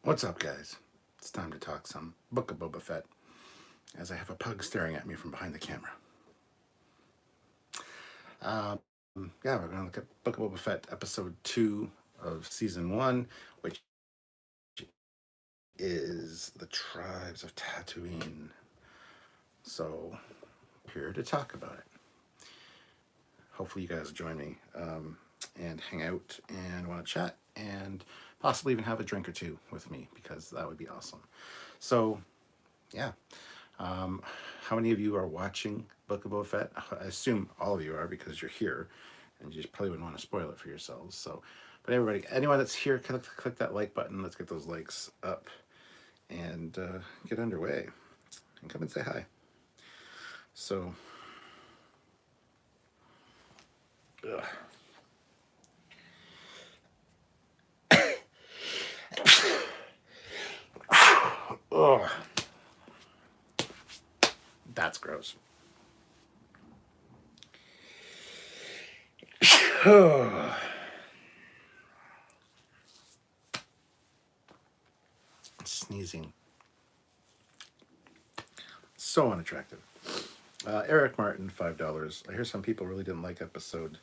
What's up, guys? It's time to talk some Book of Boba Fett, as I have a pug staring at me from behind the camera. Yeah, we're going to look at Book of Boba Fett, episode 2 of season 1, which is the Tribes of Tatooine. So, here to talk about it. Hopefully, you guys join me and hang out and want to chat and possibly even have a drink or two with me, because that would be awesome. So, yeah. How many of you are watching Book of Boba Fett? I assume all of you are, because you're here, and you just probably wouldn't want to spoil it for yourselves. So, but everybody, anyone that's here, click that like button. Let's get those likes up and get underway. And come and say hi. So, ugh. Ugh. That's gross. Sneezing. So unattractive. Eric Martin, $5. I hear some people really didn't like episode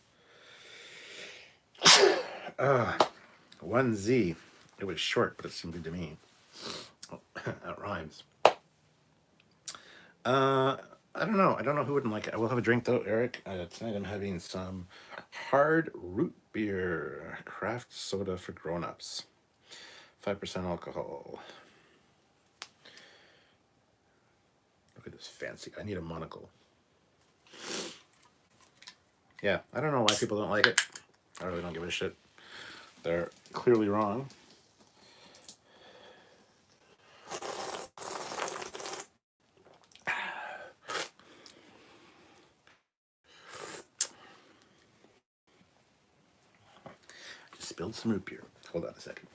1Z. It was short, but it seemed good to me. That rhymes. I don't know. I don't know who wouldn't like it. I will have a drink though, Eric. Tonight I'm having some hard root beer, craft soda for grown-ups. 5% alcohol. Look at this fancy. I need a monocle. Yeah, I don't know why people don't like it. I really don't give a shit. They're clearly wrong. Just spilled some root beer. Hold on a second.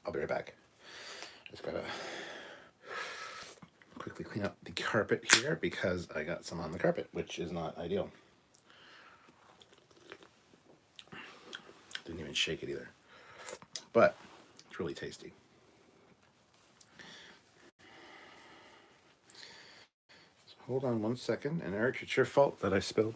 I'll be right back. Just gotta quickly clean up the carpet here because I got some on the carpet, which is not ideal. Didn't even shake it either. But it's really tasty. So hold on 1 second. And Eric, it's your fault that I spilled.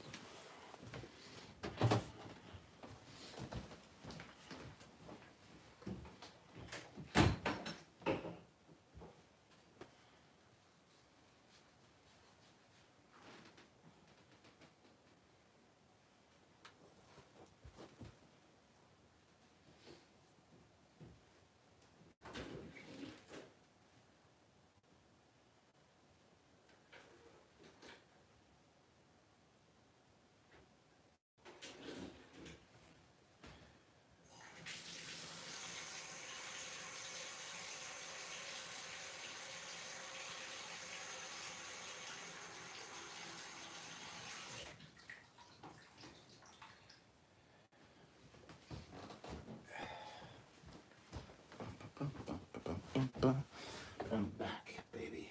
I'm back, baby.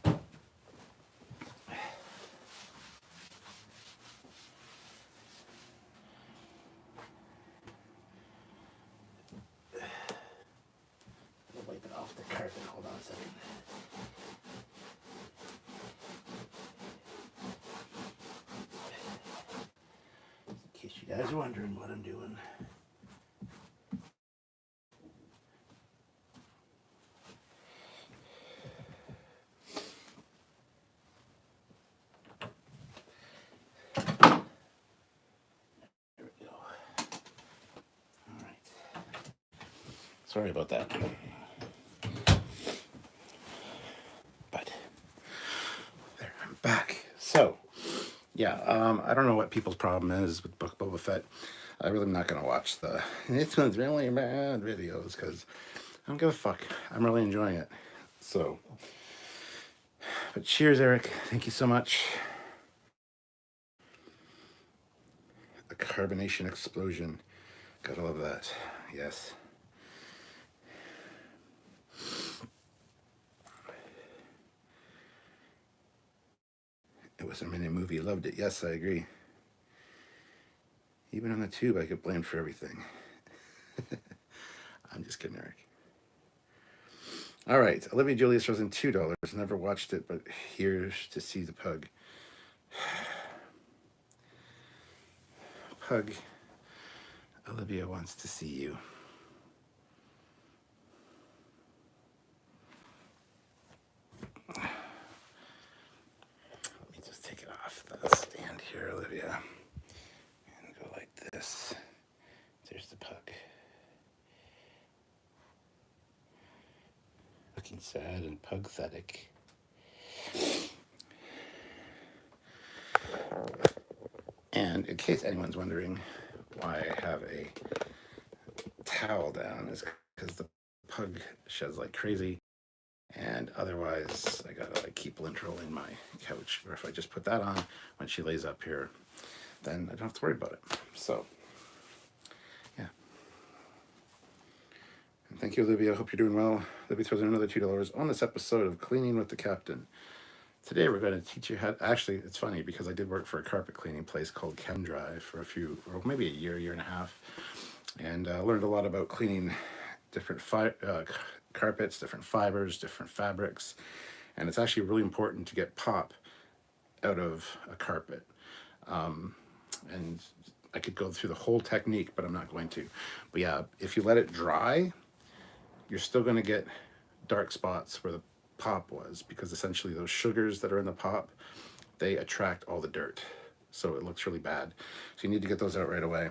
I'll wipe it off the carpet. Hold on a second. In case you guys are wondering what I'm doing. Sorry about that. But there, I'm back. So, yeah, I don't know what people's problem is with Book Boba Fett. I really am not going to watch the "this one's really bad" videos because I don't give a fuck. I'm really enjoying it. So, but cheers, Eric. Thank you so much. A carbonation explosion. Gotta love that. Yes. was a mini movie. Loved it. Yes, I agree. Even on the tube, I get blamed for everything. I'm just kidding, Eric. All right, Olivia Julius throws in $2. Never watched it, but here's to see the pug. Pug, Olivia wants to see you. Let me just take it off the stand here, Olivia, and go like this. There's the pug. Looking sad and pugthetic. And in case anyone's wondering why I have a towel down, is because the pug sheds like crazy, and otherwise I gotta like keep lint rolling my couch. Or if I just put that on when she lays up here, then I don't have to worry about it. So, yeah. And thank you, Olivia. I hope you're doing well. Olivia throws in another $2 on this episode of Cleaning with the Captain. Today we're going to teach you how. Actually, it's funny because I did work for a carpet cleaning place called Chem Dry for or maybe a year and a half, and learned a lot about cleaning different carpets, different fibers, different fabrics, and it's actually really important to get pop out of a carpet. And I could go through the whole technique, but I'm not going to. But yeah, if you let it dry, you're still going to get dark spots where the pop was, because essentially those sugars that are in the pop, they attract all the dirt, so it looks really bad. So you need to get those out right away.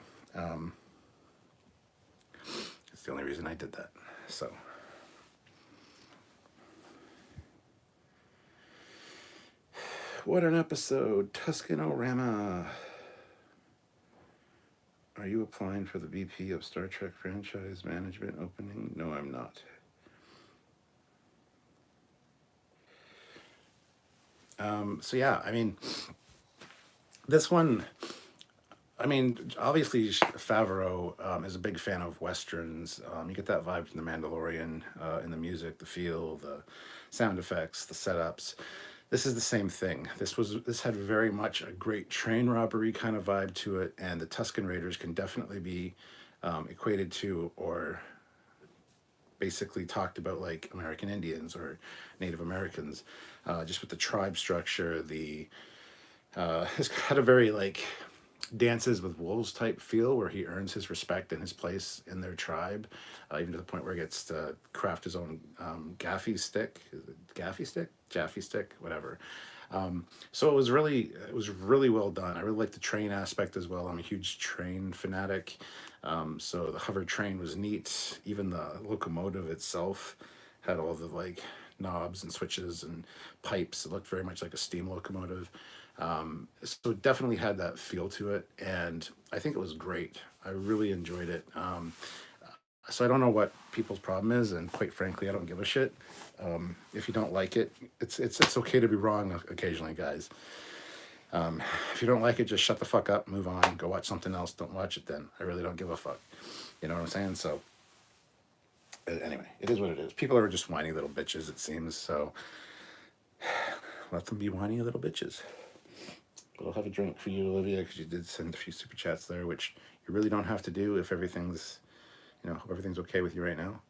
It's the only reason I did that. So what an episode. Tuscanorama. Are you applying for the VP of Star Trek franchise management opening? No, I'm not. So yeah, I mean, this one, I mean, obviously Favreau is a big fan of Westerns. You get that vibe from The Mandalorian in the music, the feel, the sound effects, the setups. This is the same thing. This had very much a great train robbery kind of vibe to it, and the Tusken Raiders can definitely be equated to, or basically talked about like American Indians or Native Americans, just with the tribe structure. It's got a very like Dances with Wolves type feel, where he earns his respect and his place in their tribe, even to the point where he gets to craft his own gaffy stick. Is it gaffy stick? Jaffy stick, whatever. So it was really well done. I really like the train aspect as well. I'm a huge train fanatic. So the hover train was neat. Even the locomotive itself had all the like knobs and switches and pipes. It looked very much like a steam locomotive. So it definitely had that feel to it, and I think it was great. I really enjoyed it. So I don't know what people's problem is, and quite frankly, I don't give a shit. If you don't like it, it's okay to be wrong occasionally, guys. If you don't like it, just shut the fuck up, move on, go watch something else. Don't watch it then. I really don't give a fuck. You know what I'm saying? So anyway, it is what it is. People are just whiny little bitches, it seems. So let them be whiny little bitches. But I'll have a drink for you, Olivia, because you did send a few super chats there, which you really don't have to do if everything's, hope everything's okay with you right now.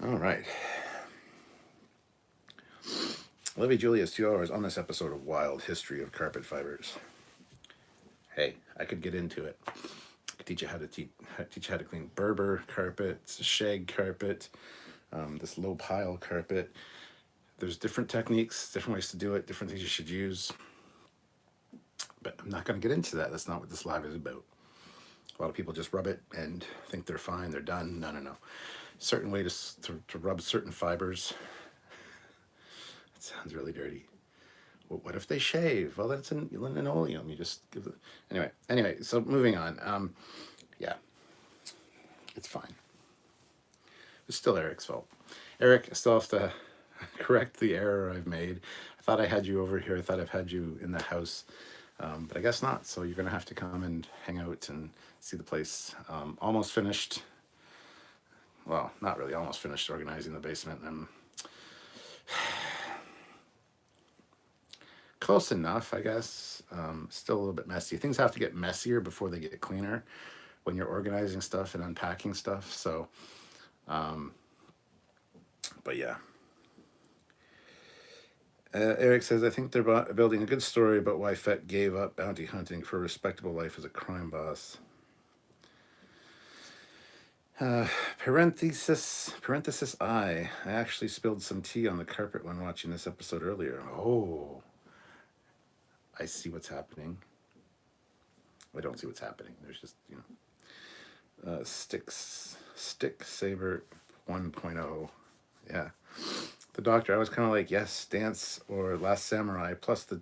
All right. Olivia Julius, $2 on this episode of Wild History of Carpet Fibers. Hey, I could get into it. I could teach you how to clean Berber carpet, shag carpet, this low pile carpet. There's different techniques, different ways to do it, different things you should use. But I'm not going to get into that. That's not what this live is about. A lot of people just rub it and think they're fine, they're done. No. Certain way to rub certain fibers. That sounds really dirty. Well, what if they shave? Well, that's an linoleum. You just give it. Anyway, so moving on. Yeah, it's fine. It's still Eric's fault. Eric, I still have to correct the error I've made. I thought I had you over here. I thought I've had you in the house, but I guess not. So you're going to have to come and hang out and see the place. Almost finished. well, not really, almost finished organizing the basement. And close enough, I guess. Still a little bit messy. Things have to get messier before they get cleaner when you're organizing stuff and unpacking stuff. So, but yeah. Eric says, I think they're building a good story about why Fett gave up bounty hunting for a respectable life as a crime boss. Parenthesis I actually spilled some tea on the carpet when watching this episode earlier. Oh, I see what's happening. I don't see what's happening. There's just, stick saber 1.0. Yeah. The Doctor, I was kind of like, yes, Dance or Last Samurai, plus the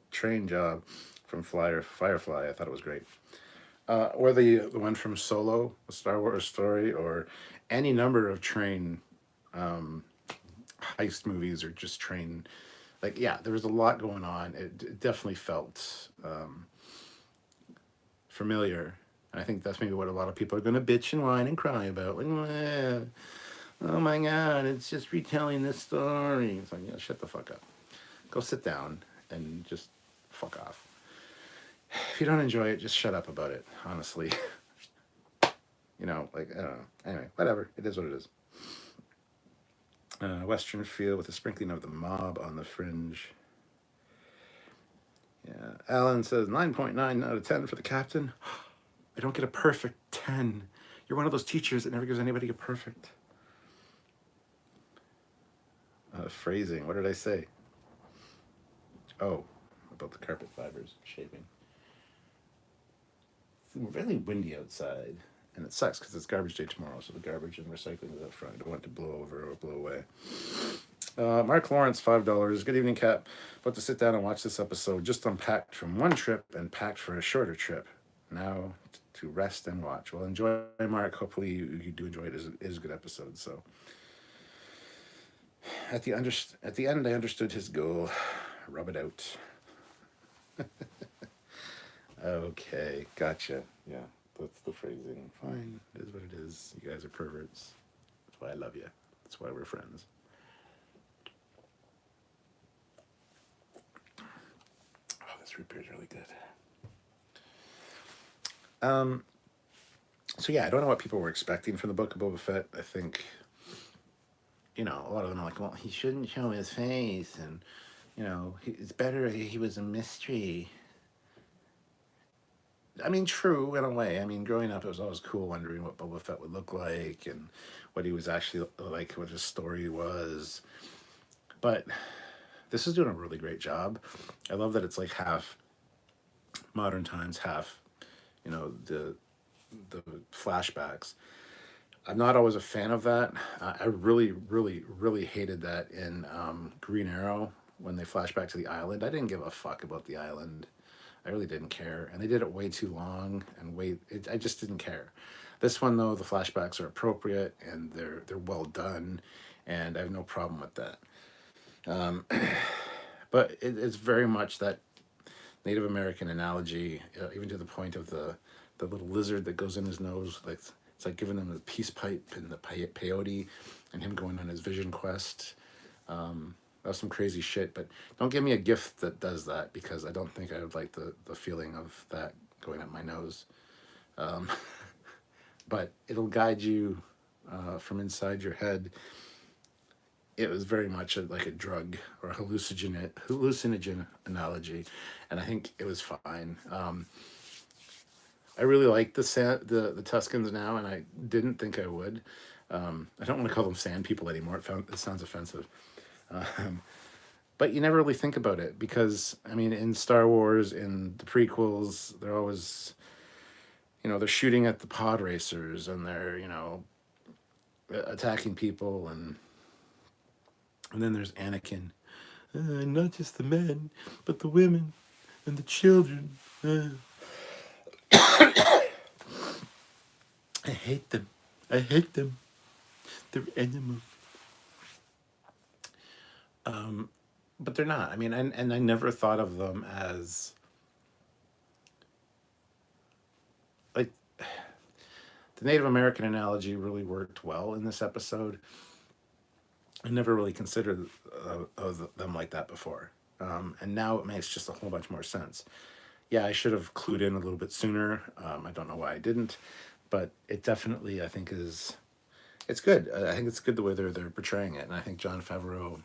train job from Firefly. I thought it was great. Or the one from Solo, a Star Wars story, or any number of train heist movies or just train. Like, yeah, there was a lot going on. It definitely felt familiar. And I think that's maybe what a lot of people are going to bitch and whine and cry about. Like, oh my God, it's just retelling this story. It's like, yeah, shut the fuck up. Go sit down and just fuck off. If you don't enjoy it, just shut up about it, honestly. Like, I don't know. Anyway, whatever. It is what it is. Western feel with a sprinkling of the mob on the fringe. Yeah. Alan says 9.9 out of 10 for the captain. I don't get a perfect 10. You're one of those teachers that never gives anybody a perfect. Phrasing. What did I say? Oh, about the carpet fibers shaping. It's really windy outside, and it sucks because it's garbage day tomorrow, so the garbage and recycling is up front. I don't want it to blow over or blow away. Mark Lawrence, $5. Good evening, Cap. About to sit down and watch this episode. Just unpacked from one trip and packed for a shorter trip. Now to rest and watch. Well, enjoy, Mark. Hopefully you do enjoy it. It is a good episode. So at the end, I understood his goal. Rub it out. Okay, gotcha. Yeah, that's the phrasing. Fine, it is what it is. You guys are perverts. That's why I love you. That's why we're friends. Oh, this root beer is really good. So yeah, I don't know what people were expecting from the Book of Boba Fett. I think, a lot of them are like, well, he shouldn't show his face, and it's better if he was a mystery. I mean, true in a way. I mean, growing up, it was always cool wondering what Boba Fett would look like and what he was actually like, what his story was. But this is doing a really great job. I love that it's like half modern times, half, the flashbacks. I'm not always a fan of that. I really, really, really hated that in Green Arrow when they flash back to the island. I didn't give a fuck about the island. I really didn't care, and they did it way too long and I just didn't care. This one though, the flashbacks are appropriate and they're well done, and I have no problem with that. But it's very much that Native American analogy, even to the point of the little lizard that goes in his nose. Like, it's like giving him the peace pipe and the peyote, and him going on his vision quest. That's some crazy shit, but don't give me a gift that does that, because I don't think I would like the feeling of that going up my nose. But it'll guide you from inside your head. It was very much like a drug or a hallucinogen analogy, and I think it was fine. I really like the Tuscans now, and I didn't think I would. I don't want to call them sand people anymore. It sounds offensive. But you never really think about it, because, I mean, in Star Wars, in the prequels, they're always, they're shooting at the pod racers, and they're, attacking people, and then there's Anakin. Not just the men, but the women and the children. I hate them. I hate them. They're animals. But they're not. I mean, and I never thought of them as, like, the Native American analogy really worked well in this episode. I never really considered of them like that before. And now it makes just a whole bunch more sense. Yeah, I should have clued in a little bit sooner. I don't know why I didn't, but it definitely, I think, it's good. I think it's good the way they're portraying it, and I think Jon Favreau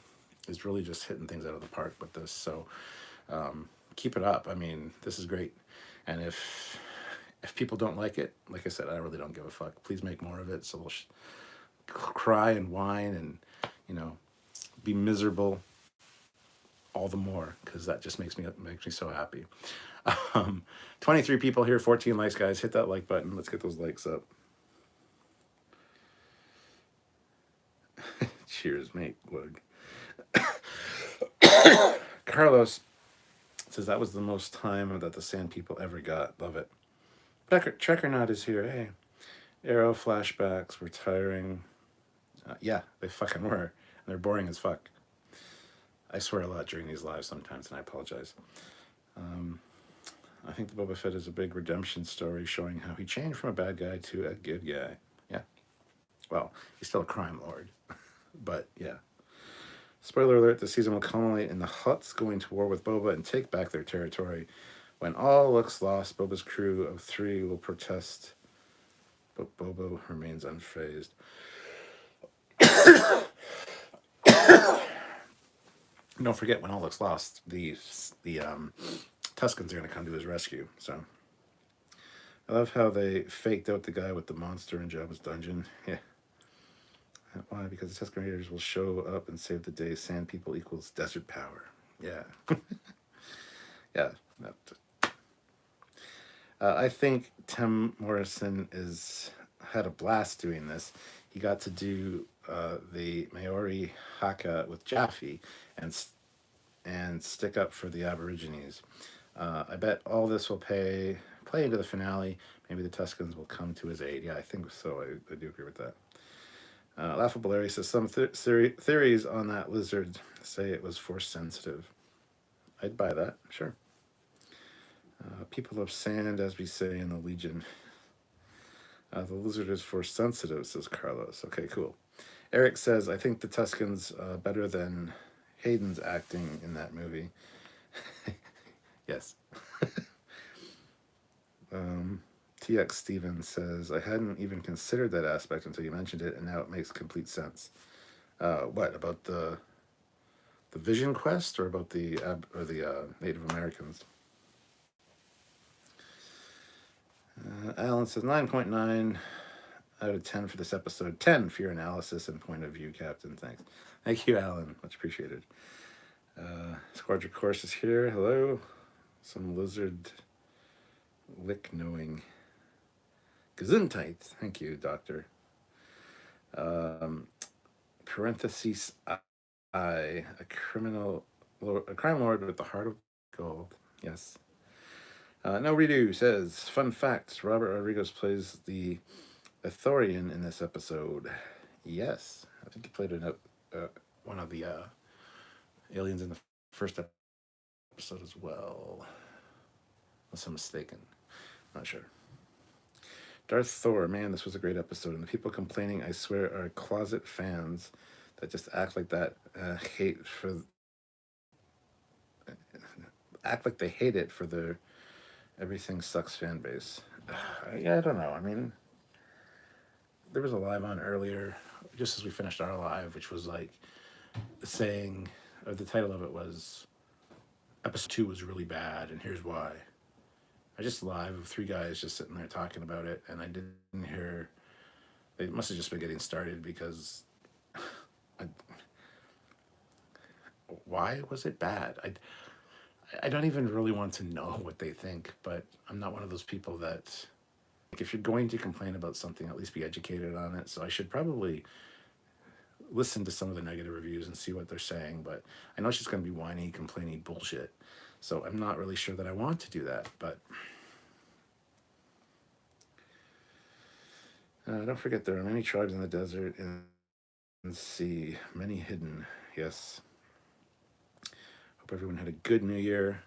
is really just hitting things out of the park with this. So keep it up. I mean, this is great. And if people don't like it, like I said, I really don't give a fuck. Please make more of it, so we'll cry and whine and be miserable all the more, because that just makes me so happy. 23 people here, 14 likes, guys. Hit that like button. Let's get those likes up. Cheers, mate. Glug. Carlos says that was the most time that the Sand People ever got. Love it. Trekyards is here. Hey. Arrow flashbacks were tiring. Yeah, they fucking were. And they're boring as fuck. I swear a lot during these lives sometimes, and I apologize. I think the Boba Fett is a big redemption story showing how he changed from a bad guy to a good guy. Yeah. Well, he's still a crime lord. But, yeah. Spoiler alert, the season will culminate in the Hutts going to war with Boba and take back their territory. When all looks lost, Boba's crew of 3 will protest, but Boba remains unfazed. Don't forget, when all looks lost, the Tuskens are going to come to his rescue. So I love how they faked out the guy with the monster in Jabba's dungeon. Yeah. Why? Because the Tusken Raiders will show up and save the day. Sand people equals desert power. Yeah. Yeah. I think Tim Morrison had a blast doing this. He got to do the Maori haka with Jaffe and stick up for the Aborigines. I bet all this will play into the finale. Maybe the Tuskens will come to his aid. Yeah, I think so. I do agree with that. Laughable Larry says some theories on that lizard say it was force sensitive. I'd buy that, sure. People of sand, as we say in the Legion. The lizard is force sensitive, says Carlos. Okay, cool. Eric says, I think the Tuskens better than Hayden's acting in that movie. Yes. TX Stevens says, I hadn't even considered that aspect until you mentioned it, and now it makes complete sense. What, about the Vision Quest, or about the Native Americans? Alan says 9.9 out of 10 for this episode. 10 for your analysis and point of view, Captain. Thanks. Thank you, Alan. Much appreciated. Squadron Course is here. Hello. Some lizard lick knowing. Gesundheit. Thank you, Doctor. Parentheses I. A crime lord with the heart of gold. Yes. No Redo says, fun fact, Robert Rodriguez plays the Ithorian in this episode. Yes. I think he played one of the aliens in the first episode as well. Unless I'm mistaken. Not sure. Darth Thor, man, this was a great episode. And the people complaining, I swear, are closet fans that just act like they hate it for their everything sucks fan base. Yeah, I don't know. I mean, there was a live on earlier, just as we finished our live, which was like saying, or the title of it was, episode 2 was really bad, and here's why. I just live with 3 guys just sitting there talking about it, and I didn't hear. They must have just been getting started because. Why was it bad? I don't even really want to know what they think, but I'm not one of those people that, like, if you're going to complain about something, at least be educated on it. So I should probably listen to some of the negative reviews and see what they're saying, but I know it's just going to be whiny, complaining bullshit. So I'm not really sure that I want to do that, but don't forget there are many tribes in the desert and sea, many hidden. Yes. Hope everyone had a good New Year.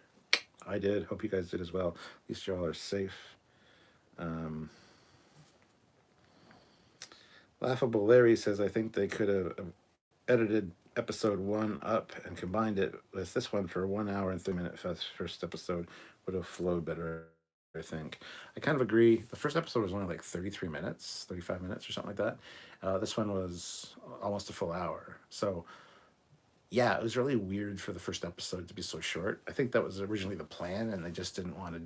I did. Hope you guys did as well. At least you all are safe. Laughable Larry says, I think they could have edited episode 1 up and combined it with this one for 1 hour and 3 minute first episode would have flowed better. I think I kind of agree. The first episode was only like 33 minutes, 35 minutes, or something like that. This one was almost a full hour. So yeah, it was really weird for the first episode to be so short. I think that was originally the plan, and they just didn't want to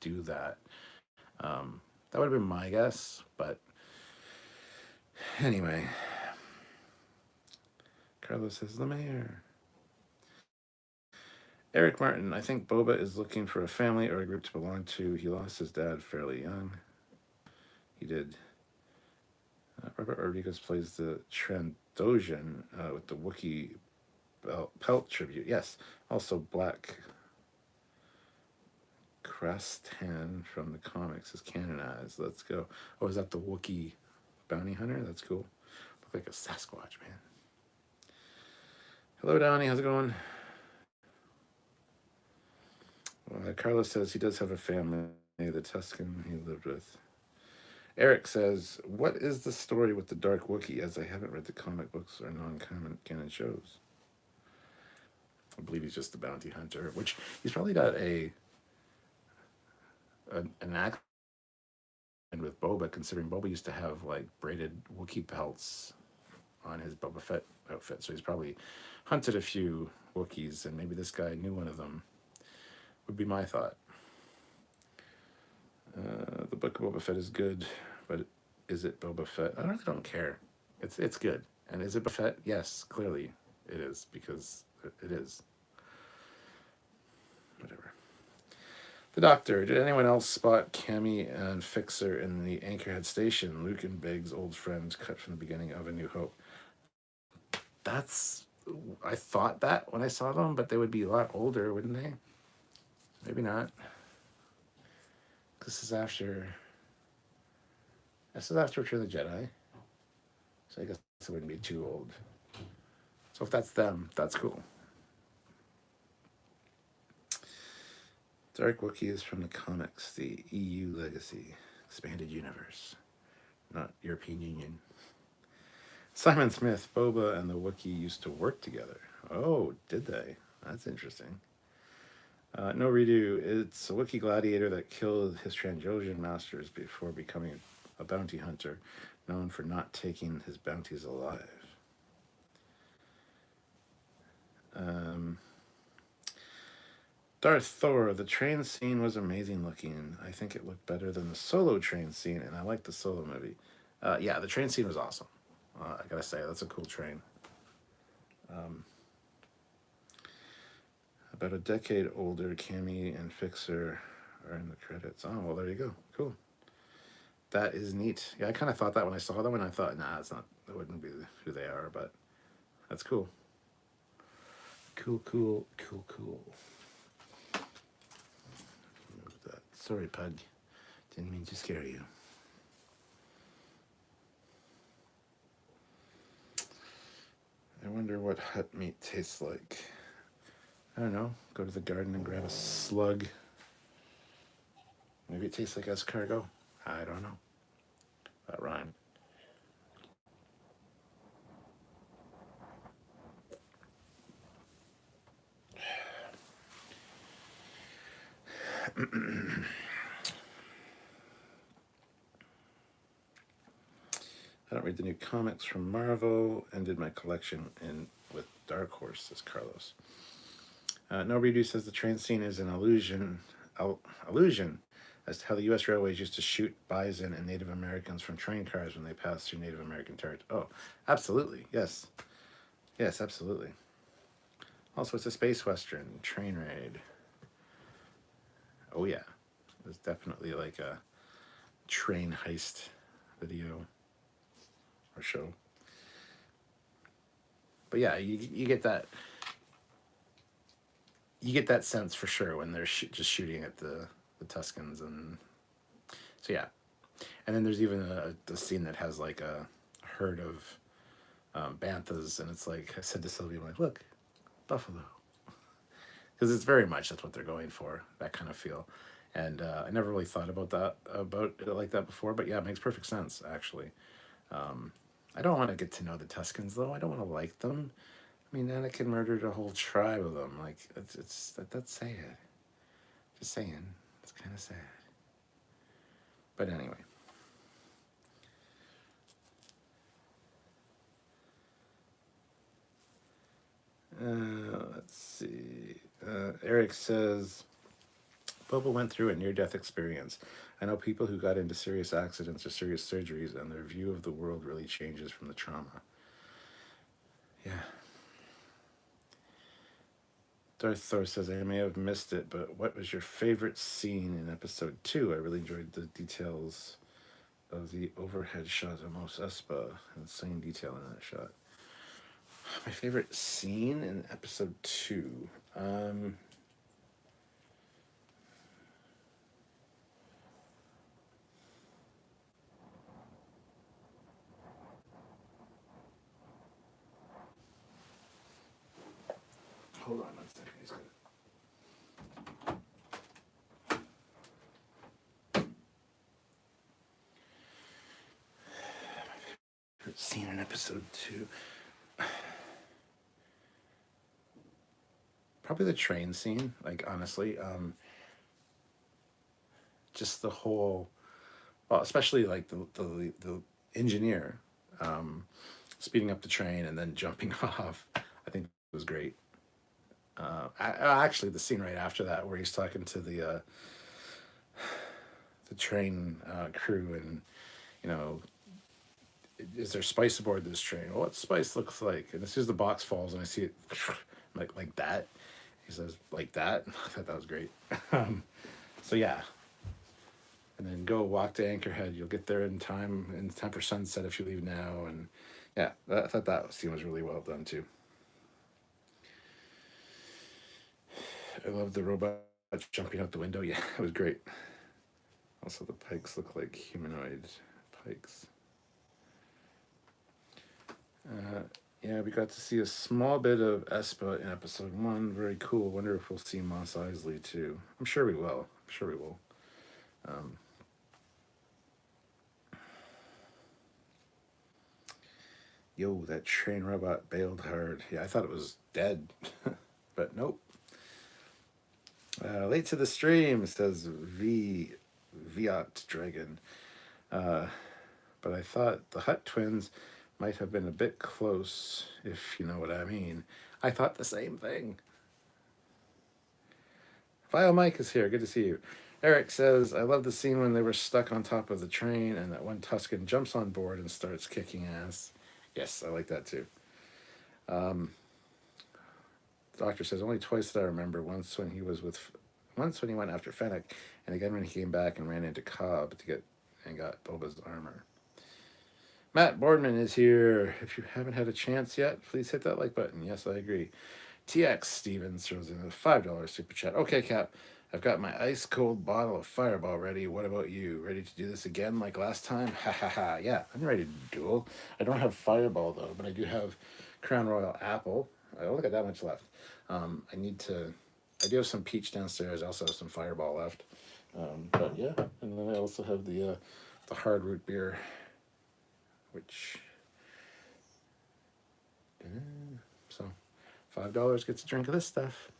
do that. That would have been my guess, but anyway. Carlos says the mayor. Eric Martin, I think Boba is looking for a family or a group to belong to. He lost his dad fairly young. He did. Robert Rodriguez plays the Trandoshan with the Wookiee pelt tribute. Yes. Also Black Krastan from the comics is canonized. Let's go. Oh, is that the Wookiee bounty hunter? That's cool. Look like a Sasquatch, man. Hello, Donnie. How's it going? Carlos says he does have a family, the Tuscan he lived with. Eric says, what is the story with the Dark Wookiee, as I haven't read the comic books or non-canon shows? I believe he's just the bounty hunter, which he's probably got an accent with Boba, considering Boba used to have like braided Wookiee pelts on his Boba Fett outfit, so he's probably hunted a few Wookiees, and maybe this guy knew one of them, would be my thought. The book of Boba Fett is good, but is it Boba Fett? I really don't care. It's good. And is it Boba Fett? Yes, clearly it is, because it is. Whatever. The Doctor. Did anyone else spot Cammy and Fixer in the Anchorhead station? Luke and Biggs, old friends, cut from the beginning of A New Hope. I thought that when I saw them, but they would be a lot older, wouldn't they? Maybe not. This is after Return of the Jedi. So I guess it wouldn't be too old. So if that's them, that's cool. Dark Wookiee is from the comics, the EU Legacy, Expanded Universe, not European Union. Simon Smith, Boba and the Wookiee used to work together. Oh, did they? That's interesting. No redo. It's a Wookiee gladiator that killed his Trandoshan masters before becoming a bounty hunter, known for not taking his bounties alive. Darth Thor, the train scene was amazing looking. I think it looked better than the Solo train scene, and I liked the Solo movie. Yeah, the train scene was awesome. I gotta say, that's a cool train. About a decade older, Cammy and Fixer are in the credits. Oh, well, there you go. Cool. That is neat. Yeah, I kind of thought that when I saw them, and I thought, nah, it's not. That wouldn't be who they are, but that's cool. Cool. Sorry, Pug. Didn't mean to scare you. I wonder what hut meat tastes like. I don't know. Go to the garden and grab a slug. Maybe it tastes like escargot. I don't know. That rhymed. I don't read the new comics from Marvel. Ended my collection with Dark Horse, says Carlos. No redo says the train scene is an allusion as to how the U.S. railways used to shoot bison and Native Americans from train cars when they passed through Native American territory. Oh, absolutely. Yes, absolutely. Also, it's a space western, Train Raid. Oh, yeah. It's definitely like a train heist video or show. But yeah, you get that. You get that sense for sure when they're just shooting at the Tuscans, and so yeah. And then there's even a scene that has like a herd of banthas, and it's like I said to Sylvia, I'm like, look, buffalo, because it's very much that's what they're going for, that kind of feel. And I never really thought about it like that before, but yeah, it makes perfect sense actually. I don't want to get to know the Tuscans though. I don't want to like them. I mean, Anakin murdered a whole tribe of them. Like that's sad. Just saying, it's kind of sad. But anyway. Let's see. Eric says, Boba went through a near-death experience. I know people who got into serious accidents or serious surgeries, and their view of the world really changes from the trauma. Yeah. Darth Thor says, I may have missed it, but what was your favorite scene in episode 2? I really enjoyed the details of the overhead shot of Mos Espa. Insane detail in that shot. My favorite scene in episode 2. Hold on one second. He's gonna... favorite scene in episode 2. Probably the train scene. Like honestly, just the whole, well, especially like the engineer speeding up the train and then jumping off. I think it was great. Actually, the scene right after that where he's talking to the train crew, and you know, is there spice aboard this train? Well, what spice looks like? And as soon as the box falls and I see it like that, he says like that. I thought that was great. So yeah, and then go walk to Anchorhead. You'll get there in time for sunset if you leave now. And yeah, I thought that scene was really well done too. I love the robot jumping out the window. Yeah, it was great. Also, the pikes look like humanoid pikes. Yeah, we got to see a small bit of Espa in episode 1. Very cool. Wonder if we'll see Mos Eisley too. I'm sure we will. I'm sure we will. Yo, that train robot bailed hard. Yeah, I thought it was dead, but nope. Late to the stream, says Viat Dragon. But I thought the Hutt twins might have been a bit close, if you know what I mean. I thought the same thing. Vile Mike is here. Good to see you. Eric says, I love the scene when they were stuck on top of the train and that one Tuscan jumps on board and starts kicking ass. Yes, I like that too. The doctor says, only twice that I remember. Once when he went after Fennec, and again when he came back and ran into Cobb and got Boba's armor. Matt Boardman is here. If you haven't had a chance yet, please hit that like button. Yes, I agree. TX Stevens throws in a $5 super chat. Okay, Cap, I've got my ice cold bottle of Fireball ready. What about you? Ready to do this again like last time? Ha ha ha. Yeah, I'm ready to duel. I don't have Fireball though, but I do have Crown Royal Apple. I only got that much left. I do have some peach downstairs. I also have some Fireball left. But yeah, and then I also have the hard root beer, which so $5 gets a drink of this stuff.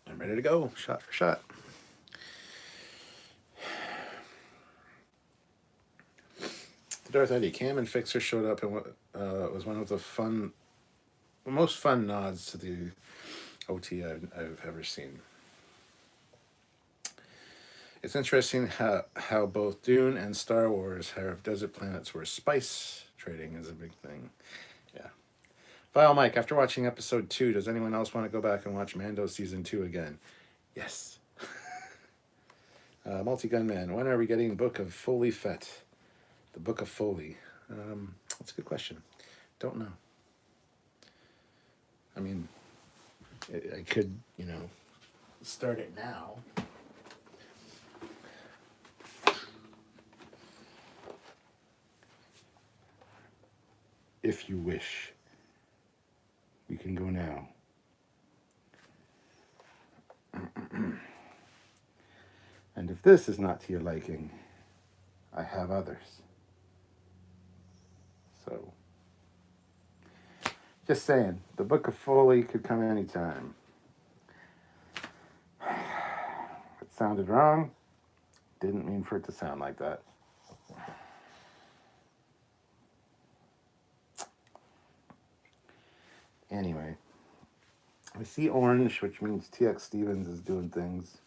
I'm ready to go, shot for shot. The Darth Eddie Cam and Fixer showed up and was one of the most fun nods to the OT I've ever seen. It's interesting how both Dune and Star Wars have desert planets where spice trading is a big thing. Yeah. Vile Mike, after watching episode 2, does anyone else want to go back and watch Mando season 2 again? Yes. Multi-Gunman, when are we getting Book of Foley Fett? The Book of Foley. That's a good question. Don't know. I mean, I could, start it now. If you wish, we can go now. And if this is not to your liking, I have others. So, just saying, the Book of Foley could come anytime. It sounded wrong. Didn't mean for it to sound like that. Anyway, I see orange, which means TX Stevens is doing things.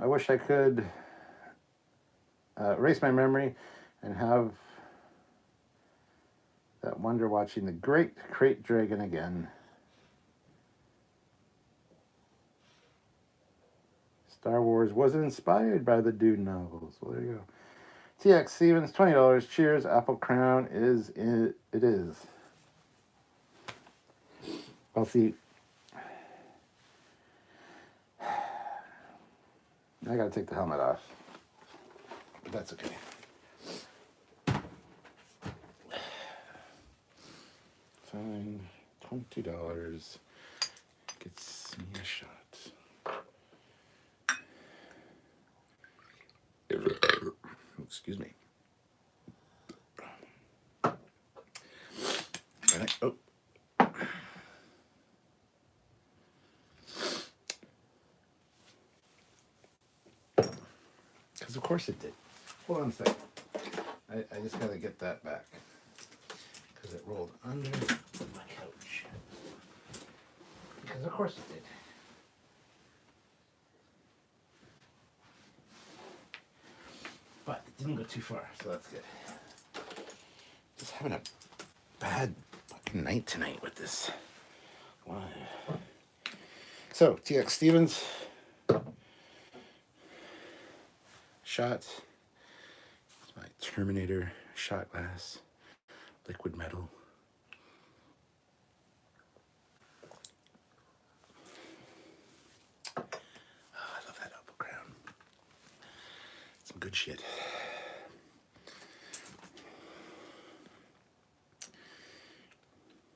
I wish I could erase my memory and have that wonder watching the Great Crate Dragon again. Star Wars was inspired by the Dune novels. Well, there you go. TX Stevens, $20. Cheers. Apple Crown is it is. Well, see, I gotta take the helmet off. But that's okay. Fine. $20 gets me a shot. Excuse me. Oh. Because of course it did. Hold on a second. I just gotta get that back. Because it rolled under my couch. Because of course it did. But it didn't go too far, so that's good. Just having a bad fucking night tonight with this. Why? So, TX Stevens. Shot. It's my Terminator shot glass. Liquid metal. Oh, I love that Apple Crown. Some good shit.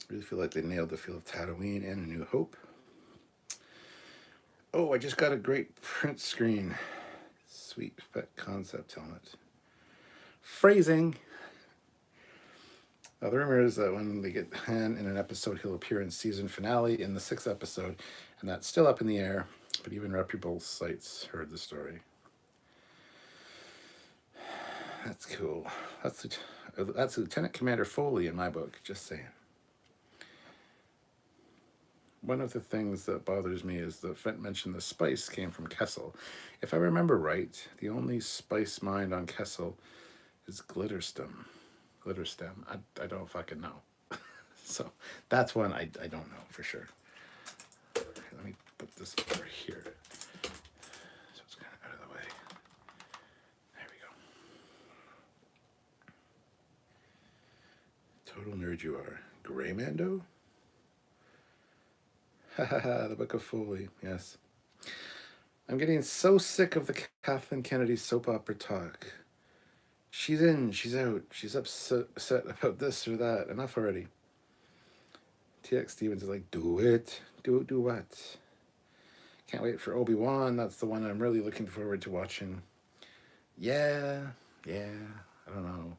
Really feel like they nailed the feel of Tatooine and A New Hope. Oh, I just got a great print screen. Sweet Pet concept helmet. Phrasing. The rumor is that when they get Han in an episode, he'll appear in season finale in the 6th episode, and that's still up in the air, but even reputable sites heard the story. That's cool. That's Lieutenant Commander Foley in my book, just saying. One of the things that bothers me is that Fett mentioned the spice came from Kessel. If I remember right, the only spice mined on Kessel is Glitterstem. I don't fucking know. So that's one I don't know for sure. Okay, let me put this over here. So it's kind of out of the way. There we go. Total nerd you are. Gray Mando? The Book of Foley, yes. I'm getting so sick of the Kathleen Kennedy soap opera talk. She's in, she's out, she's upset about this or that. Enough already. TX Stevens is like, do it. Do what? Can't wait for Obi-Wan. That's the one I'm really looking forward to watching. Yeah. I don't know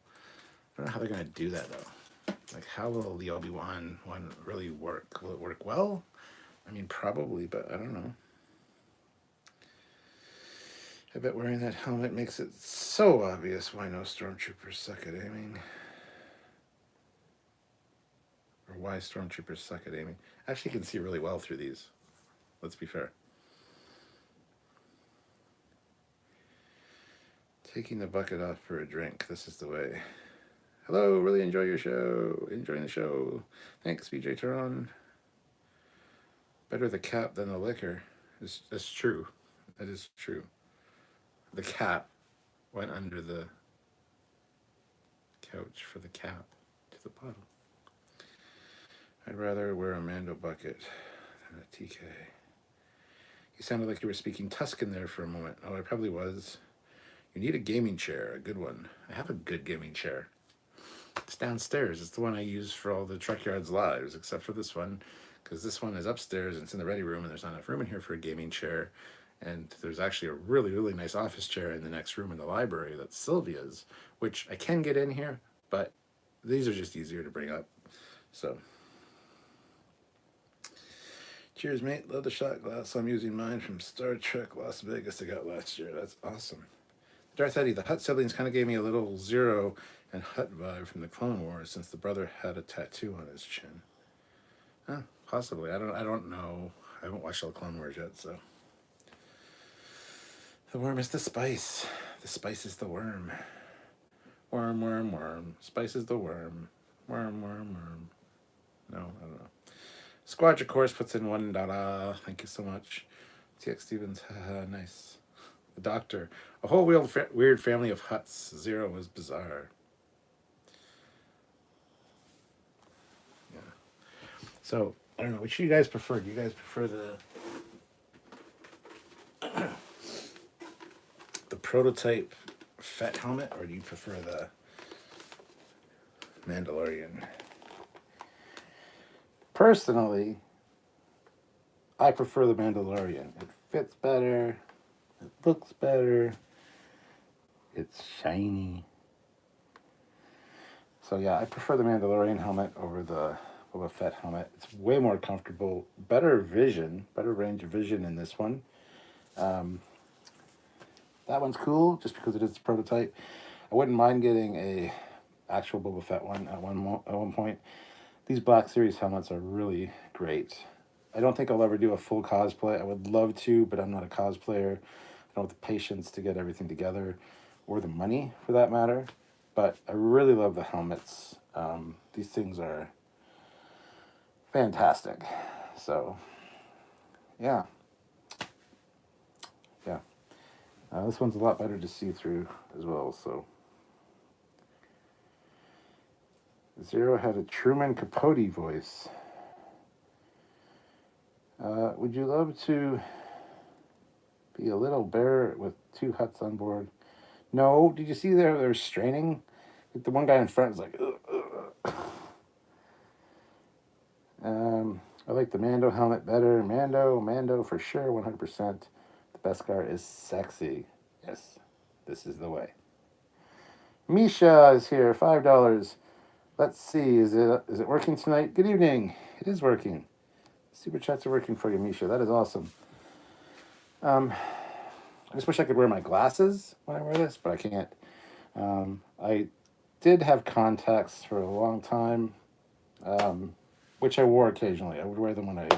how they're going to do that, though. Like, how will the Obi-Wan one really work? Will it work well? I mean, probably, but I don't know. I bet wearing that helmet makes it so obvious why no stormtroopers suck at aiming. Or why stormtroopers suck at aiming. Actually, you can see really well through these. Let's be fair. Taking the bucket off for a drink. This is the way. Hello, really enjoy your show. Enjoying the show. Thanks, BJ Turon. Better the cap than the liquor. That's true. That is true. The cap went under the couch for the cap to the bottle. I'd rather wear a Mando bucket than a TK. You sounded like you were speaking Tuscan there for a moment. Oh, I probably was. You need a gaming chair, a good one. I have a good gaming chair. It's downstairs. It's the one I use for all the Trekyards lives, except for this one, because this one is upstairs and it's in the ready room, and there's not enough room in here for a gaming chair. And there's actually a really, really nice office chair in the next room in the library that's Sylvia's, which I can get in here, but these are just easier to bring up. So, cheers, mate. Love the shot glass. I'm using mine from Star Trek Las Vegas I got last year. That's awesome. Darth Eddie, the Hutt siblings kind of gave me a little Zero and Hutt vibe from the Clone Wars, since the brother had a tattoo on his chin. Possibly. I don't know. I haven't watched all the Clone Wars yet, so. The worm is the spice. The spice is the worm. Worm, worm, worm. Spice is the worm. Worm, worm, worm. No, I don't know. Squadra of course puts in $1. Thank you so much. TX Stevens, nice. The Doctor. A whole weird family of Hutts. Zero was bizarre. Yeah. So, I don't know. Which do you guys prefer? Do you guys prefer the prototype Fett helmet, or do you prefer the Mandalorian? Personally, I prefer the Mandalorian. It fits better. It looks better. It's shiny. So yeah, I prefer the Mandalorian helmet over the Boba Fett helmet. It's way more comfortable. Better vision. Better range of vision in this one. That one's cool just because it is a prototype. I wouldn't mind getting a actual Boba Fett one at one point. These Black Series helmets are really great. I don't think I'll ever do a full cosplay. I would love to, but I'm not a cosplayer. I don't have the patience to get everything together, or the money for that matter. But I really love the helmets. These things are fantastic. So, yeah. Yeah. This one's a lot better to see through as well, so. Zero had a Truman Capote voice. Would you love to be a little bear with 2 Hutts on board? No. Did you see they're straining? Like the one guy in front is like, ugh. I like the Mando helmet better. Mando for sure, 100%. The Beskar is sexy. Yes, this is the way. Misha is here, $5. Let's see, is it working tonight? Good evening. It is working. Super chats are working for you, Misha. That is awesome. I just wish I could wear my glasses when I wear this, but I can't. I did have contacts for a long time, which I wore occasionally. I would wear them when I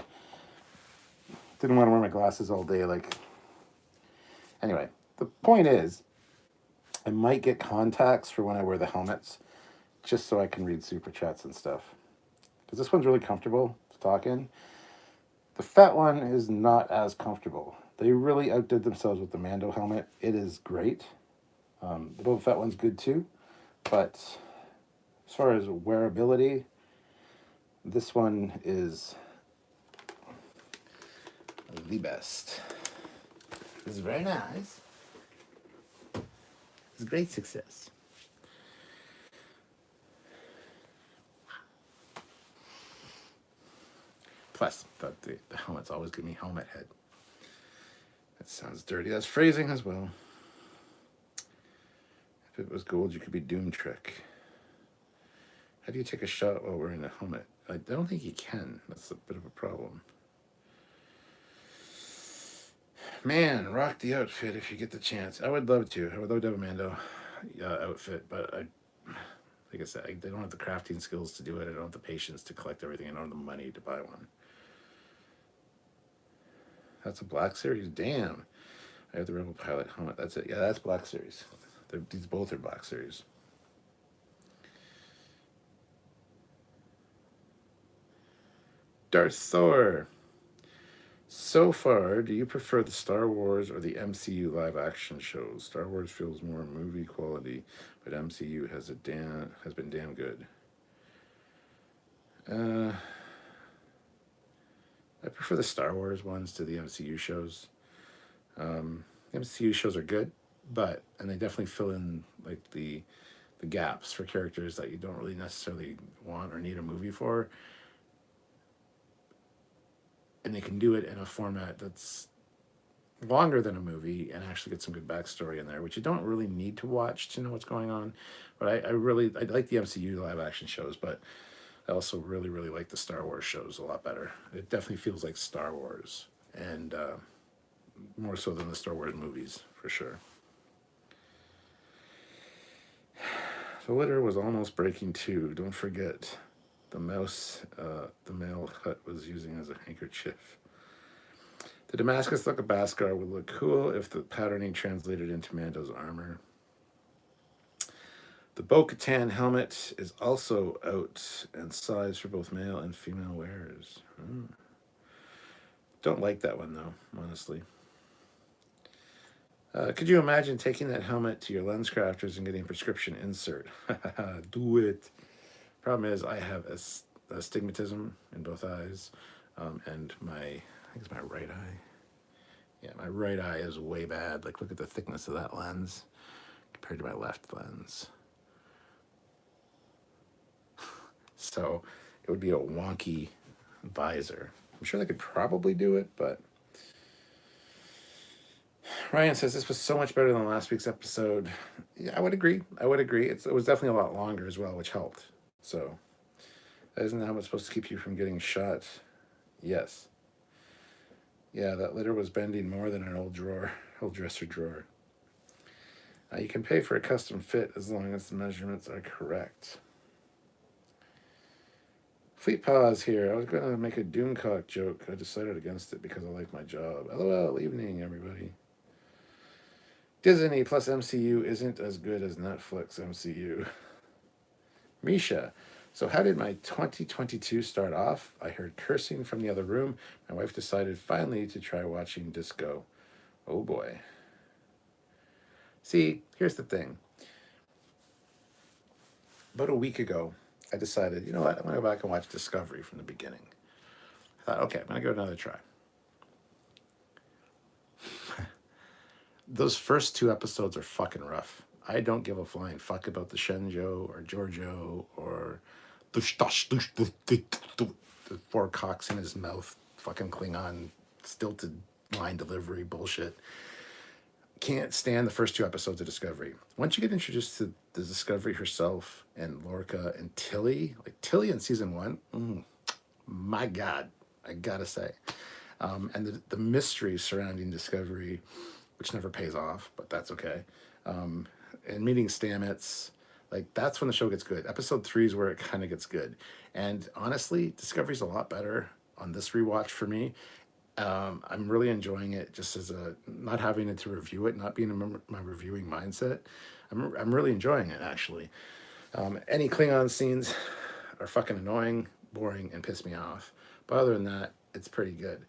didn't want to wear my glasses all day. Anyway, the point is, I might get contacts for when I wear the helmets, just so I can read super chats and stuff. Because this one's really comfortable to talk in. The Fett one is not as comfortable. They really outdid themselves with the Mando helmet. It is great. The Boba Fett one's good too. But as far as wearability, this one is the best. It's very nice. It's a great success. Plus, the helmets always give me helmet head. That sounds dirty. That's phrasing as well. If it was gold, you could be Doom Trick. How do you take a shot while wearing a helmet? I don't think you can. That's a bit of a problem. Man, rock the outfit if you get the chance. I would love to. I would love to have a Mando outfit, but like I said, I don't have the crafting skills to do it. I don't have the patience to collect everything. I don't have the money to buy one. That's a Black Series? Damn. I have the Rebel Pilot helmet. That's it. Yeah, that's Black Series. These both are Black Series. Darth Thor. So far, do you prefer the Star Wars or the MCU live action shows? Star Wars feels more movie quality, but MCU has been damn good. I prefer the Star Wars ones to the MCU shows. MCU shows are good, and they definitely fill in like the gaps for characters that you don't really necessarily want or need a movie for. And they can do it in a format that's longer than a movie and actually get some good backstory in there, which you don't really need to watch to know what's going on. But I like the MCU live action shows, but I also really, really like the Star Wars shows a lot better. It definitely feels like Star Wars, and more so than the Star Wars movies, for sure. The litter was almost breaking too. Don't forget, the mouse the male hut was using as a handkerchief. The Damascus look of Bhaskar would look cool if the patterning translated into Mando's armor. The Bo-Katan helmet is also out and size for both male and female wearers. Don't like that one though, honestly. Could you imagine taking that helmet to your lens crafters and getting a prescription insert? Do it. Problem is, I have astigmatism in both eyes, and I think it's my right eye. Yeah, my right eye is way bad. Like, look at the thickness of that lens compared to my left lens. So it would be a wonky visor. I'm sure they could probably do it, but Ryan says this was so much better than last week's episode. Yeah, I would agree. It was definitely a lot longer as well, which helped. So, isn't that what's supposed to keep you from getting shot? Yes. Yeah, that litter was bending more than an old dresser drawer. You can pay for a custom fit as long as the measurements are correct. Fleet pause here. I was going to make a Doomcock joke. I decided against it because I like my job. LOL, evening, everybody. Disney plus MCU isn't as good as Netflix MCU. Misha, so how did my 2022 start off? I heard cursing from the other room. My wife decided finally to try watching Disco. Oh boy. See, here's the thing. About a week ago, I decided, you know what, I'm going to go back and watch Discovery from the beginning. I thought, okay, I'm going to give it another try. Those first 2 episodes are fucking rough. I don't give a flying fuck about the Shenjo or Giorgio or the 4 cocks in his mouth, fucking Klingon, stilted line delivery bullshit. Can't stand the first 2 episodes of Discovery. Once you get introduced to the Discovery herself and Lorca and Tilly, like Tilly in season 1, my God, I gotta say. And the mystery surrounding Discovery, which never pays off, but that's okay. And meeting Stamets, like that's when the show gets good. Episode 3 is where it kind of gets good. And honestly, Discovery's a lot better on this rewatch for me. I'm really enjoying it just as not having to review it, not being in my reviewing mindset. I'm really enjoying it, actually. Any Klingon scenes are fucking annoying, boring, and piss me off. But other than that, it's pretty good.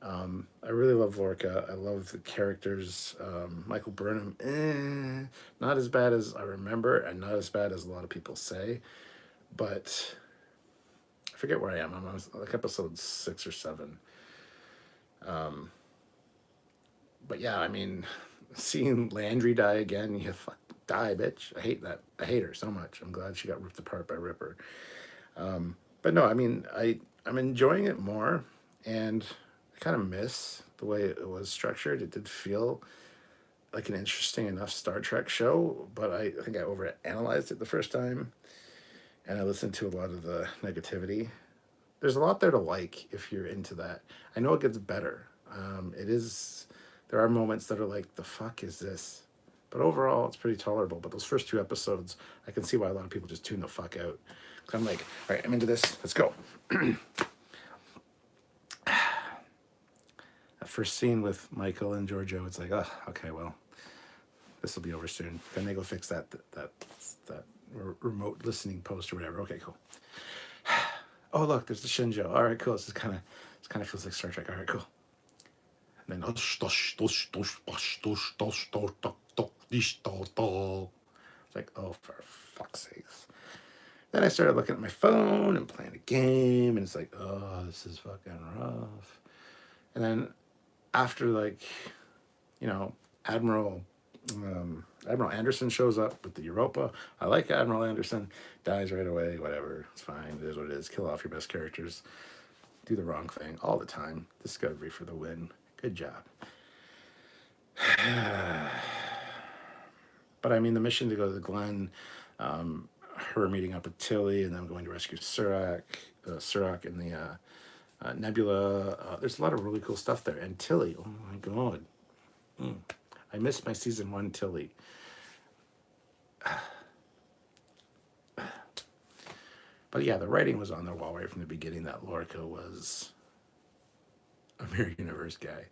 I really love Lorca. I love the characters. Michael Burnham, not as bad as I remember, and not as bad as a lot of people say. But I forget where I am. I'm on like episode 6 or 7. But yeah, I mean, seeing Landry die again, you fuck die, bitch. I hate that. I hate her so much. I'm glad she got ripped apart by Ripper. But no, I mean, I'm enjoying it more, and I kind of miss the way it was structured. It did feel like an interesting enough Star Trek show, but I think I overanalyzed it the first time, and I listened to a lot of the negativity. There's a lot there to like if you're into that. I know it gets better. There are moments that are like, the fuck is this? But overall, it's pretty tolerable. But those first 2 episodes, I can see why a lot of people just tune the fuck out. So I'm like, all right, I'm into this. Let's go. That first scene with Michael and Giorgio, it's like, oh, okay, well, this will be over soon. Then they go fix that remote listening post or whatever. Okay, cool. Oh, look, there's the Shinjo. All right, cool. This kind of feels like Star Trek. All right, cool. And then it's like, oh, for fuck's sakes. Then I started looking at my phone and playing a game, and it's like, oh, this is fucking rough. And then after, like, you know, Admiral Anderson shows up with the Europa. I like Admiral Anderson. Dies right away. Whatever. It's fine. It is what it is. Kill off your best characters. Do the wrong thing all the time. Discovery for the win. Good job. But I mean, the mission to go to the Glen, her meeting up with Tilly, and then going to rescue Surak in the Nebula. There's a lot of really cool stuff there. And Tilly, oh my god, I missed my season 1 Tilly. But yeah, the writing was on the wall right from the beginning that Lorca was a Mirror Universe guy.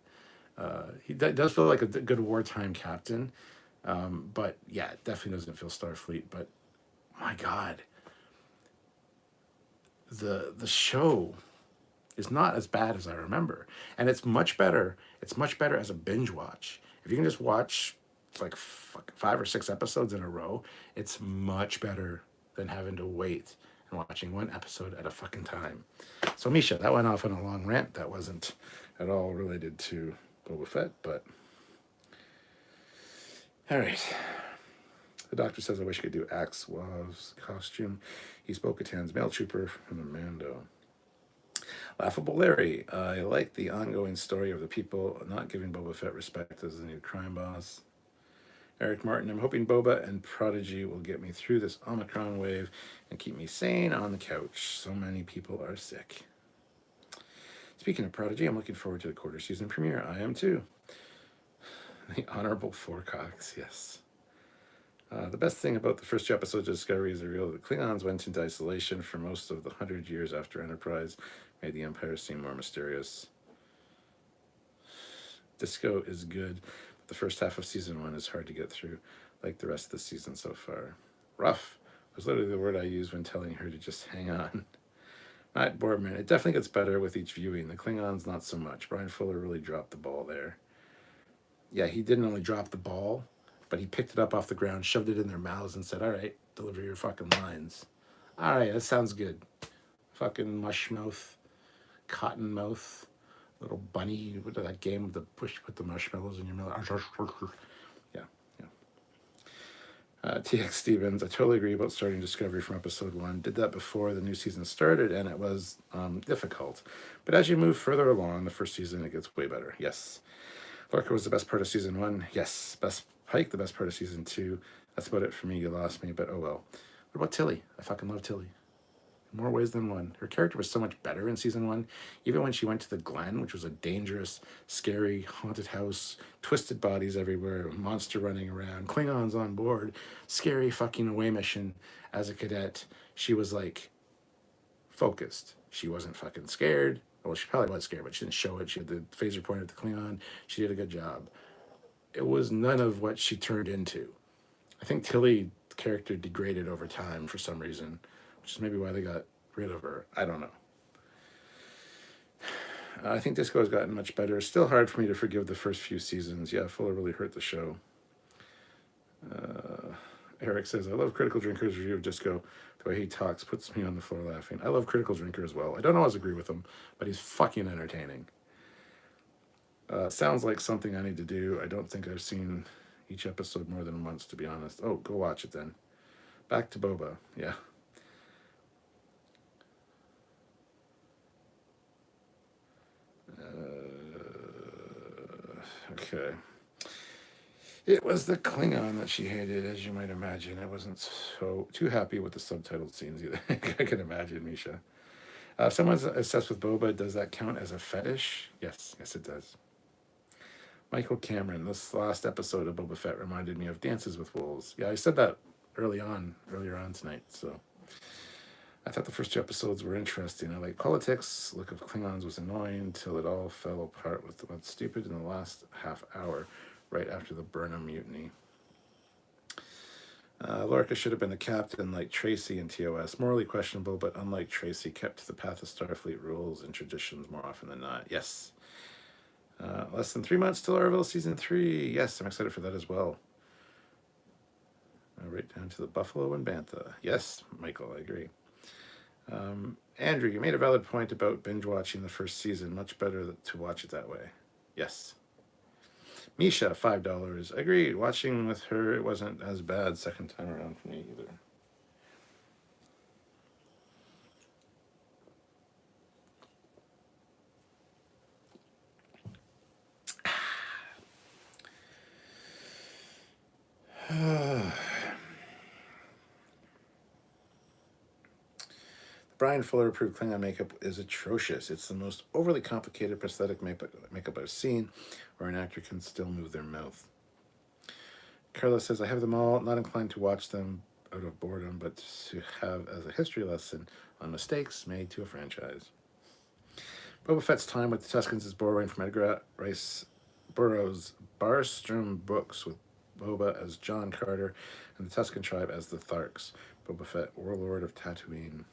He does feel like a good wartime captain, but yeah, it definitely doesn't feel Starfleet. But my God, the show is not as bad as I remember, and it's much better. It's much better as a binge watch. If you can just watch like 5 or 6 episodes in a row, it's much better than having to wait and watching one episode at a fucking time. So Misha, that went off on a long rant that wasn't at all related to Boba Fett, but all right. The doctor says, I wish I could do Axwav's costume. He spoke Tan's mail trooper from the Mando. Laughable Larry, I like the ongoing story of the people not giving Boba Fett respect as the new crime boss. Eric Martin, I'm hoping Boba and Prodigy will get me through this Omicron wave and keep me sane on the couch. So many people are sick. Speaking of Prodigy, I'm looking forward to the quarter season premiere. I am too. The Honorable Fourcox, yes. The best thing about the first 2 episodes of Discovery is the reveal that the Klingons went into isolation for most of the 100 years after Enterprise made the Empire seem more mysterious. Disco is good, but the first half of season 1 is hard to get through, like the rest of the season so far. Rough was literally the word I used when telling her to just hang on. Matt Boardman, it definitely gets better with each viewing. The Klingons, not so much. Brian Fuller really dropped the ball there. Yeah, he didn't only drop the ball, but he picked it up off the ground, shoved it in their mouths, and said, all right, deliver your fucking lines. All right, that sounds good. Fucking mush mouth, cotton mouth, little bunny. What is that game with the push, put the marshmallows in your mouth? Yeah, yeah. TX Stevens, I totally agree about starting Discovery from episode 1. Did that before the new season started, and it was difficult. But as you move further along, the first season, it gets way better. Yes. Lorca was the best part of season 1. Yes. Best Pike, the best part of season 2. That's about it for me. You lost me, but oh well. What about Tilly? I fucking love Tilly. In more ways than one. Her character was so much better in season 1. Even when she went to the Glen, which was a dangerous, scary, haunted house, twisted bodies everywhere, a monster running around, Klingons on board, scary fucking away mission as a cadet, she was like focused. She wasn't fucking scared. Well, she probably was scared, but she didn't show it. She had the phaser pointed at the Klingon. She did a good job. It was none of what she turned into. I think Tilly's character degraded over time for some reason, which is maybe why they got rid of her. I don't know. I think Disco has gotten much better. It's still hard for me to forgive the first few seasons. Yeah, Fuller really hurt the show. Eric says, I love Critical Drinker's review of Disco. The way he talks puts me on the floor laughing. I love Critical Drinker as well. I don't always agree with him, but he's fucking entertaining. Sounds like something I need to do. I don't think I've seen each episode more than once, to be honest. Oh, go watch it then. Back to Boba. Yeah. Okay. It was the Klingon that she hated, as you might imagine. I wasn't so too happy with the subtitled scenes either. I can imagine, Misha. If someone's obsessed with Boba, does that count as a fetish? Yes, yes, it does. Michael Cameron, this last episode of Boba Fett reminded me of Dances with Wolves. Yeah, I said that earlier on tonight. So I thought the first 2 episodes were interesting. I like politics. Look of Klingons was annoying till it all fell apart with what's stupid in the last half hour, right after the Burnham mutiny. Lorca should have been the captain like Tracy in TOS. Morally questionable, but unlike Tracy, kept to the path of Starfleet rules and traditions more often than not. Yes. Less than 3 months till Orville season 3. Yes, I'm excited for that as well. Right down to the Buffalo and Bantha. Yes, Michael, I agree. Andrew, you made a valid point about binge watching the first season. Much better to watch it that way. Yes. Misha, $5. Agreed. Watching with her, it wasn't as bad second time around for me either. Brian Fuller approved Klingon makeup is atrocious. It's the most overly complicated prosthetic makeup I've seen, where an actor can still move their mouth. Carla says, I have them all, not inclined to watch them out of boredom, but to have as a history lesson on mistakes made to a franchise. Boba Fett's time with the Tuskens is borrowing from Edgar Rice Burroughs' Barstrom books, with Boba as John Carter and the Tusken tribe as the Tharks. Boba Fett, Warlord of Tatooine.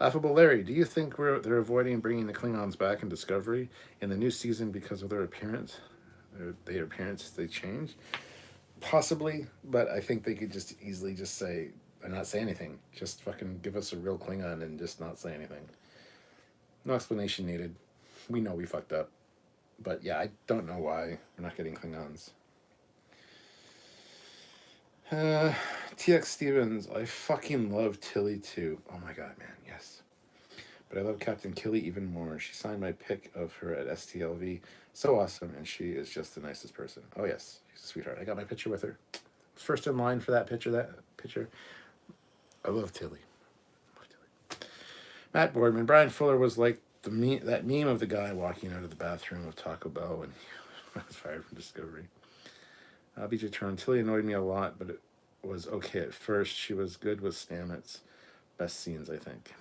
Laughable Larry, do you think they're avoiding bringing the Klingons back in Discovery in the new season because of their appearance? Their appearance, they changed? Possibly, but I think they could just easily just say, and not say anything. Just fucking give us a real Klingon and just not say anything. No explanation needed. We know we fucked up. But yeah, I don't know why we're not getting Klingons. TX Stevens, I fucking love Tilly too. Oh my god, man, yes. But I love Captain Killy even more. She signed my pic of her at STLV. So awesome, and she is just the nicest person. Oh yes, she's a sweetheart. I got my picture with her. First in line for that picture. I love Tilly. Matt Boardman, Brian Fuller was like that meme of the guy walking out of the bathroom of Taco Bell when he was fired from Discovery. BJ Turn, Tilly annoyed me a lot, but it was okay at first. She was good with Stamets. Best scenes, I think.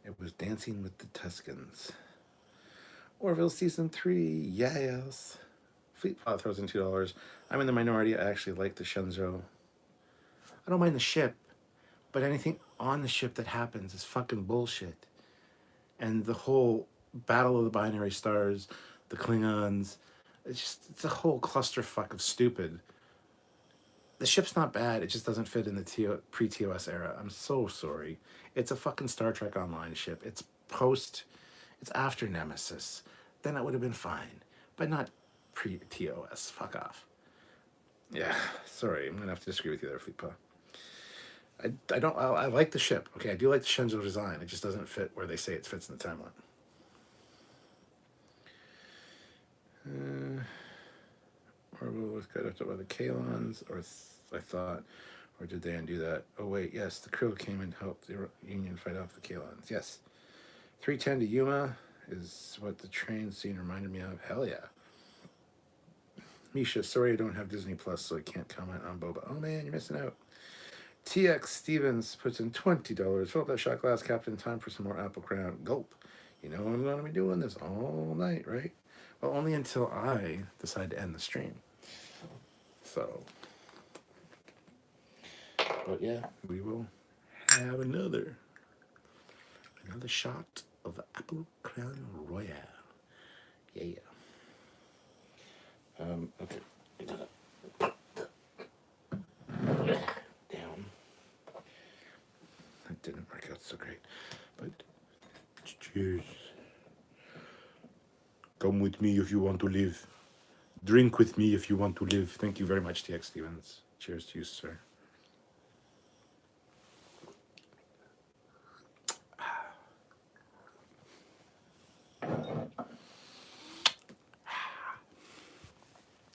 It was Dancing with the Tuskens. Orville Season 3, yes. Fleetpod throws in $2. I'm in the minority. I actually like the Shenzhou. I don't mind the ship, but anything on the ship that happens is fucking bullshit. And the whole Battle of the Binary Stars, the Klingons, it's a whole clusterfuck of stupid. The ship's not bad, it just doesn't fit in the pre-TOS era. I'm so sorry. It's a fucking Star Trek Online ship. It's after Nemesis. Then it would have been fine, but not pre-TOS. Fuck off. Yeah, sorry, I'm gonna have to disagree with you there, Fleetpa. I like the ship. Okay, I do like the Shenzhou design. It just doesn't fit where they say it fits in the timeline. Orville was cut up by the Kalons, I thought, or did they undo that? Oh wait, yes, the crew came and helped the Union fight off the Kalons. Yes. 310 to Yuma is what the train scene reminded me of. Hell yeah. Misha, sorry I don't have Disney Plus, so I can't comment on Boba. Oh man, you're missing out. TX Stevens puts in $20. Fill up that shot glass, Captain. Time for some more Apple Crown. Gulp. You know I'm going to be doing this all night, right? Well, only until I decide to end the stream. So, but yeah, we will have another shot of Apple Crown Royale. Yeah. Okay. Down. That didn't work out so great, but cheers. Come with me if you want to live. Drink with me if you want to live. Thank you very much, TX Stevens. Cheers to you, sir.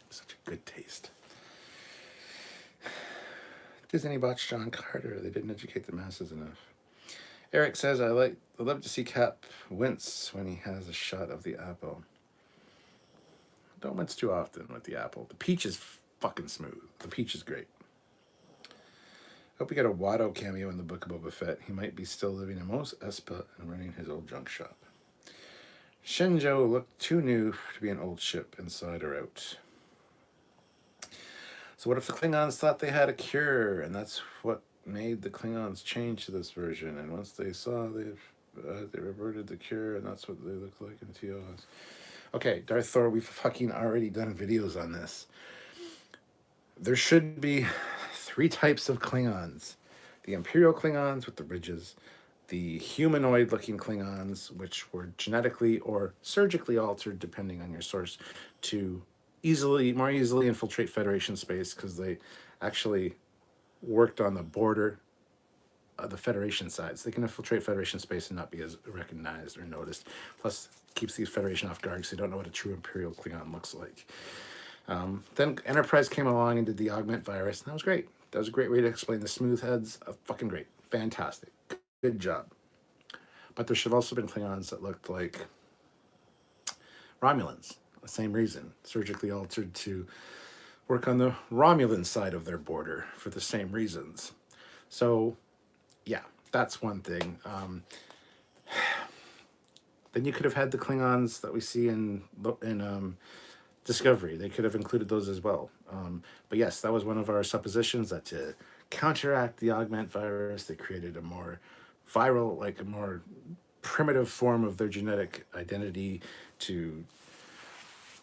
Such a good taste. Disney botched John Carter. They didn't educate the masses enough. Eric says, I love to see Cap wince when he has a shot of the apple. Don't wince too often with the apple. The peach is fucking smooth. The peach is great. Hope we got a Watto cameo in the Book of Boba Fett. He might be still living in Mos Espa and running his old junk shop. Shenzhou looked too new to be an old ship, inside or out. So what if the Klingons thought they had a cure, and that's what made the Klingons change to this version? And once they saw they reverted the cure, and that's what they look like in TOS. Okay, Darth Thor, we've fucking already done videos on this. There should be 3 types of Klingons. The Imperial Klingons with the ridges, the humanoid-looking Klingons, which were genetically or surgically altered, depending on your source, to more easily infiltrate Federation space, because they actually worked on the border of the Federation side. So they can infiltrate Federation space and not be as recognized or noticed. Plus, keeps the Federation off guard, so they don't know what a true Imperial Klingon looks like. Then Enterprise came along and did the augment virus, and that was great. That was a great way to explain the smooth heads. Fucking great. Fantastic. Good job. But there should have also been Klingons that looked like Romulans. The same reason. Surgically altered to work on the Romulan side of their border for the same reasons. So, yeah, that's one thing. Then you could have had the Klingons that we see in Discovery. They could have included those as well. But yes, that was one of our suppositions, that to counteract the augment virus, they created a more viral, like a more primitive form of their genetic identity to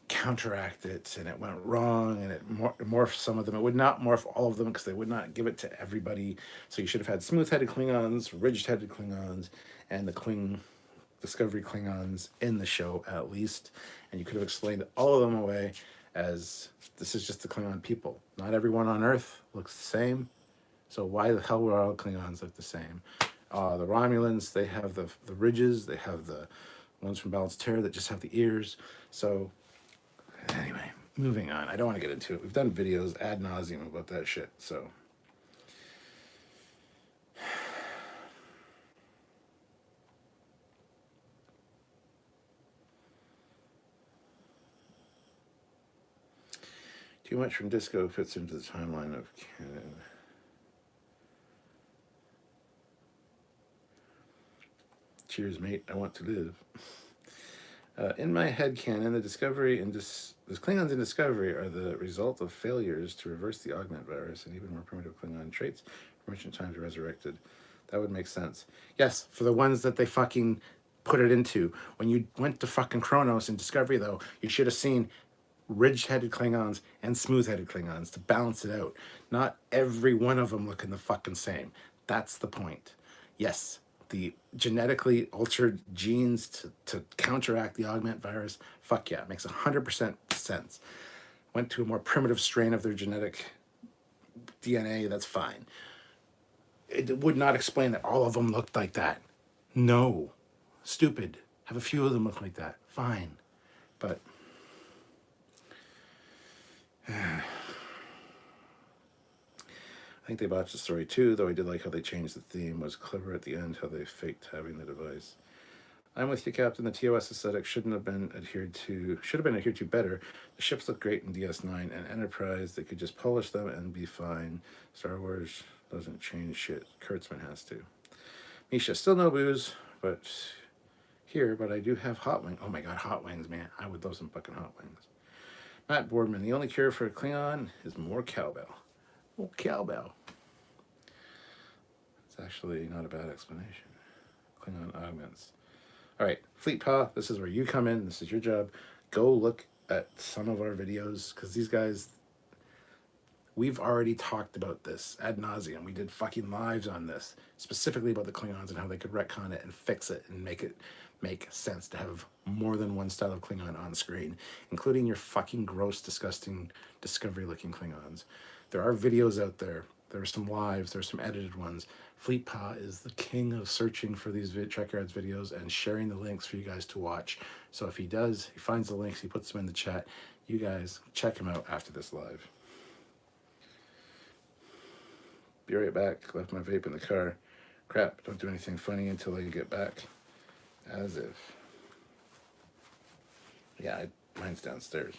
counteract it, and it went wrong, and it morphed some of them. It would not morph all of them because they would not give it to everybody. So you should have had smooth-headed Klingons, ridged-headed Klingons, and the Discovery Klingons in the show at least, and you could have explained all of them away as this is just the Klingon people. Not everyone on Earth looks the same, so why the hell would all Klingons look the same? The Romulans, they have the ridges, they have the ones from Balanced Terror that just have the ears. So anyway, moving on. I don't want to get into it. We've done videos ad nauseum about that shit, so. Too much from Disco fits into the timeline of canon. Cheers, mate. I want to live. In my head canon, the Discovery and the Klingons in Discovery are the result of failures to reverse the augment virus and even more primitive Klingon traits from ancient times resurrected. That would make sense. Yes, for the ones that they fucking put it into. When you went to fucking Kronos in Discovery, though, you should have seen ridge-headed Klingons and smooth-headed Klingons to balance it out. Not every one of them looking the fucking same. That's the point. Yes, the genetically altered genes to counteract the augment virus, fuck yeah, it makes 100% sense. Went to a more primitive strain of their genetic DNA, that's fine. It would not explain that all of them looked like that. No. Stupid. Have a few of them look like that. Fine. But I think they botched the story too, though I did like how they changed the theme. It was clever at the end how they faked having the device. I'm with you, Captain. The TOS aesthetic should have been adhered to better. The ships look great in DS9 and Enterprise. They could just polish them and be fine. Star Wars doesn't change shit. Kurtzman has to. Misha, still no booze, but I do have hot wings. Oh my god, hot wings, man. I would love some fucking hot wings. Matt Boardman, the only cure for a Klingon is more cowbell. More cowbell. It's actually not a bad explanation. Klingon augments. All right, Fleet Pa, this is where you come in. This is your job. Go look at some of our videos, because these guys, we've already talked about this ad nauseum. We did fucking lives on this, specifically about the Klingons and how they could retcon it and fix it and make it make sense to have more than one style of Klingon on screen, including your fucking gross, disgusting Discovery-looking Klingons. There are videos out there. There are some lives. There are some edited ones. Fleet Pa is the king of searching for these Trekyards videos and sharing the links for you guys to watch. So if he finds the links, he puts them in the chat. You guys check him out after this live. Be right back. Left my vape in the car. Crap, don't do anything funny until I get back. As if. Yeah, mine's downstairs.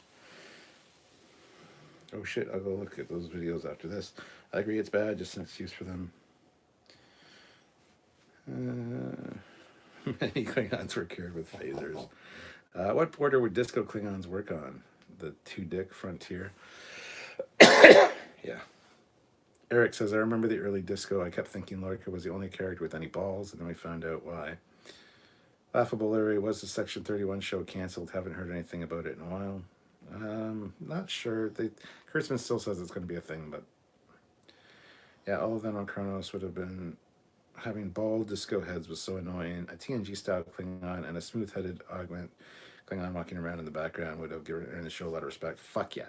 Oh shit, I'll go look at those videos after this. I agree it's bad, just an excuse for them. Many Klingons were cured with phasers. What border would Disco Klingons work on? The two-dick frontier? Yeah. Eric says, I remember the early Disco. I kept thinking Lorca was the only character with any balls, and then we found out why. Laughable Larry, was the Section 31 show canceled? Haven't heard anything about it in a while. Not sure. Kurtzman still says it's going to be a thing, but yeah, all of them on Kronos would have been having bald disco heads was so annoying. A TNG style Klingon and a smooth-headed augment Klingon walking around in the background would have given the show a lot of respect. Fuck yeah.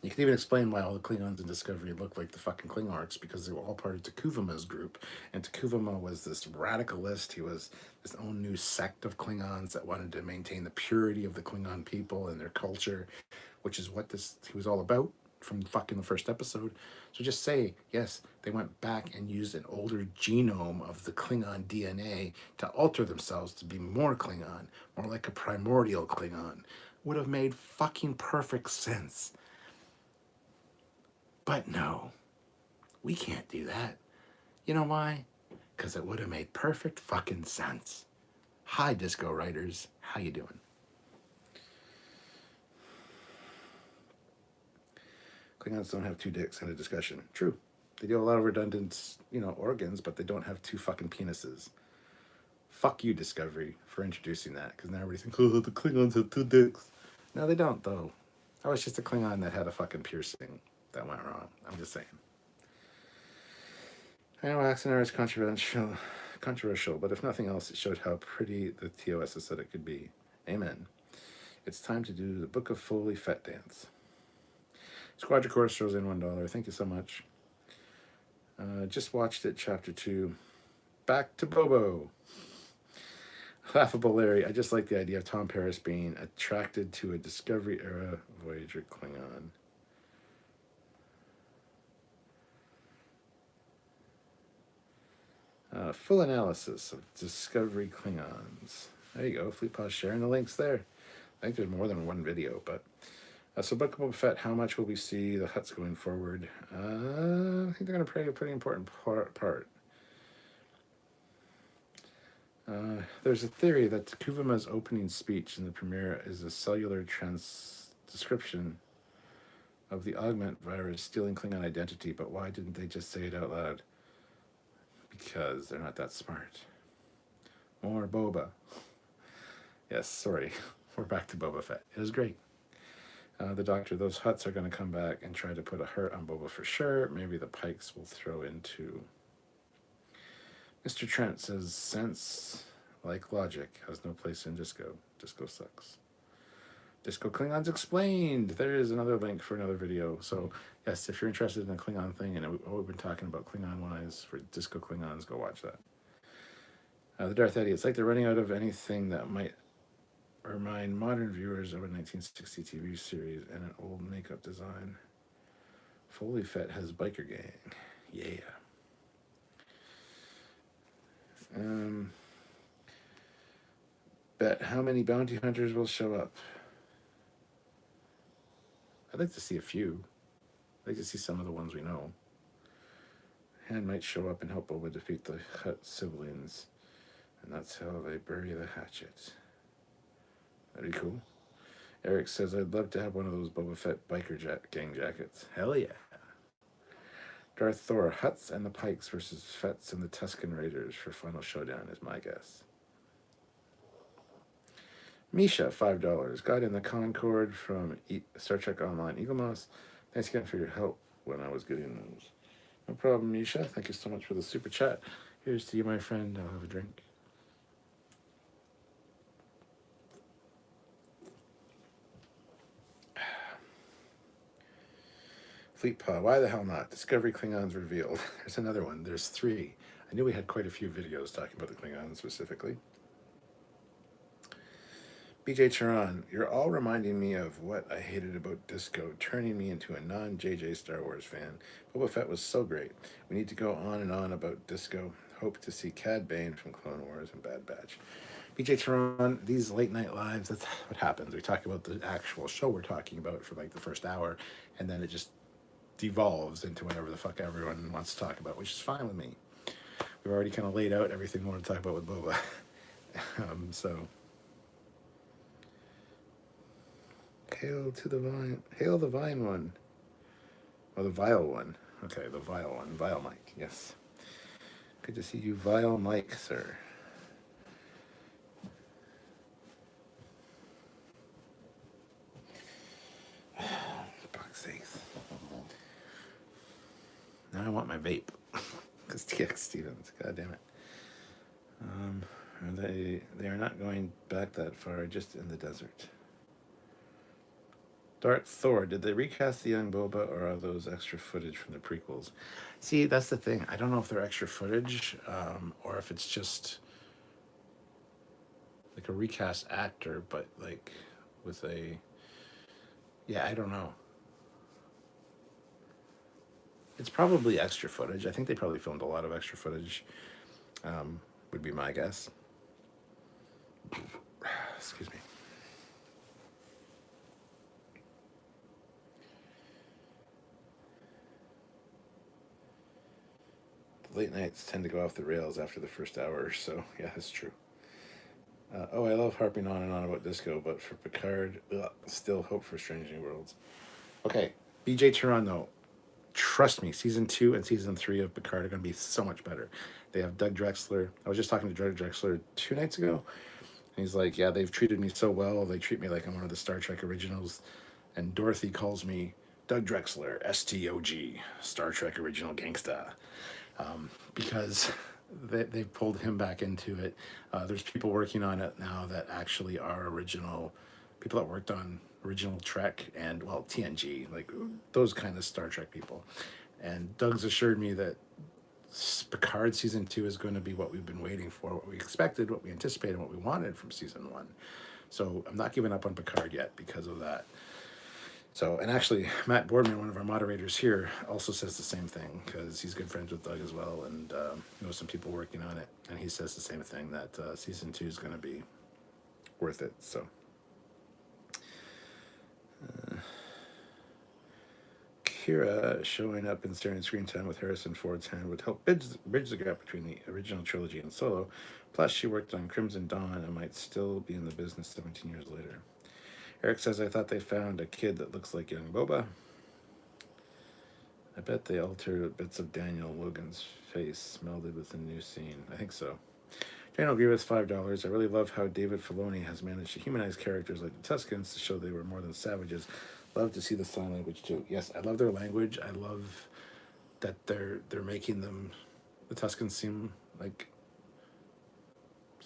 You can even explain why all the Klingons in Discovery look like the fucking Klingons, because they were all part of Takuvuma's group. And Takuvuma was this radicalist. He was his own new sect of Klingons that wanted to maintain the purity of the Klingon people and their culture, which is what he was all about from fucking the first episode. So just say, yes, they went back and used an older genome of the Klingon DNA to alter themselves to be more Klingon, more like a primordial Klingon. Would have made fucking perfect sense. But no, we can't do that. You know why? Because it would have made perfect fucking sense. Hi, disco writers. How you doing? Klingons don't have two dicks in a discussion. True. They do a lot of redundant, organs, but they don't have two fucking penises. Fuck you, Discovery, for introducing that, because now everybody thinks, oh, the Klingons have two dicks. No, they don't, though. That was just a Klingon that had a fucking piercing that went wrong. I'm just saying. I know Axonar is controversial, but if nothing else, it showed how pretty the TOS said it could be. Amen. It's time to do the Book of Foley Fett dance. Squadra Course throws in $1. Thank you so much. Just watched it, Chapter 2. Back to Bobo. Laughable Larry. I just like the idea of Tom Paris being attracted to a Discovery-era Voyager Klingon. Full analysis of Discovery Klingons. There you go. Fleet Pause sharing the links there. I think there's more than one video, but... so Book of Boba Fett, how much will we see the Hutts going forward? I think they're going to play a pretty important part. There's a theory that Kuvuma's opening speech in the premiere is a cellular transcription of the augment virus stealing Klingon identity, but why didn't they just say it out loud? Because they're not that smart. More Boba. Yes, sorry. We're back to Boba Fett. It was great. The Doctor, those Hutts are going to come back and try to put a hurt on Boba for sure. Maybe the Pikes will throw into... Mr. Trent says, sense, like logic, has no place in disco. Disco sucks. Disco Klingons Explained. There is another link for another video. So, yes, if you're interested in the Klingon thing, and we've been talking about Klingon-wise for Disco Klingons, go watch that. The Darth Eddie, it's like they're running out of anything that might remind modern viewers of a 1960 TV series and an old makeup design. Foley Fett has biker gang. Yeah. Bet how many bounty hunters will show up? I'd like to see a few. I'd like to see some of the ones we know. Han might show up and help Boba defeat the Hutt siblings. And that's how they bury the hatchet. That'd be cool. Eric says, I'd love to have one of those Boba Fett biker gang jackets. Hell yeah. Darth Thor, Hutts and the Pikes versus Fetts and the Tusken Raiders for final showdown is my guess. Misha, $5. Got in the Concorde from Star Trek Online Eagle Moss. Thanks again for your help when I was getting those. No problem, Misha. Thank you so much for the super chat. Here's to you, my friend. I'll have a drink. Fleet Paw, why the hell not? Discovery Klingons revealed. There's another one. There's 3. I knew we had quite a few videos talking about the Klingons specifically. BJ Charon, you're all reminding me of what I hated about Disco, turning me into a non-JJ Star Wars fan. Boba Fett was so great. We need to go on and on about Disco. Hope to see Cad Bane from Clone Wars and Bad Batch. BJ Charon, these late night lives, that's what happens. We talk about the actual show we're talking about for like the first hour, and then it just devolves into whatever the fuck everyone wants to talk about, which is fine with me. We've already kind of laid out everything we want to talk about with Boba. So, hail to the vine, hail the vine one, or the vile one. Okay, the vile one, vile Mike. Yes, good to see you, vile Mike, sir. Fuck's sakes. Now I want my vape. Because TX Stevens, god damn it. They are not going back that far, just in the desert. Darth Thor, did they recast the young Boba, or are those extra footage from the prequels? See, that's the thing. I don't know if they're extra footage, or if it's just like a recast actor, but like with a Yeah, I don't know. It's probably extra footage. I think they probably filmed a lot of extra footage. Would be my guess. Excuse me. The late nights tend to go off the rails after the first hour or so. Yeah, that's true. I love harping on and on about disco, but for Picard, still hope for Strange New Worlds. Okay, BJ Turan though, trust me, season 2 and season 3 of Picard are going to be so much better. They have Doug Drexler. I was just talking to Doug Drexler 2 nights ago, and he's like, "Yeah, they've treated me so well. They treat me like I'm one of the Star Trek originals." And Dorothy calls me Doug Drexler, STOG, Star Trek Original Gangsta, because they pulled him back into it. There's people working on it now that actually are original people that worked on original Trek and, well, TNG, like those kind of Star Trek people. And Doug's assured me that Picard season 2 is going to be what we've been waiting for, what we expected, what we anticipated, what we wanted from season 1. So I'm not giving up on Picard yet because of that. So, and actually, Matt Boardman, one of our moderators here, also says the same thing because he's good friends with Doug as well, and knows some people working on it. And he says the same thing, that season 2 is going to be worth it. So, Kira showing up and staring screen time with Harrison Ford's hand would help bridge the gap between the original trilogy and Solo. Plus, she worked on Crimson Dawn and might still be in the business 17 years later. Eric says, I thought they found a kid that looks like young Boba. I bet they altered bits of Daniel Logan's face melded with the new scene. I think so. Daniel Grievous, $5. I really love how David Filoni has managed to humanize characters like the Tuscans to show they were more than savages. Love to see the sign language too. Yes, I love their language. I love that they're making the Tuscans seem like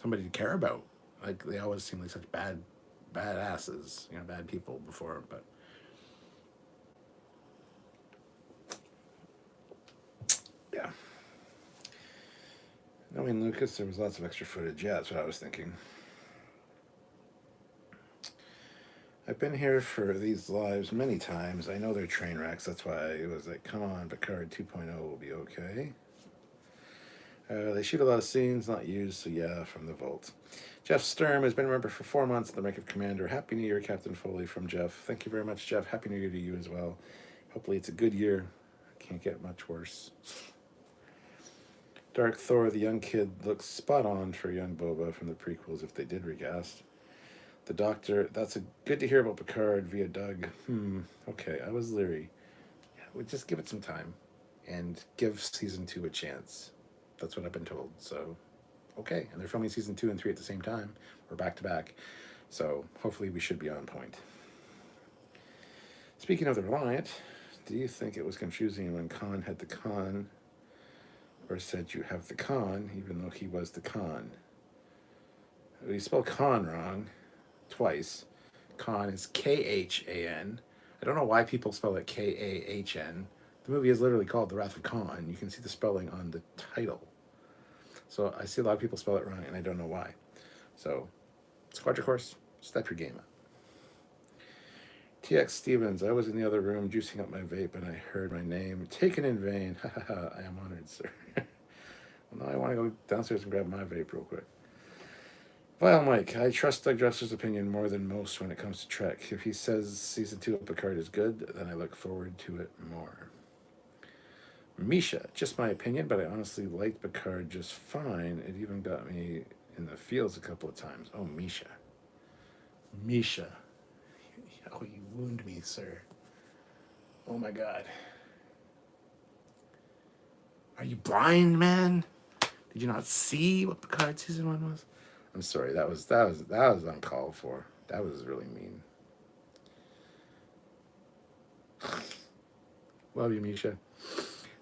somebody to care about. Like they always seem like such badasses, bad people before, but yeah. Knowing Lucas, there was lots of extra footage. Yeah, that's what I was thinking. I've been here for these lives many times. I know they're train wrecks. That's why it was like, come on, Picard 2.0 will be okay. They shoot a lot of scenes not used, so yeah, from the vault. Jeff Sturm has been a member for 4 months in the rank of commander. Happy New Year, Captain Foley, from Jeff. Thank you very much, Jeff. Happy New Year to you as well. Hopefully it's a good year. Can't get much worse. Dark Thor, the young kid, looks spot on for young Boba from the prequels if they did recast. The Doctor, that's good to hear about Picard via Doug. Okay, I was leery. Yeah, we'll just give it some time and give season 2 a chance. That's what I've been told. So, okay. And they're filming season 2 and 3 at the same time. We're back to back. So, hopefully we should be on point. Speaking of the Reliant, do you think it was confusing when Khan had the Khan, or said you have the Khan, even though he was the Khan? He spelled Khan wrong twice. Khan is Khan. I don't know why people spell it Kahn. The movie is literally called The Wrath of Khan. You can see the spelling on the title. So I see a lot of people spell it wrong, and I don't know why. So, Squadron Course, step your game up. TX Stevens, I was in the other room juicing up my vape, and I heard my name taken in vain. I am honored, sir. Well, now I want to go downstairs and grab my vape real quick. Well, Mike, I trust Doug Drexler's opinion more than most when it comes to Trek. If he says season 2 of Picard is good, then I look forward to it more. Misha, just my opinion, but I honestly liked Picard just fine. It even got me in the feels a couple of times. Oh, Misha. Misha. Oh, you wound me, sir. Oh my God. Are you blind, man? Did you not see what Picard season 1 was? I'm sorry, that was uncalled for. That was really mean. Love you, Misha.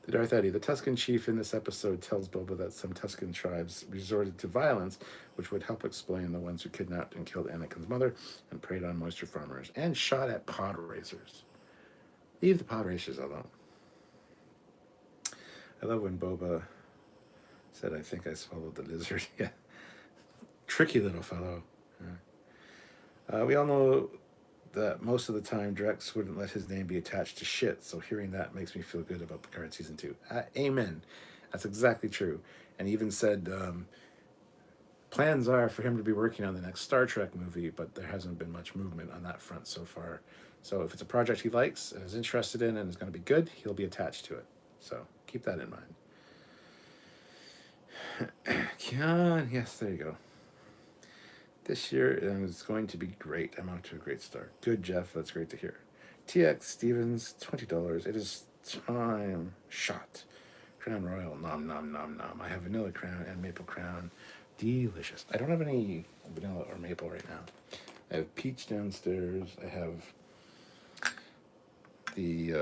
The Darth Eddie, the Tuscan chief in this episode, tells Boba that some Tuscan tribes resorted to violence, which would help explain the ones who kidnapped and killed Anakin's mother and preyed on moisture farmers and shot at pod racers. Leave the pod racers alone. I love when Boba said, I think I swallowed the lizard. Yeah. Tricky little fellow. Yeah. We all know that most of the time Drex wouldn't let his name be attached to shit, so hearing that makes me feel good about Picard season 2. Amen. That's exactly true. And he even said plans are for him to be working on the next Star Trek movie, but there hasn't been much movement on that front so far. So if it's a project he likes and is interested in and is going to be good, he'll be attached to it. So keep that in mind. Kian, yes, there you go. This year is going to be great. I'm out to a great start. Good, Jeff. That's great to hear. TX Stevens, $20. It is time. Shot. Crown Royal. Nom, nom, nom, nom. I have vanilla crown and maple crown. Delicious. I don't have any vanilla or maple right now. I have peach downstairs. I have the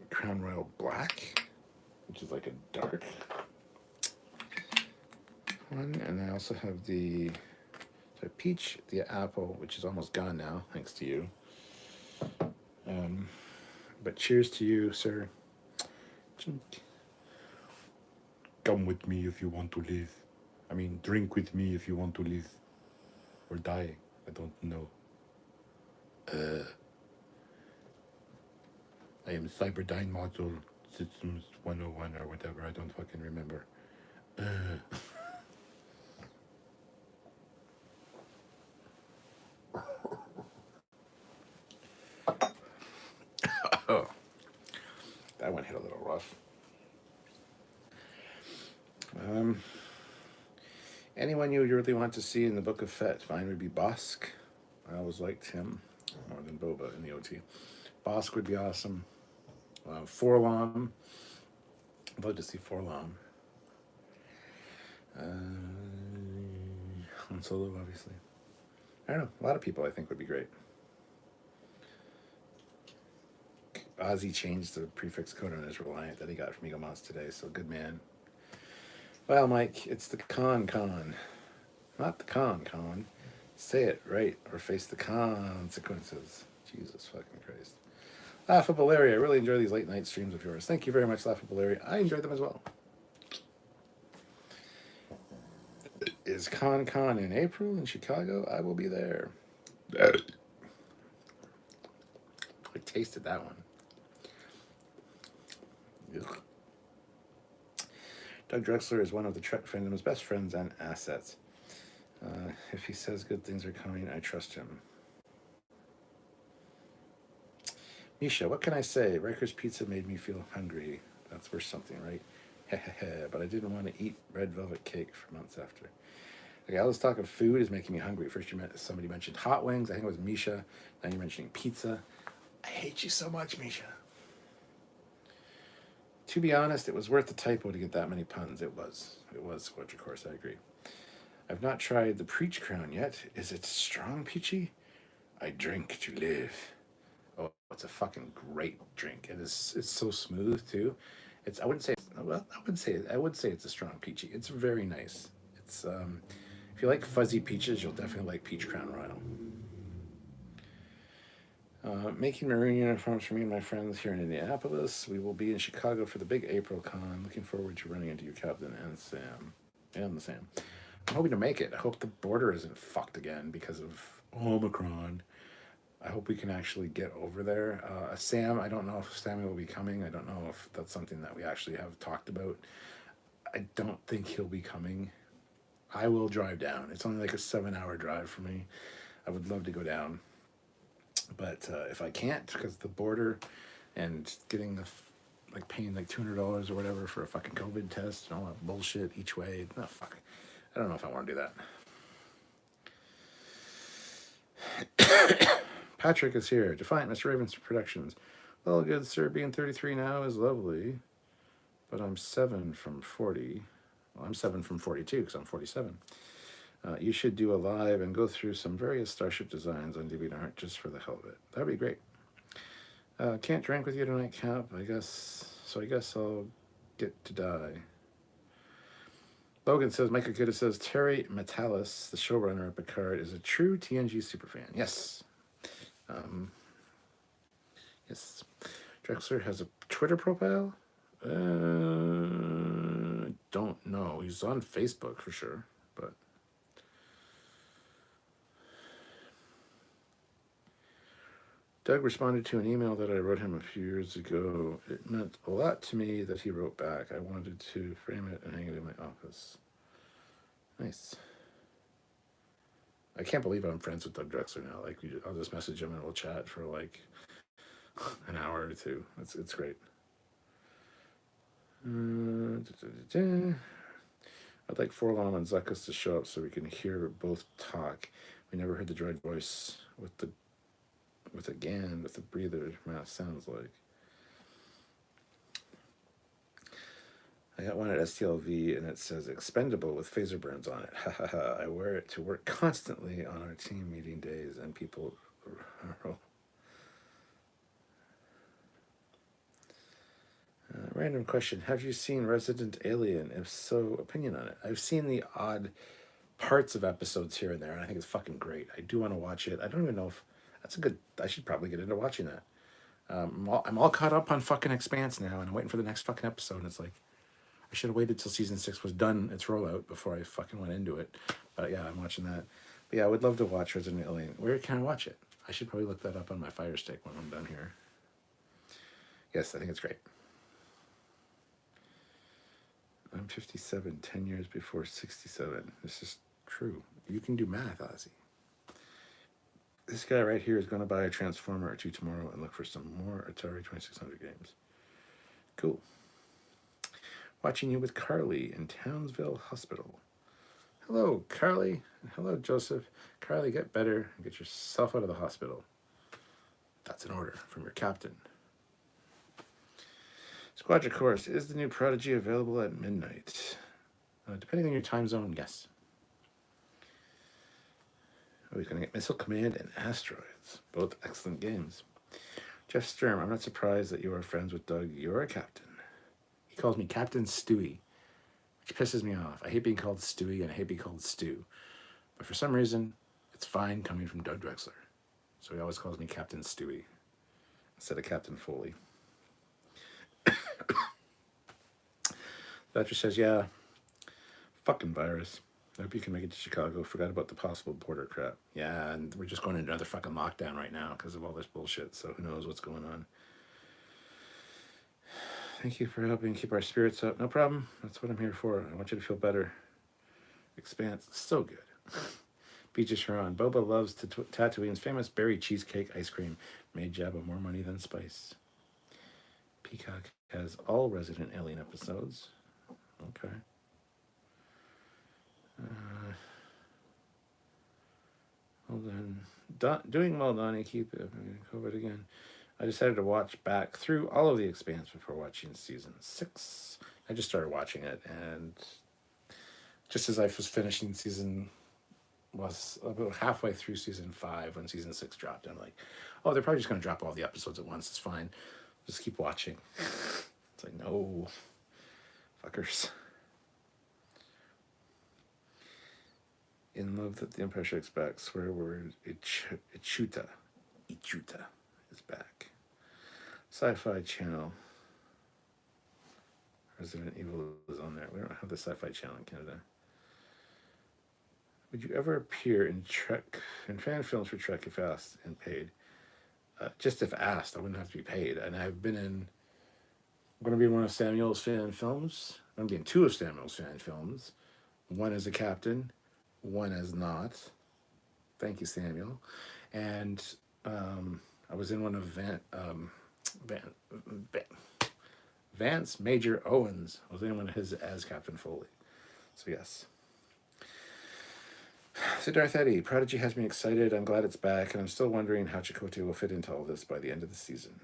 Crown Royal Black, which is like a dark one. And I also have the peach, the apple, which is almost gone now, thanks to you. But cheers to you, sir. Come with me if you want to live. I mean, drink with me if you want to live. Or die. I don't know. I am Cyberdyne Module Systems 101 or whatever. I don't fucking remember. Oh, that one hit a little rough. Anyone you really want to see in the Book of Fett? Mine would be Bosk. I always liked him more than Boba in the OT. Bosk would be awesome. Forlom. I'd love to see Forlom. Han Solo, obviously. I don't know. A lot of people I think would be great. Ozzy changed the prefix code on his Reliant that he got from Eagle Mouse today, so good man. Well, Mike, it's the con. Not the con. Say it right or face the consequences. Jesus fucking Christ. Laughable Larry, I really enjoy these late night streams of yours. Thank you very much, Laughable Larry. I enjoyed them as well. Is Con in April in Chicago? I will be there. I tasted that one. Ugh. Doug Drexler is one of the Trek fandom's best friends and assets. If he says good things are coming, I trust him. Misha, what can I say? Riker's Pizza made me feel hungry. That's worth something, right? But I didn't want to eat red velvet cake for months after. Okay, all this talk of food is making me hungry. First, somebody mentioned hot wings. I think it was Misha. Now you're mentioning pizza. I hate you so much, Misha. To be honest, it was worth the typo to get that many puns. It was, which of course I agree. I've not tried the Preach Crown yet. Is it strong, Peachy? I drink to live. Oh, it's a fucking great drink. It's so smooth too. I would say it's a strong peachy. It's very nice. It's if you like fuzzy peaches, you'll definitely like Peach Crown Royal. Making maroon uniforms for me and my friends here in Indianapolis. We will be in Chicago for the big April con. Looking forward to running into you, Captain, and Sam. And Sam. I'm hoping to make it. I hope the border isn't fucked again because of Omicron. I hope we can actually get over there. Sam, I don't know if Sammy will be coming. I don't know if that's something that we actually have talked about. I don't think he'll be coming. I will drive down. It's only like a 7-hour drive for me. I would love to go down. But if I can't, because the border and getting paying like $200 or whatever for a fucking COVID test and all that bullshit each way. No, fuck. I don't know if I want to do that. Patrick is here. Defiant Mr. Ravens Productions. Well, good sir, being 33 now is lovely, but I'm 7 from 40. Well, I'm 7 from 42 because I'm 47. You should do a live and go through some various Starship designs on DeviantArt just for the hell of it. That'd be great. Can't drink with you tonight, Cap. I guess I'll get to die. Logan says, Michael Kuda says, Terry Metalis, the showrunner of Picard, is a true TNG superfan. Yes. Yes. Drexler has a Twitter profile? Don't know. He's on Facebook for sure, but Doug responded to an email that I wrote him a few years ago. It meant a lot to me that he wrote back. I wanted to frame it and hang it in my office. Nice. I can't believe I'm friends with Doug Drexler now. Like, I'll just message him and we'll chat for like an hour or two. It's great. I'd like Forlom and Zuckus to show up so we can hear both talk. We never heard the droid voice with the breather mask sounds like. I got one at STLV and it says expendable with phaser burns on it. Ha ha ha. I wear it to work constantly on our team meeting days and people. Random question. Have you seen Resident Alien? If so, opinion on it. I've seen the odd parts of episodes here and there, and I think it's fucking great. I do want to watch it. I don't even know if that's a good. I should probably get into watching that. I'm all caught up on fucking Expanse now, and I'm waiting for the next fucking episode. And it's like, I should have waited till season 6 was done, its rollout, before I fucking went into it. But yeah, I'm watching that. But yeah, I would love to watch Resident Alien. Where can I watch it? I should probably look that up on my Fire Stick when I'm done here. Yes, I think it's great. I'm 57, 10 years before 67. This is true. You can do math, Ozzy. This guy right here is going to buy a Transformer or two tomorrow and look for some more Atari 2600 games. Cool. Watching you with Carly in Townsville Hospital. Hello, Carly. Hello, Joseph. Carly, get better and get yourself out of the hospital. That's an order from your captain. Squadra Course, is the new Prodigy available at midnight? Depending on your time zone, yes. Oh, he's going to get Missile Command and Asteroids. Both excellent games. Jeff Sturm, I'm not surprised that you are friends with Doug. You're a captain. He calls me Captain Stewie, which pisses me off. I hate being called Stewie and I hate being called Stu. But for some reason, it's fine coming from Doug Drexler. So he always calls me Captain Stewie instead of Captain Foley. Thatcher says, yeah, fucking virus. I hope you can make it to Chicago. Forgot about the possible border crap. Yeah, and we're just going into another fucking lockdown right now because of all this bullshit, so who knows what's going on. Thank you for helping keep our spirits up. No problem. That's what I'm here for. I want you to feel better. Expanse. So good. Beaches Huron. Boba loves Tatooine's famous berry cheesecake ice cream. Made Jabba more money than spice. Peacock has all Resident Alien episodes. Okay. Hold on. Doing well, Donnie. Keep it. COVID again. I decided to watch back through all of The Expanse before watching season 6. I just started watching it, and just as I was finishing was about halfway through season 5 when season 6 dropped. I'm like, oh, they're probably just going to drop all the episodes at once. It's fine. Just keep watching. It's like, no. Fuckers. In Love That the Empire Strikes Back, swear word, Ichuta is back. Sci-Fi Channel. Resident Evil is on there. We don't have the Sci-Fi Channel in Canada. Would you ever appear in fan films for Trek if asked and paid? Just if asked, I wouldn't have to be paid. And I'm going to be in one of Samuel's fan films. I'm going to be in 2 of Samuel's fan films. One as a captain, one as not. Thank you, Samuel. And I was in one of Vance Major Owens. I was in one of his as Captain Foley. So yes. So Darth Eddie, Prodigy has me excited. I'm glad it's back, and I'm still wondering how Chakotay will fit into all this by the end of the season.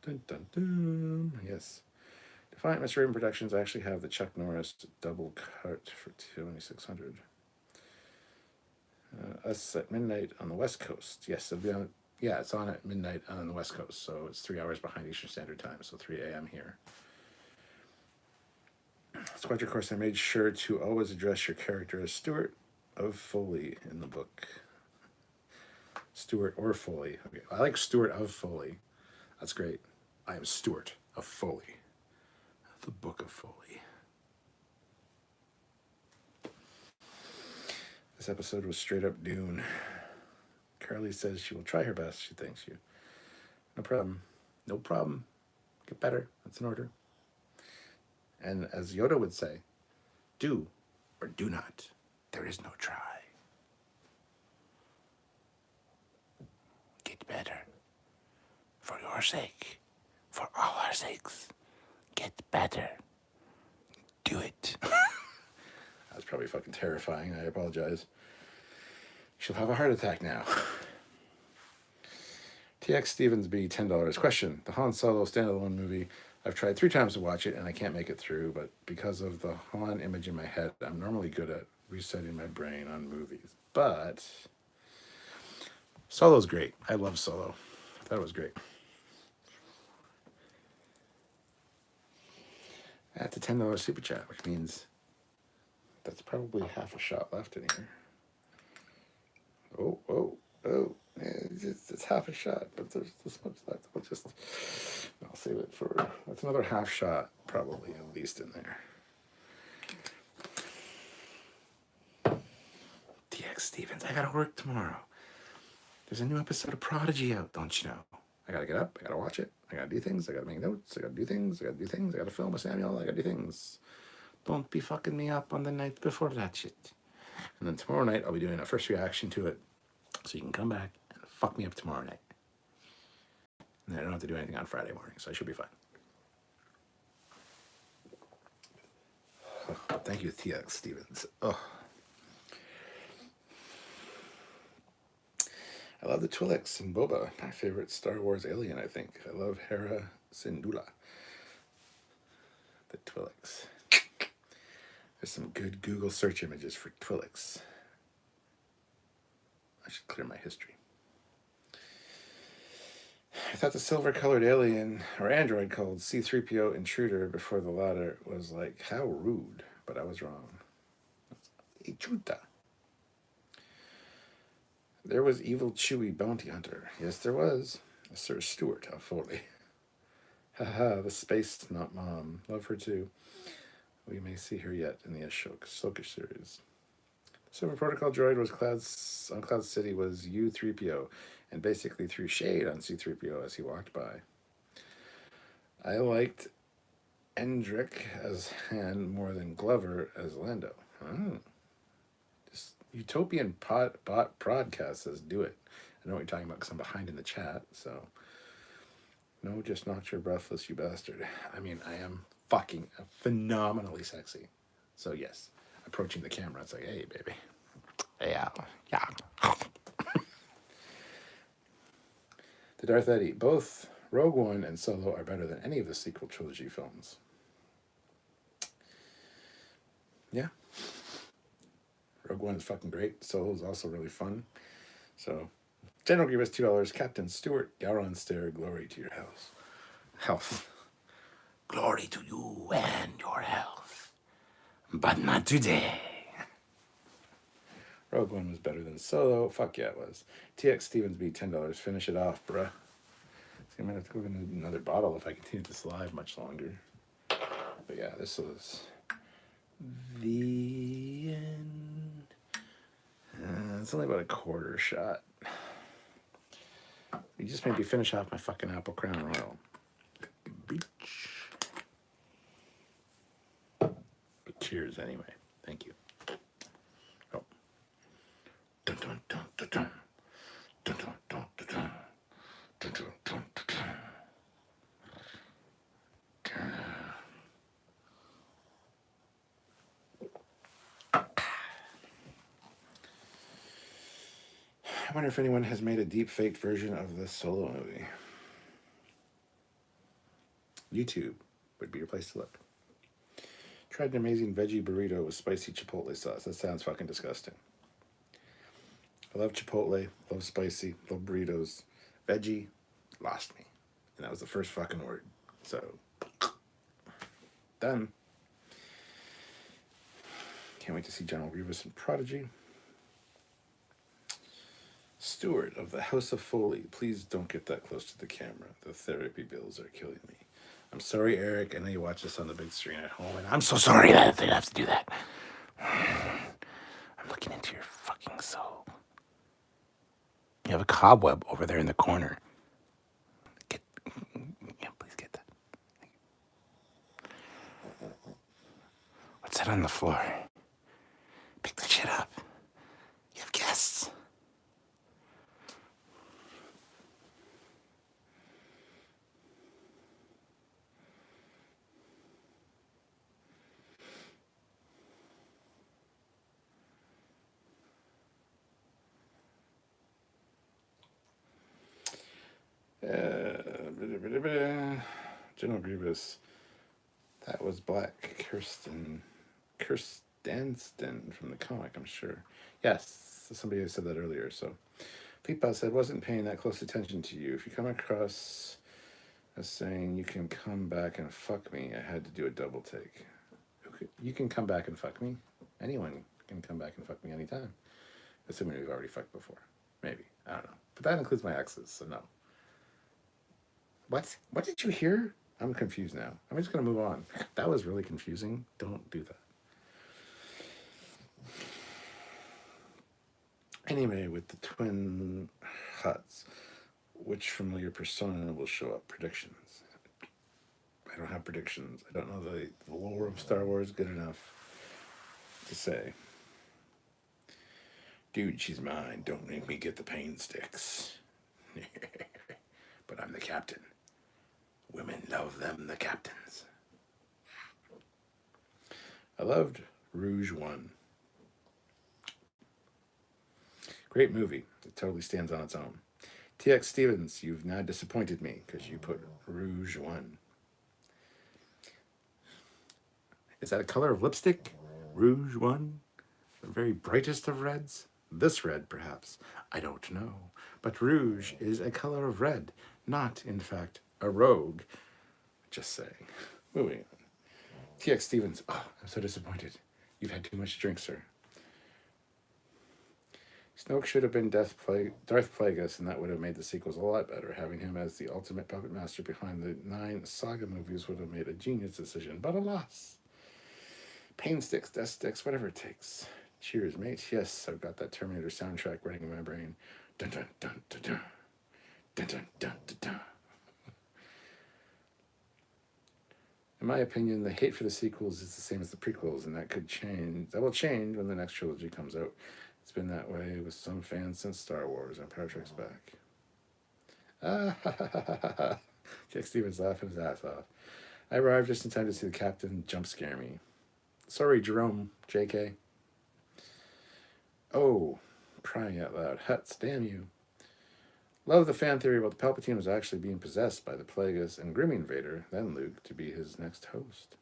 Dun, dun, dun. Yes. Defiant Mr. Raven Productions, I actually have the Chuck Norris double cut for 2600. Us at midnight on the West Coast. Yes, it'll be on. Yeah, it's on at midnight on the West Coast, so it's 3 hours behind Eastern Standard Time, so 3 a.m. here. Squadron Course, I made sure to always address your character as Stuart of Foley in the book. Stuart or Foley. Okay, I like Stuart of Foley. That's great. I am Stuart of Foley. The Book of Foley. This episode was straight up Dune. Carly says she will try her best. She thanks you. No problem. No problem. Get better. That's an order. And as Yoda would say, do or do not. There is no try. Get better. For your sake. For all our sakes. Get better. Do it. That's probably fucking terrifying. I apologize. She'll have a heart attack now. TX Stevens B, $10. Question. The Han Solo standalone movie. I've tried 3 times to watch it and I can't make it through, but because of the Han image in my head, I'm normally good at resetting my brain on movies. But Solo's great. I love Solo. I thought it was great. That's a $10 super chat, which means that's probably half a shot left in here. Oh. It's half a shot, but there's this much left. I'll save it for, that's another half shot, probably, at least in there. DX Stevens, I gotta work tomorrow. There's a new episode of Prodigy out, don't you know? I gotta get up, I gotta watch it, I gotta do things, I gotta make notes, I gotta do things, I gotta film with Samuel, I gotta do things. Don't be fucking me up on the night before that shit. And then tomorrow night, I'll be doing a first reaction to it, so you can come back and fuck me up tomorrow night. And then I don't have to do anything on Friday morning, so I should be fine. Oh, thank you, TX Stevens. Oh. I love the Twi'leks and Boba, my favorite Star Wars alien, I think. I love Hera Syndulla. The Twi'leks. There's some good Google search images for Twi'leks. I should clear my history. I thought the silver-colored alien or android called C-3PO Intruder before the latter was like, how rude, but I was wrong. Ichuta. There was evil Chewie bounty hunter. Yes, there was. Sir Stuart of Foley. Haha, the space not mom. Love her too. We may see her yet in the Ahsoka series. Silver Protocol droid was on Cloud City was U-3PO and basically threw shade on C-3PO as he walked by. I liked Endrick as Han more than Glover as Lando. Just Utopian Podcast says do it. I know what you're talking about because I'm behind in the chat, so. No, just not your breathless, you bastard. I mean, I am fucking phenomenally sexy. So yes, approaching the camera, it's like, hey, baby. Yeah. The Darth Eddie. Both Rogue One and Solo are better than any of the sequel trilogy films. Yeah. Rogue One is fucking great. Solo is also really fun. So, General Grievous, $2. Captain Stewart, Gowron Stair, glory to your health. Glory to you and your health. But not today. Rogue One was better than Solo. Fuck yeah, it was. TX Stevens B, $10. Finish it off, bruh. See, I'm going to have to go get another bottle if I continue this live much longer. But yeah, this was the end. It's only about a quarter shot. You just made me finish off my fucking Apple Crown Royal. Beach. But cheers anyway. Thank you. Oh. Dun, dun, dun, dun, dun. Dun, dun, dun, dun, dun. Dun, dun, dun, dun, dun. I wonder if anyone has made a deep fake version of the Solo movie. YouTube would be your place to look. Tried an amazing veggie burrito with spicy chipotle sauce. That sounds fucking disgusting. I love chipotle, love spicy, love burritos. Veggie lost me. And that was the first fucking word. So, done. Can't wait to see General Grievous and Prodigy. Stewart of the House of Foley, please don't get that close to the camera. The therapy bills are killing me. I'm sorry, Eric. I know you watch this on the big screen at home, and I'm so sorry that I have to do that. I'm looking into your fucking soul. You have a cobweb over there in the corner. Sit on the floor. Pick the shit up. You have guests. General Grievous. That was Black Kirstenston from the comic, I'm sure. Yes, somebody said that earlier. So, Peepa said, wasn't paying that close attention to you. If you come across as saying you can come back and fuck me, I had to do a double take. You can come back and fuck me? Anyone can come back and fuck me anytime. Assuming we've already fucked before. Maybe. I don't know. But that includes my exes, so no. What? What did you hear? I'm confused now. I'm just going to move on. That was really confusing. Don't do that. Anyway, with the twin huts, which familiar persona will show up? Predictions. I don't have predictions. I don't know the lore of Star Wars good enough to say. Dude, she's mine. Don't make me get the pain sticks. But I'm the captain. Women love them, the captains. I loved Rouge One. Great movie. It totally stands on its own. TX Stevens, you've now disappointed me because you put Rouge One. Is that a color of lipstick? Rouge One? The very brightest of reds? This red, perhaps. I don't know. But rouge is a color of red, not, in fact, a rogue. Just saying. Moving on. TX Stevens. Oh, I'm so disappointed. You've had too much to drink, sir. Snoke should have been Darth Plagueis, and that would have made the sequels a lot better. Having him as the ultimate puppet master behind the 9 saga movies would have made a genius decision. But alas. Pain sticks, death sticks, whatever it takes. Cheers, mate. Yes, I've got that Terminator soundtrack running in my brain. Dun dun dun dun dun. Dun dun dun dun dun. In my opinion, the hate for the sequels is the same as the prequels, and that could change. That will change when the next trilogy comes out. It's been that way with some fans since Star Wars. Empire Strikes Back. Ah, ha, ha, ha, ha, ha. Jack Stevens laughing his ass off. I arrived just in time to see the captain jump scare me. Sorry, Jerome, JK. Oh, crying out loud. Huts, damn you. Love the fan theory about the Palpatine was actually being possessed by the Plagueis and grooming Vader, then Luke, to be his next host.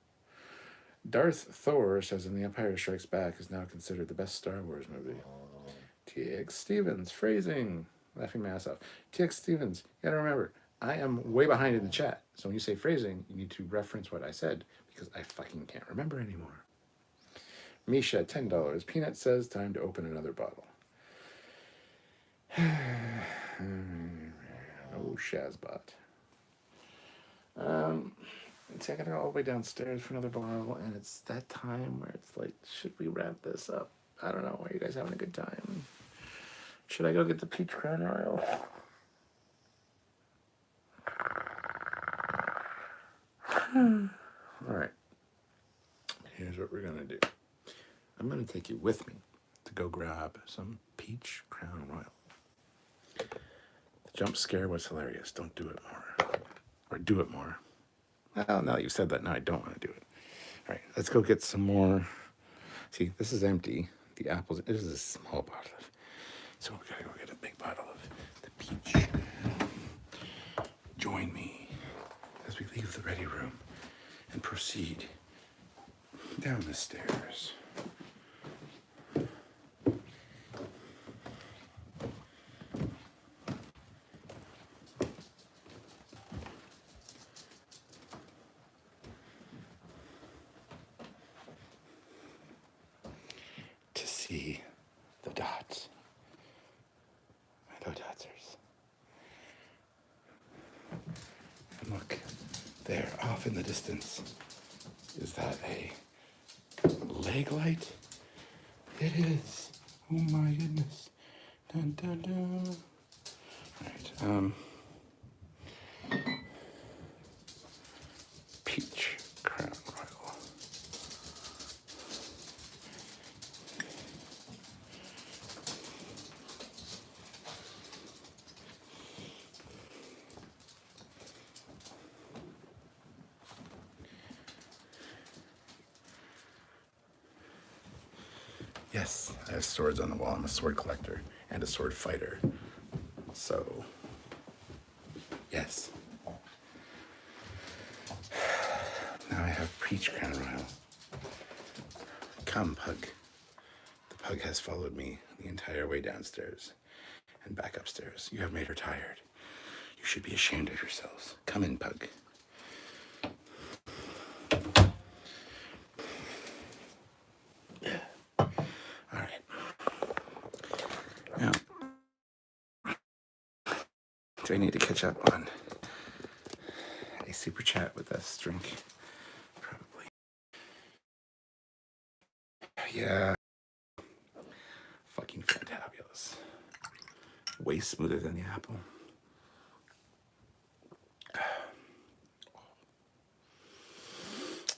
Darth Thor says in The Empire Strikes Back is now considered the best Star Wars movie. TX Stevens, phrasing. Laughing my ass off. TX Stevens, you gotta remember, I am way behind in the chat. So when you say phrasing, you need to reference what I said, because I fucking can't remember anymore. Misha, $10. Peanut says, time to open another bottle. Oh, Shazbot. I gotta go all the way downstairs for another bottle, and it's that time where it's like, should we wrap this up? I don't know. Are you guys having a good time? Should I go get the peach crown royal? All right. Here's what we're gonna do. I'm gonna take you with me to go grab some peach crown royal. The jump scare was hilarious. Don't do it more. Or do it more. Well, now that you've said that, now I don't want to do it. All right, let's go get some more. See, this is empty. The apples, this is a small bottle of, so we gotta go get a big bottle of the peach. Join me as we leave the ready room and proceed down the stairs. To see the dots. Hello, dotsers. And look, there, off in the distance. Is that a leg light? It is. Oh my goodness. Dun dun dun. Alright, peach crown royal. Yes, I have swords on the wall. I'm a sword collector and a sword fighter. So, yes. Now I have Peach Crown Royal. Come, Pug. The pug has followed me the entire way downstairs and back upstairs. You have made her tired. You should be ashamed of yourselves. Come in, Pug. All right. Now, do I need to catch up on a super chat with this drink? Probably. Yeah. Fucking fantabulous. Way smoother than the apple.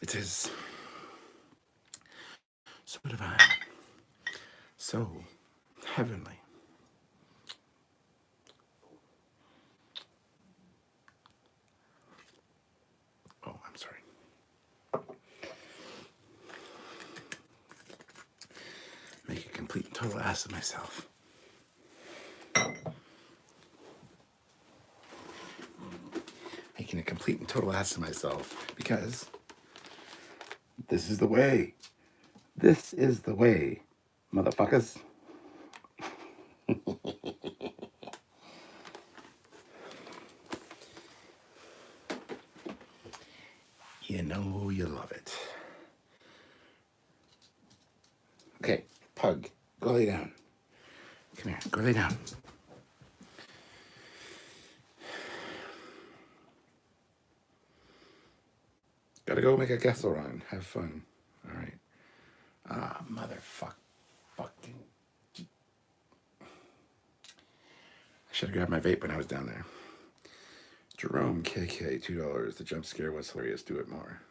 It is so divine, so heavenly. Oh, I'm sorry. Make a complete and total ass of myself. Making a complete and total ass of myself because this is the way. This is the way, motherfuckers. You know you love it. Okay, Pug, go lay down. Come here, go lay down. Gotta go make a castle run. Have fun. All right. Ah, motherfuck. Fucking. I should have grabbed my vape when I was down there. Jerome KK, $2. The jump scare was hilarious. Do it more.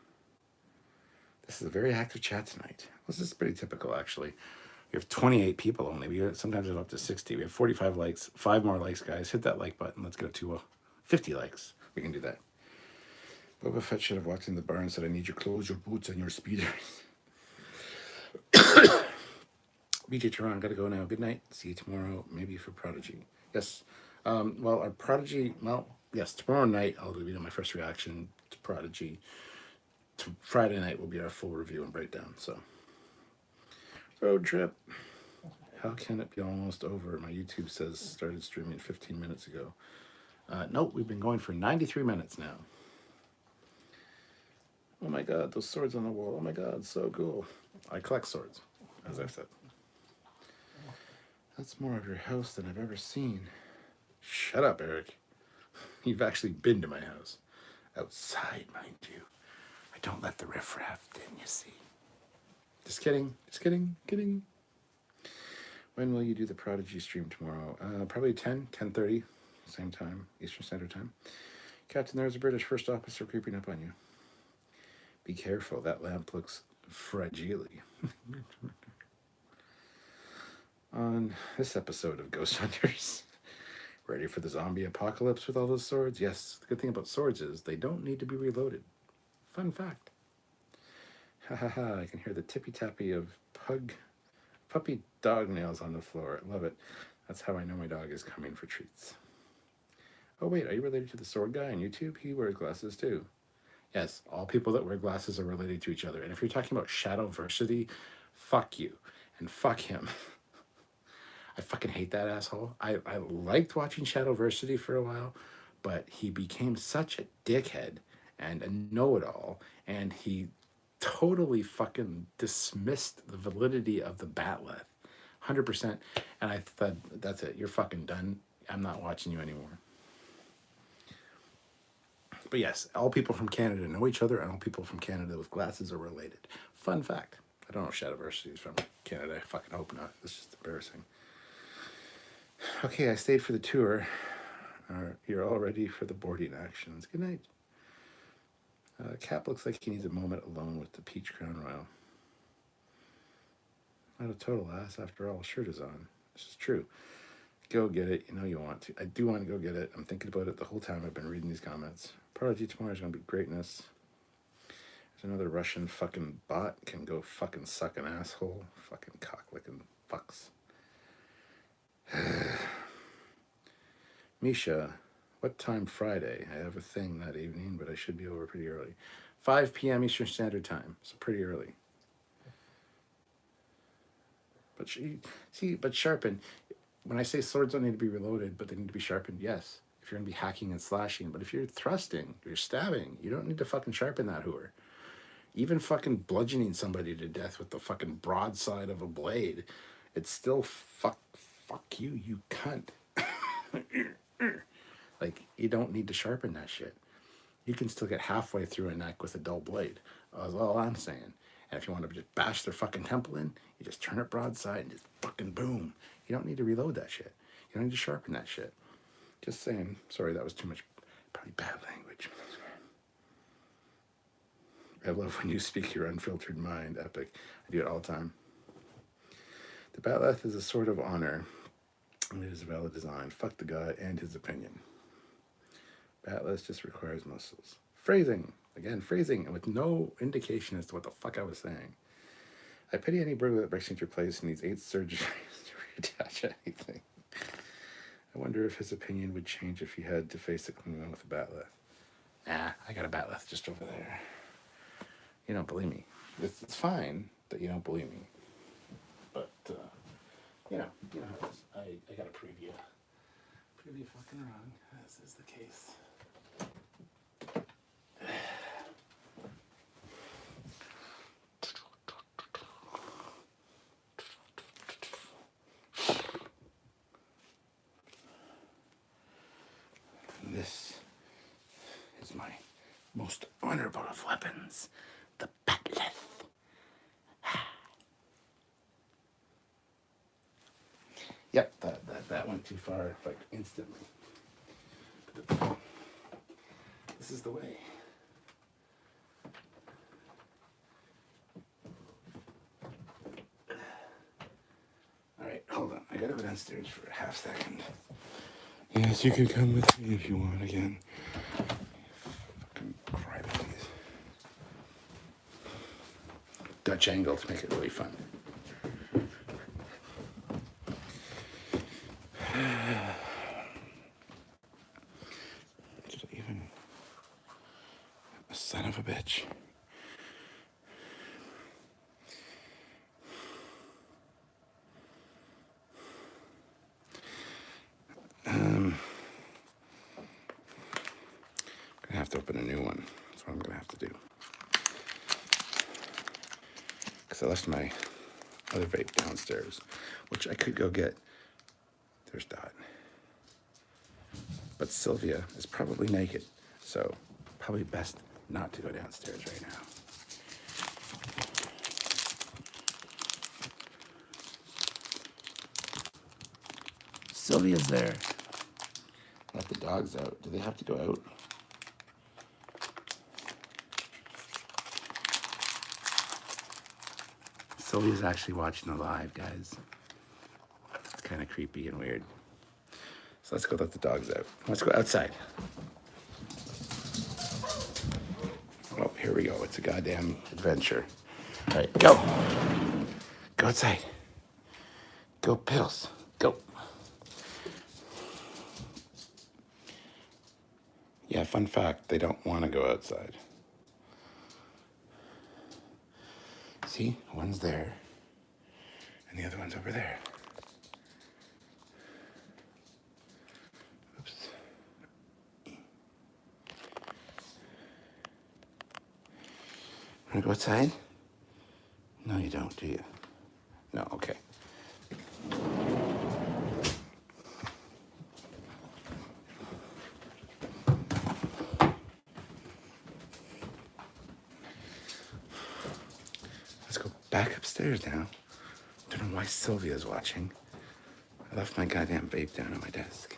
This is a very active chat tonight. Well, this is pretty typical, actually. We have 28 people only. Sometimes it's up to 60. We have 45 likes. 5 more likes, guys. Hit that like button. Let's go to 50 likes. We can do that. Boba Fett should have walked in the bar and said, I need your clothes, your boots, and your speeders. BJ Tehran, gotta go now. Good night. See you tomorrow, maybe for Prodigy. Yes. Well, our Prodigy, yes, tomorrow night I'll be doing my first reaction to Prodigy. Friday night will be our full review and breakdown. So, road trip. How can it be almost over? My YouTube says started streaming 15 minutes ago. Nope, we've been going for 93 minutes now. Oh my god, those swords on the wall. Oh my god, so cool. I collect swords, as I said. That's more of your house than I've ever seen. Shut up, Eric. You've actually been to my house. Outside, mind you. I don't let the riffraff in, you see. Just kidding. Just kidding. Kidding. When will you do the Prodigy stream tomorrow? Probably 10:30, same time, Eastern Standard Time. Captain, there's a British first officer creeping up on you. Be careful, that lamp looks fragile. On this episode of Ghost Hunters, ready for the zombie apocalypse with all those swords? Yes, the good thing about swords is they don't need to be reloaded. Fun fact. Ha ha ha, I can hear the tippy-tappy of puppy dog nails on the floor. I love it. That's how I know my dog is coming for treats. Oh wait, are you related to the sword guy on YouTube? He wears glasses too. Yes, all people that wear glasses are related to each other. And if you're talking about Shadowversity, fuck you. And fuck him. I fucking hate that asshole. I liked watching Shadowversity for a while, but he became such a dickhead and a know-it-all, and he totally fucking dismissed the validity of the Batleth. 100%. And I thought, that's it. You're fucking done. I'm not watching you anymore. But yes, all people from Canada know each other, and all people from Canada with glasses are related. Fun fact. I don't know if Shadowversity is from Canada. I fucking hope not. It's just embarrassing. Okay, I stayed for the tour. You're all ready for the boarding actions. Good night. Cap looks like he needs a moment alone with the Peach Crown Royal. Not a total ass after all. Shirt is on. This is true. Go get it. You know you want to. I do want to go get it. I'm thinking about it the whole time I've been reading these comments. Prodigy tomorrow is going to be greatness. Another Russian fucking bot can go fucking suck an asshole. Fucking cock-licking fucks. Misha, what time Friday? I have a thing that evening, but I should be over pretty early. 5 p.m. Eastern Standard Time, so pretty early. But but sharpen. When I say swords don't need to be reloaded, but they need to be sharpened, yes. If you're going to be hacking and slashing. But if you're thrusting, you're stabbing, you don't need to fucking sharpen that hooer. Even fucking bludgeoning somebody to death with the fucking broadside of a blade, it's still fuck you, you cunt. Like, you don't need to sharpen that shit. You can still get halfway through a neck with a dull blade. That's all I'm saying. And if you want to just bash their fucking temple in, you just turn it broadside and just fucking boom. You don't need to reload that shit. You don't need to sharpen that shit. Just saying. Sorry, that was too much, probably bad language. I love when you speak your unfiltered mind. Epic. I do it all the time. The Batleth is a sort of honor. And it is a valid design. Fuck the guy and his opinion. Batleth just requires muscles. Phrasing. Again, phrasing, and with no indication as to what the fuck I was saying. I pity any burglar that breaks into your place and needs 8 surgeries to reattach anything. I wonder if his opinion would change if he had to face a Klingon with a Batleth. Nah, I got a Batleth just over there. You don't believe me. It's fine that you don't believe me. But, you know how it is. I got to prove you fucking wrong, as is the case. This is my most honorable of weapons, the Batleth. Yep, that went too far, like instantly. But this is the way. All right, hold on. I gotta go downstairs for a half second. Yes, you can come with me if you want again. Fucking crybabies. Dutch angle to make it really fun. Just even a son of a bitch. Gonna have to open a new one. That's what I'm gonna have to do. Because I left my other vape downstairs, which I could go get. There's Dot. But Sylvia is probably naked, so probably best not to go downstairs right now. Sylvia's there. Let the dogs out. Do they have to go out? Sylvia's actually watching the live, guys. It's kind of creepy and weird. So let's go let the dogs out. Let's go outside. Oh, here we go. It's a goddamn adventure. All right, go. Go outside. Go, pills. Go. Yeah, fun fact, they don't want to go outside. See, one's there, and the other one's over there. Oops. Want to go outside? No, you don't, do you? No, okay. Let's go back upstairs now. Don't know why Sylvia's watching. I left my goddamn vape down on my desk.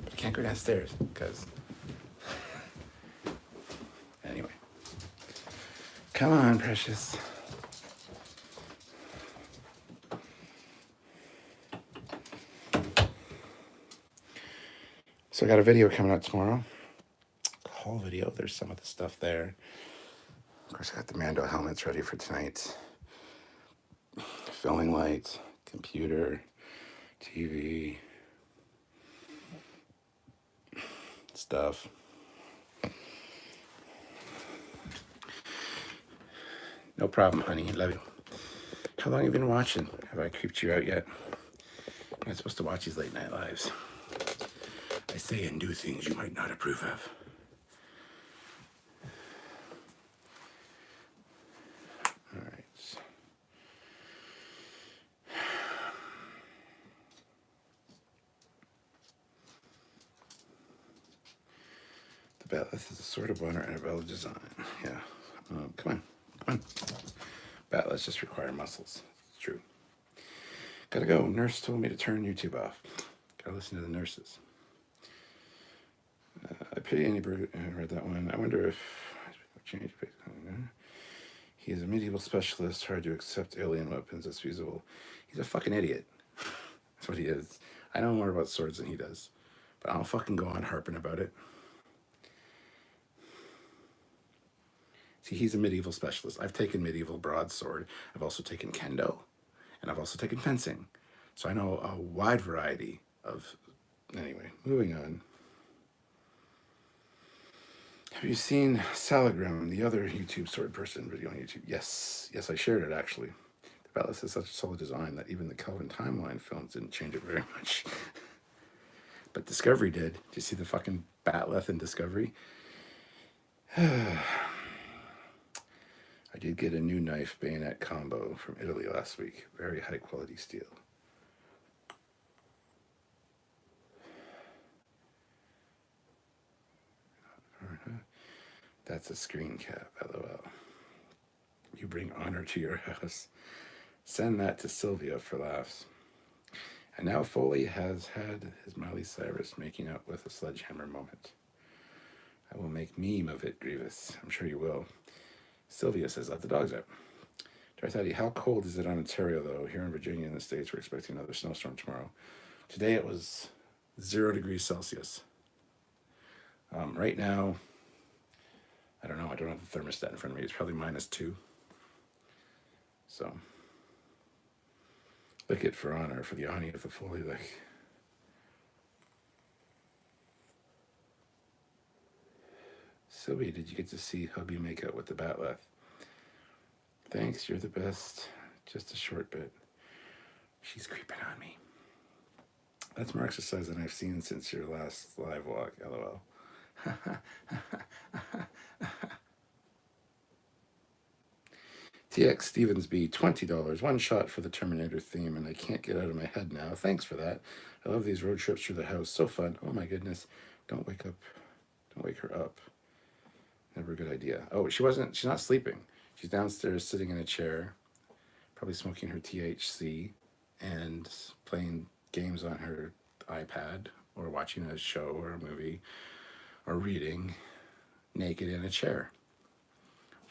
But I can't go downstairs because... Anyway. Come on, precious. So I got a video coming out tomorrow whole video. There's some of the stuff there. Of course, I got the Mando helmets ready for tonight. Filming light, computer, TV, stuff. No problem, honey. Love you. How long have you been watching? Have I creeped you out yet? You're not supposed to watch these late night lives. I say and do things you might not approve of. All right. The Batleth is a sword of honor and a bell design. Yeah. Come on. Batleths just require muscles. It's true. Gotta go. Nurse told me to turn YouTube off. Gotta listen to the nurses. I pity anybody who read that one. I wonder if change. He is a medieval specialist, hard to accept alien weapons as feasible. He's a fucking idiot. That's what he is. I know more about swords than he does, but I don't fucking go on harping about it. See, he's a medieval specialist. I've taken medieval broadsword. I've also taken kendo, and I've also taken fencing. So I know a wide variety of... Anyway, moving on. Have you seen Salagram, the other YouTube sword person video on YouTube? Yes, I shared it actually. The Batleth is such a solid design that even the Kelvin Timeline films didn't change it very much. But Discovery did. Did you see the fucking Batleth in Discovery? I did get a new knife bayonet combo from Italy last week. Very high quality steel. That's a screen cap, LOL. You bring honor to your house. Send that to Sylvia for laughs. And now Foley has had his Miley Cyrus making out with a sledgehammer moment. I will make meme of it, Grievous. I'm sure you will. Sylvia says, let the dogs out. Darth Eddie, how cold is it on Ontario, though? Here in Virginia in the States, we're expecting another snowstorm tomorrow. Today it was 0 degrees Celsius. Right now, I don't know. I don't have the thermostat in front of me. It's probably -2. So, lick it for honor, for the honey of the Foley lick. Sylvia, did you get to see hubby make out with the Batleth? Thanks, you're the best. Just a short bit. She's creeping on me. That's more exercise than I've seen since your last live walk, LOL. TX Stevens B, $20. One shot for the Terminator theme, and I can't get out of my head now. Thanks for that. I love these road trips through the house. So fun. Oh my goodness. Don't wake up. Don't wake her up. Never a good idea. Oh, she's not sleeping. She's downstairs sitting in a chair, probably smoking her THC and playing games on her iPad or watching a show or a movie or reading naked in a chair.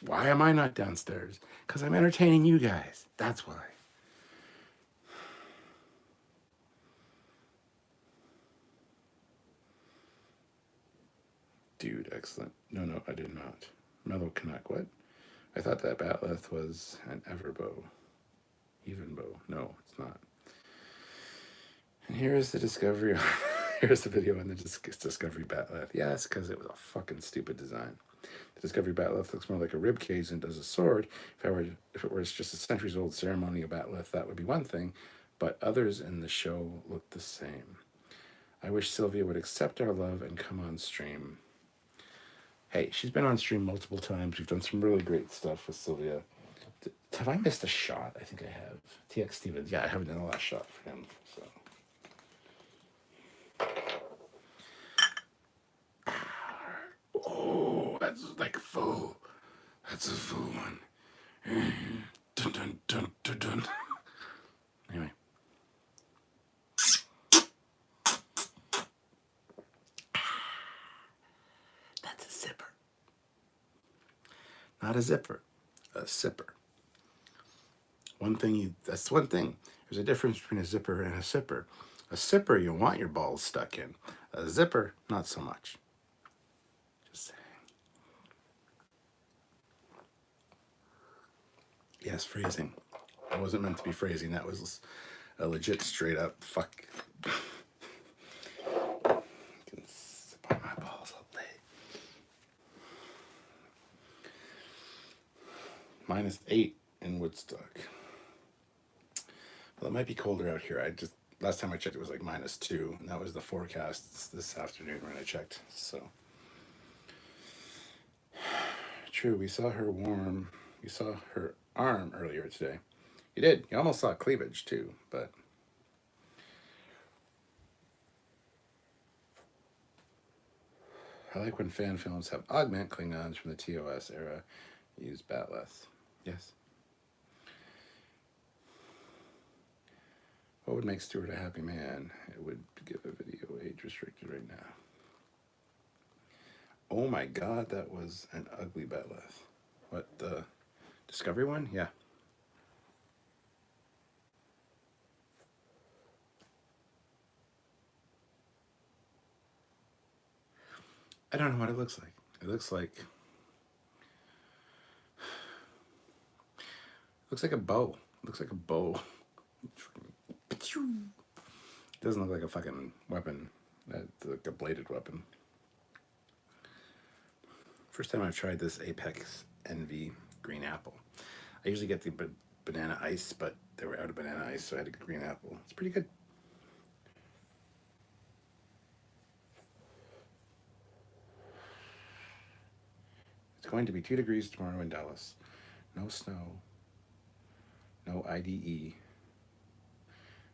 Why am I not downstairs? Because I'm entertaining you guys. That's why. Dude, excellent. No, I did not. Mellow Canuck, what? I thought that Batleth was an Everbow. Even bow. No, it's not. And here's the Discovery. Here's the video on the Discovery Batleth. Yes, because it was a fucking stupid design. The Discovery Batleth looks more like a rib cage than does a sword. If it was just a centuries-old ceremonial Batleth, that would be one thing, but others in the show look the same. I wish Sylvia would accept our love and come on stream. Hey, she's been on stream multiple times. We've done some really great stuff with Sylvia. Have I missed a shot? I think I have. TX Stevens. Yeah, I haven't done a last shot for him. So. Oh, that's like full. That's a full one. Dun dun dun dun dun. Anyway. That's a zipper. Not a zipper. A sipper. That's one thing. There's a difference between a zipper and a sipper. A sipper, you want your balls stuck in. A zipper, not so much. Just Yes, phrasing. I wasn't meant to be phrasing. That was a legit straight up fuck. You can sip on my balls all day. -8 in Woodstock. Well, it might be colder out here. Last time I checked it was like -2, and that was the forecast this afternoon when I checked. So true, we saw her warm. You saw her arm earlier today. You did. You almost saw cleavage too, but I like when fan films have augment Klingons from the TOS era use Batleth. Yes. What would make Stuart a happy man? It would give a video age restricted right now. Oh my god, that was an ugly Batleth. What, the Discovery one? Yeah. I don't know what it looks like. It looks like a bow. It looks like a bow. It doesn't look like a fucking weapon. It's like a bladed weapon. First time I've tried this Apex Envy green apple. I usually get the banana ice, but they were out of banana ice, so I had a green apple. It's pretty good. It's going to be 2 degrees tomorrow in Dallas. No snow. No IDE.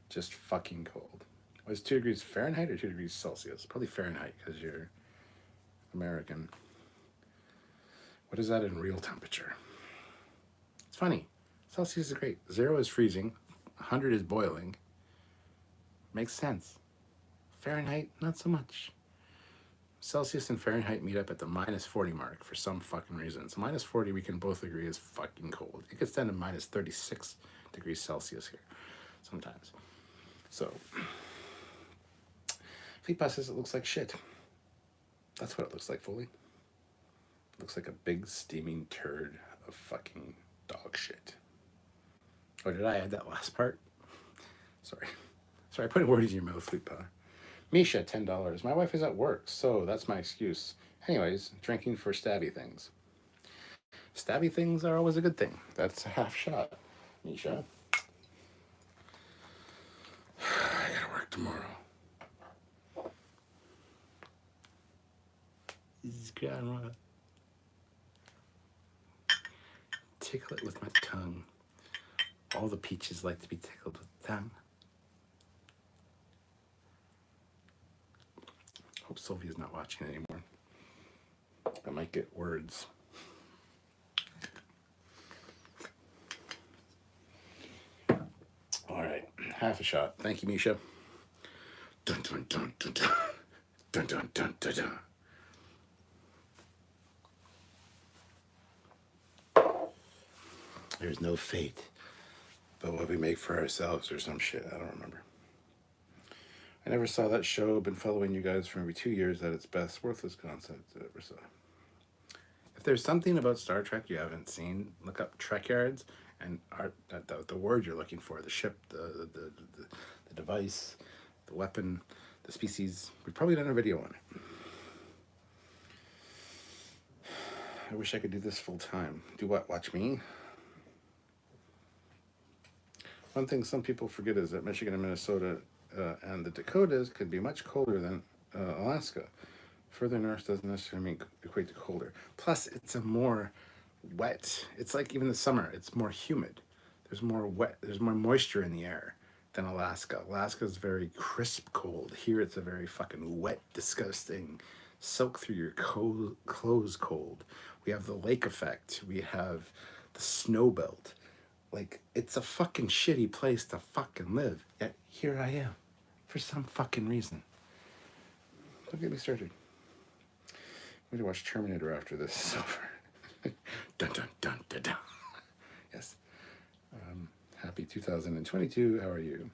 Just fucking cold. Was 2 degrees Fahrenheit or 2 degrees Celsius? Probably Fahrenheit because you're American. What is that in real temperature? It's funny. Celsius is great. 0 is freezing. 100 is boiling. Makes sense. Fahrenheit, not so much. Celsius and Fahrenheit meet up at the -40 mark for some fucking reason. So -40 we can both agree is fucking cold. It gets down to -36 degrees Celsius here sometimes. So, Fleetbot says it looks like shit. That's what it looks like, Foley. It looks like a big steaming turd of fucking dog shit. Oh, did I add that last part? Sorry, putting words in your mouth, Fleetbot. Misha, $10. My wife is at work, so that's my excuse. Anyways, drinking for stabby things. Stabby things are always a good thing. That's a half shot, Misha. I gotta work tomorrow. This is grandma. Tickle it with my tongue. All the peaches like to be tickled with the tongue. Hope Sylvia's not watching anymore. I might get words. All right, half a shot. Thank you, Misha. Dun dun dun dun dun dun dun dun dun dun. There's no fate but what we make for ourselves or some shit. I don't remember. I never saw that show. Been following you guys for maybe 2 years at its best. Worthless concept I ever saw. If there's something about Star Trek you haven't seen, look up Trekyards and the word you're looking for, the ship, the device, the weapon, the species. We've probably done a video on it. I wish I could do this full time. Do what? Watch me? One thing some people forget is that Michigan and Minnesota and the Dakotas could be much colder than Alaska. Further north doesn't necessarily equate to colder. Plus, it's a more wet. It's like even the summer, it's more humid. There's more wet. There's more moisture in the air than Alaska. Alaska's very crisp cold. Here, it's a very fucking wet, disgusting, soak through your clothes cold. We have the lake effect. We have the snow belt. Like, it's a fucking shitty place to fucking live. Yet here I am, for some fucking reason. Don't get me started. I'm going to watch Terminator after this is over. Dun dun dun dun dun. Yes. Happy 2022. How are you?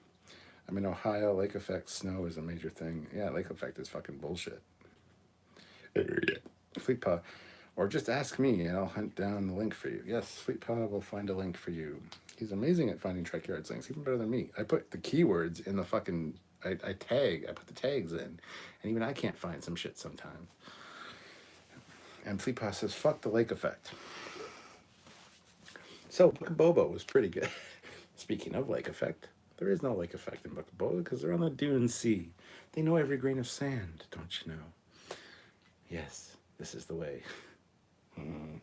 I'm in Ohio. Lake effect snow is a major thing. Yeah, lake effect is fucking bullshit. Fleet Paw. Or just ask me and I'll hunt down the link for you. Yes, Sweet Paw will find a link for you. He's amazing at finding Trekyards links, even better than me. I put the keywords in the fucking, I put the tags in, and even I can't find some shit sometimes. And Sweet Paw says, fuck the lake effect. So, Book of Boba was pretty good. Speaking of lake effect, there is no lake effect in Book of Boba because they're on the Dune Sea. They know every grain of sand, don't you know? Yes, this is the way. I'm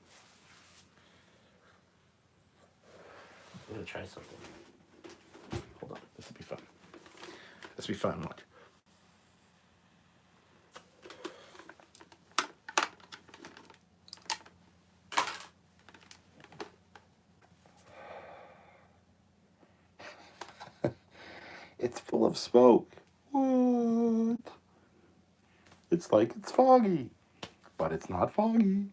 gonna try something. Hold on, this will be fun. This will be fun, watch. It's full of smoke. What? It's like it's foggy. But it's not foggy.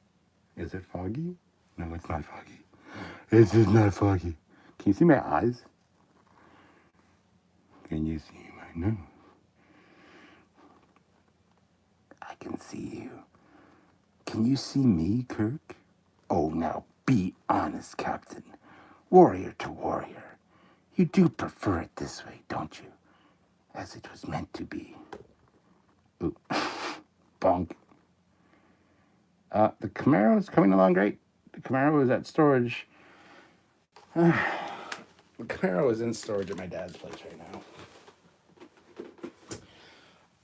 Is it foggy? No, it's not foggy. It's just not foggy. Can you see my eyes? Can you see my nose? I can see you. Can you see me, Kirk? Oh, now be honest, Captain. Warrior to warrior. You do prefer it this way, don't you? As it was meant to be. Ooh. Bonk. The Camaro is coming along great. The Camaro is at storage. The Camaro is in storage at my dad's place right now.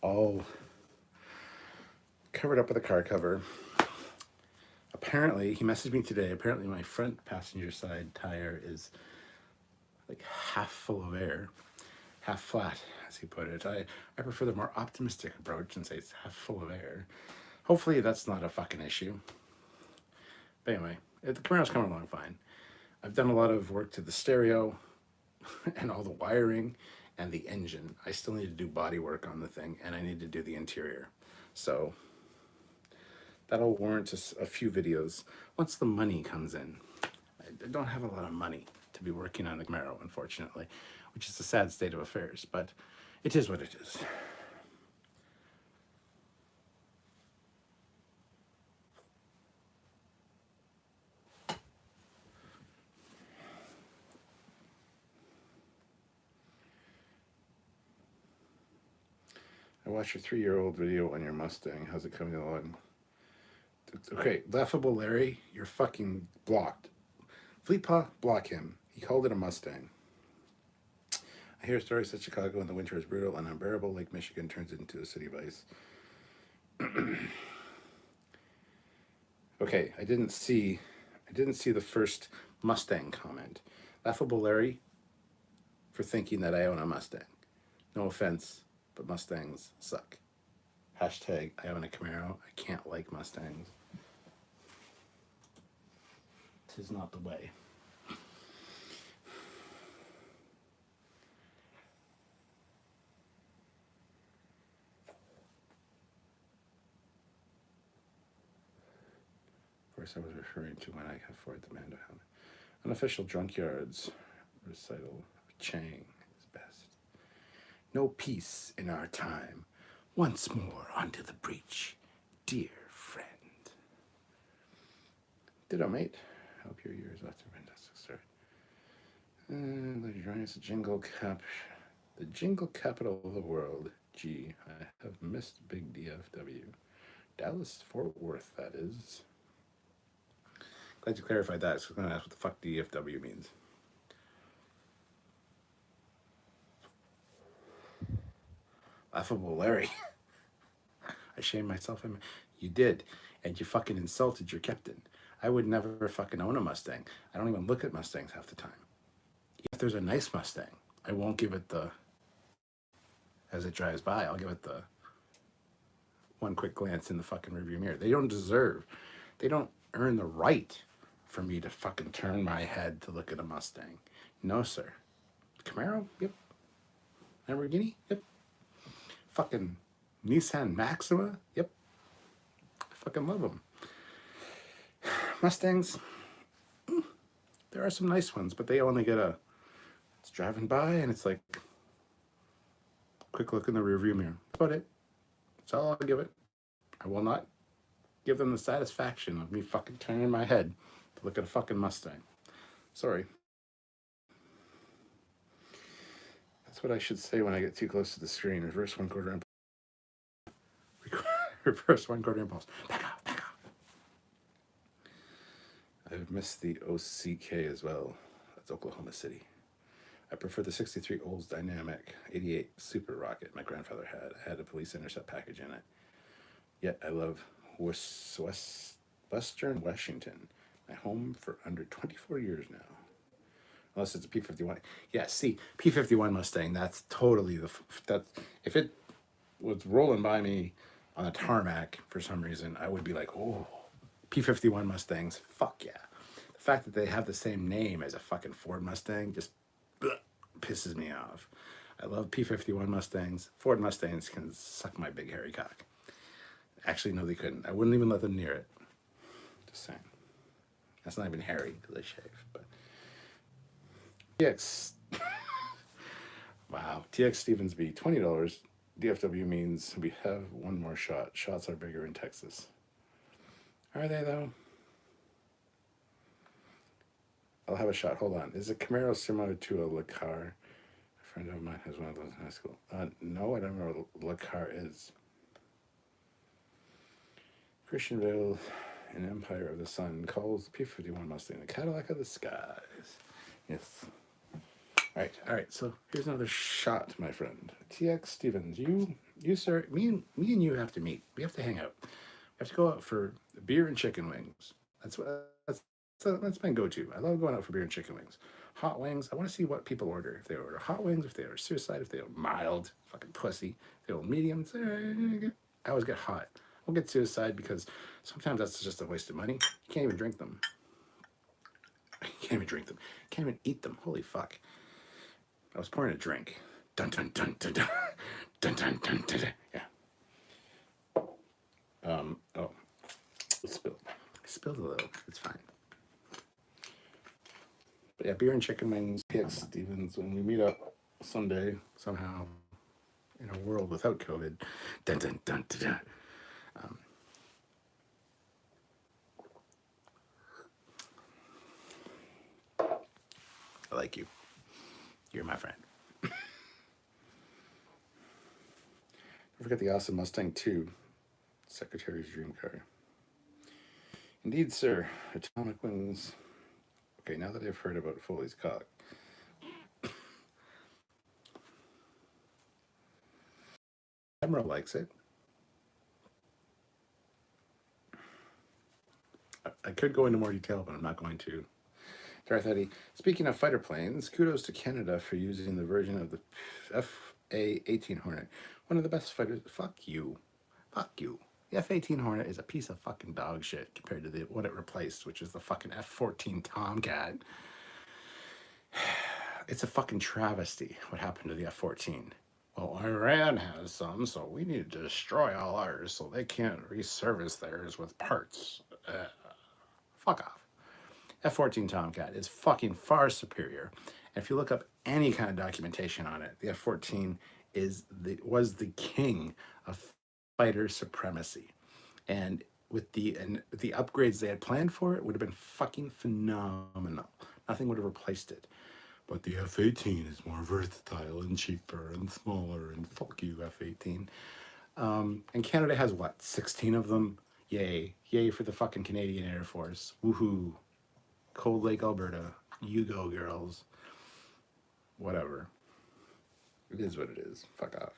All covered up with a car cover. Apparently, he messaged me today. Apparently, my front passenger side tire is like half full of air, half flat, as he put it. I prefer the more optimistic approach and say it's half full of air. Hopefully, that's not a fucking issue. But anyway, the Camaro's coming along fine. I've done a lot of work to the stereo and all the wiring and the engine. I still need to do body work on the thing, and I need to do the interior. So that'll warrant a few videos once the money comes in. I don't have a lot of money to be working on the Camaro, unfortunately, which is a sad state of affairs, but it is what it is. I watched your 3-year-old video on your Mustang. How's it coming along? Okay, Laughable Larry, you're fucking blocked. Fleetpaw, block him. He called it a Mustang. I hear stories that Chicago in the winter is brutal and unbearable. Lake Michigan turns into a city of ice. Okay, I didn't see the first Mustang comment. Laughable Larry for thinking that I own a Mustang. No offense, but Mustangs suck. Hashtag I own a Camaro. I can't like Mustangs. Tis not the way. Of course, I was referring to when I have Ford the Mando helmet. Unofficial Trekyards recital of Chang is best. No peace in our time. Once more onto the breach, dear friend. Ditto, mate. Hope your years off to a fantastic start. Let you join us the jingle capital of the world. Gee, I have missed big DFW. Dallas, Fort Worth, that is. Glad you clarified that, so I'm going to ask what the fuck DFW means. Laughable Larry. I shamed myself. You did, and you fucking insulted your captain. I would never fucking own a Mustang. I don't even look at Mustangs half the time. If there's a nice Mustang, I won't give it the, as it drives by, I'll give it the one quick glance in the fucking rearview mirror. They don't earn the right for me to fucking turn my head to look at a Mustang. No, sir. Camaro? Yep. Lamborghini? Yep. Fucking Nissan Maxima? Yep. I fucking love them. Mustangs, there are some nice ones, but they only get it's driving by and it's like, quick look in the rearview mirror. That's about it. That's all I'll give it. I will not give them the satisfaction of me fucking turning my head to look at a fucking Mustang. Sorry. That's what I should say when I get too close to the screen. Reverse 1/4 impulse. Reverse 1/4 impulse. Back off, back off. I've missed the OCK as well. That's Oklahoma City. I prefer the 63 Olds Dynamic 88 Super Rocket my grandfather had. I had a police intercept package in it. Yet I love Western Washington, my home for under 24 years now. Unless it's a P-51. Yeah, see, P-51 Mustang, that's totally that. If it was rolling by me on a tarmac for some reason, I would be like, oh, P-51 Mustangs, fuck yeah. The fact that they have the same name as a fucking Ford Mustang just pisses me off. I love P-51 Mustangs. Ford Mustangs can suck my big hairy cock. Actually, no, they couldn't. I wouldn't even let them near it. Just saying. That's not even hairy because I shave, but. TX. Wow. TX Stevensby, $20. DFW means we have one more shot. Shots are bigger in Texas. Are they, though? I'll have a shot. Hold on. Is a Camaro similar to a LeCar? A friend of mine has one of those in high school. No, I don't know what LeCar is. Christian Bale in Empire of the Sun calls the P-51 Mustang the Cadillac of the skies. Yes. All right. So here's another shot, my friend. TX Stevens, you, sir, me and you have to meet. We have to hang out. We have to go out for beer and chicken wings. That's my go-to. I love going out for beer and chicken wings. Hot wings. I want to see what people order. If they order hot wings, if they order suicide, if they order mild, fucking pussy, if they order medium. I always get hot. We'll get suicide because sometimes that's just a waste of money. You can't even drink them. You can't even drink them. You can't even eat them. Holy fuck. I was pouring a drink. Dun dun dun dun dun dun dun dun dun. Dun. Yeah. Oh, it spilled. I spilled a little. It's fine. But yeah, beer and chicken wings. TX Stevens. When we meet up someday, somehow, in a world without COVID. Dun dun dun dun dun. I like you. You're my friend. Don't forget the awesome Mustang 2, Secretary's dream car. Indeed, sir. Atomic wings. Okay, now that I've heard about Foley's cock. Admiral likes it. I could go into more detail, but I'm not going to. Darth Eddie, speaking of fighter planes, kudos to Canada for using the version of the FA-18 Hornet. One of the best fighters. Fuck you. Fuck you. The F-18 Hornet is a piece of fucking dog shit compared to what it replaced, which is the fucking F-14 Tomcat. It's a fucking travesty what happened to the F-14. Well, Iran has some, so we need to destroy all ours so they can't reservice theirs with parts. Fuck off. F-14 Tomcat is fucking far superior. And if you look up any kind of documentation on it, the F-14 was the king of fighter supremacy. And with the upgrades they had planned for it, would have been fucking phenomenal. Nothing would have replaced it. But the F-18 is more versatile and cheaper and smaller, and fuck you, F-18. And Canada has what, 16 of them? Yay. Yay for the fucking Canadian Air Force. Woohoo. Cold Lake, Alberta. You go, girls. Whatever. It is what it is. Fuck off.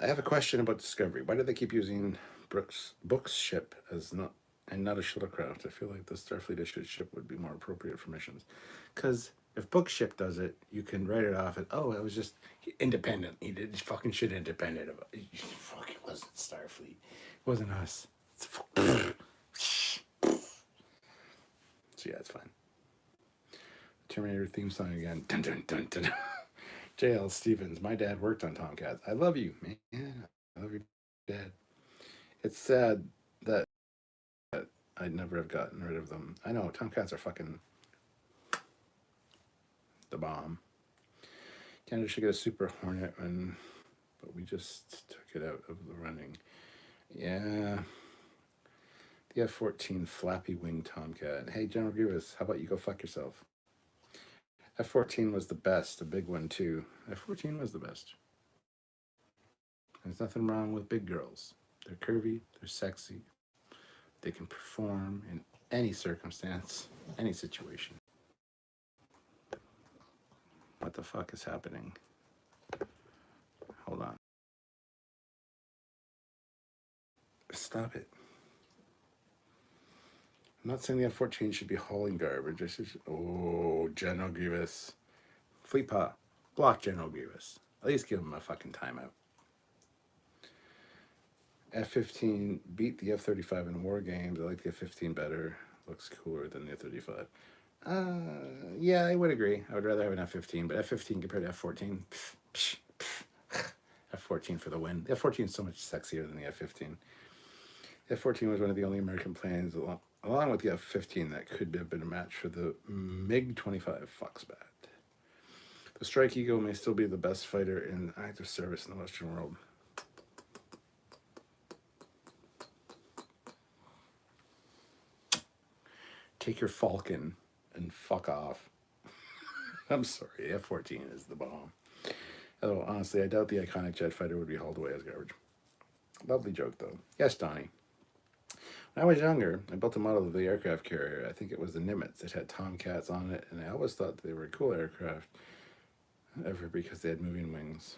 I have a question about Discovery. Why do they keep using Book's ship as not a shuttlecraft? I feel like the Starfleet issued ship would be more appropriate for missions. Because if Book's ship does it, you can write it off as, oh, it was just independent. He did fucking shit independent of it. Fucking wasn't Starfleet. It wasn't us. So yeah, it's fine. Terminator theme song again. Dun dun dun dun. JL Stevens, my dad worked on Tomcats. I love you, man. I love your dad. It's sad that I'd never have gotten rid of them. I know, Tomcats are fucking the bomb. Canada should get a Super Hornet, but we just took it out of the running. Yeah. The F-14 Flappy Wing Tomcat. Hey, General Grievous, how about you go fuck yourself? F-14 was the best, a big one too. F-14 was the best. There's nothing wrong with big girls. They're curvy, they're sexy, they can perform in any circumstance, any situation. What the fuck is happening? Hold on. Stop it. I'm not saying the F-14 should be hauling garbage. Oh, General Grievous. Fleet Paw, block General Grievous. At least give him a fucking timeout. F-15 beat the F-35 in war games. I like the F-15 better. Looks cooler than the F-35. Yeah, I would agree. I would rather have an F-15, but F-15 compared to F-14, F-14 for the win. The F-14 is so much sexier than the F-15. The F-14 was one of the only American planes, along with the F-15, that could have been a match for the MiG-25 Foxbat. The Strike Eagle may still be the best fighter in active service in the Western world. Take your Falcon and fuck off. I'm sorry, F-14 is the bomb. Although, honestly, I doubt the iconic jet fighter would be hauled away as garbage. Lovely joke, though. Yes, Donnie. When I was younger, I built a model of the aircraft carrier. I think it was the Nimitz. It had Tomcats on it, and I always thought they were a cool aircraft ever because they had moving wings.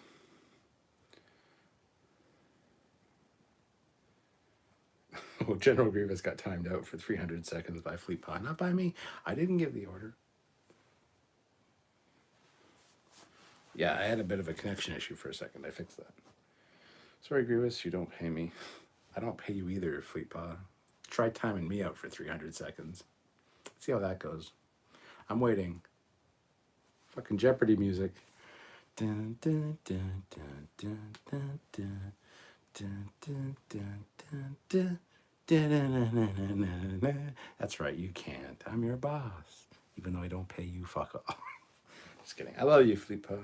Oh, General Grievous got timed out for 300 seconds by Fleet Paw. Not by me. I didn't give the order. Yeah, I had a bit of a connection issue for a second. I fixed that. Sorry, Grievous, you don't pay me. I don't pay you either, Fleet Paw. Try timing me out for 300 seconds. Let's see how that goes. I'm waiting. Fucking Jeopardy music. Dun, dun, dun, dun, dun, dun, dun, dun, dun, dun, dun, dun. That's right, you can't. I'm your boss. Even though I don't pay you, fuck off. Just kidding. I love you, Fleet Paw.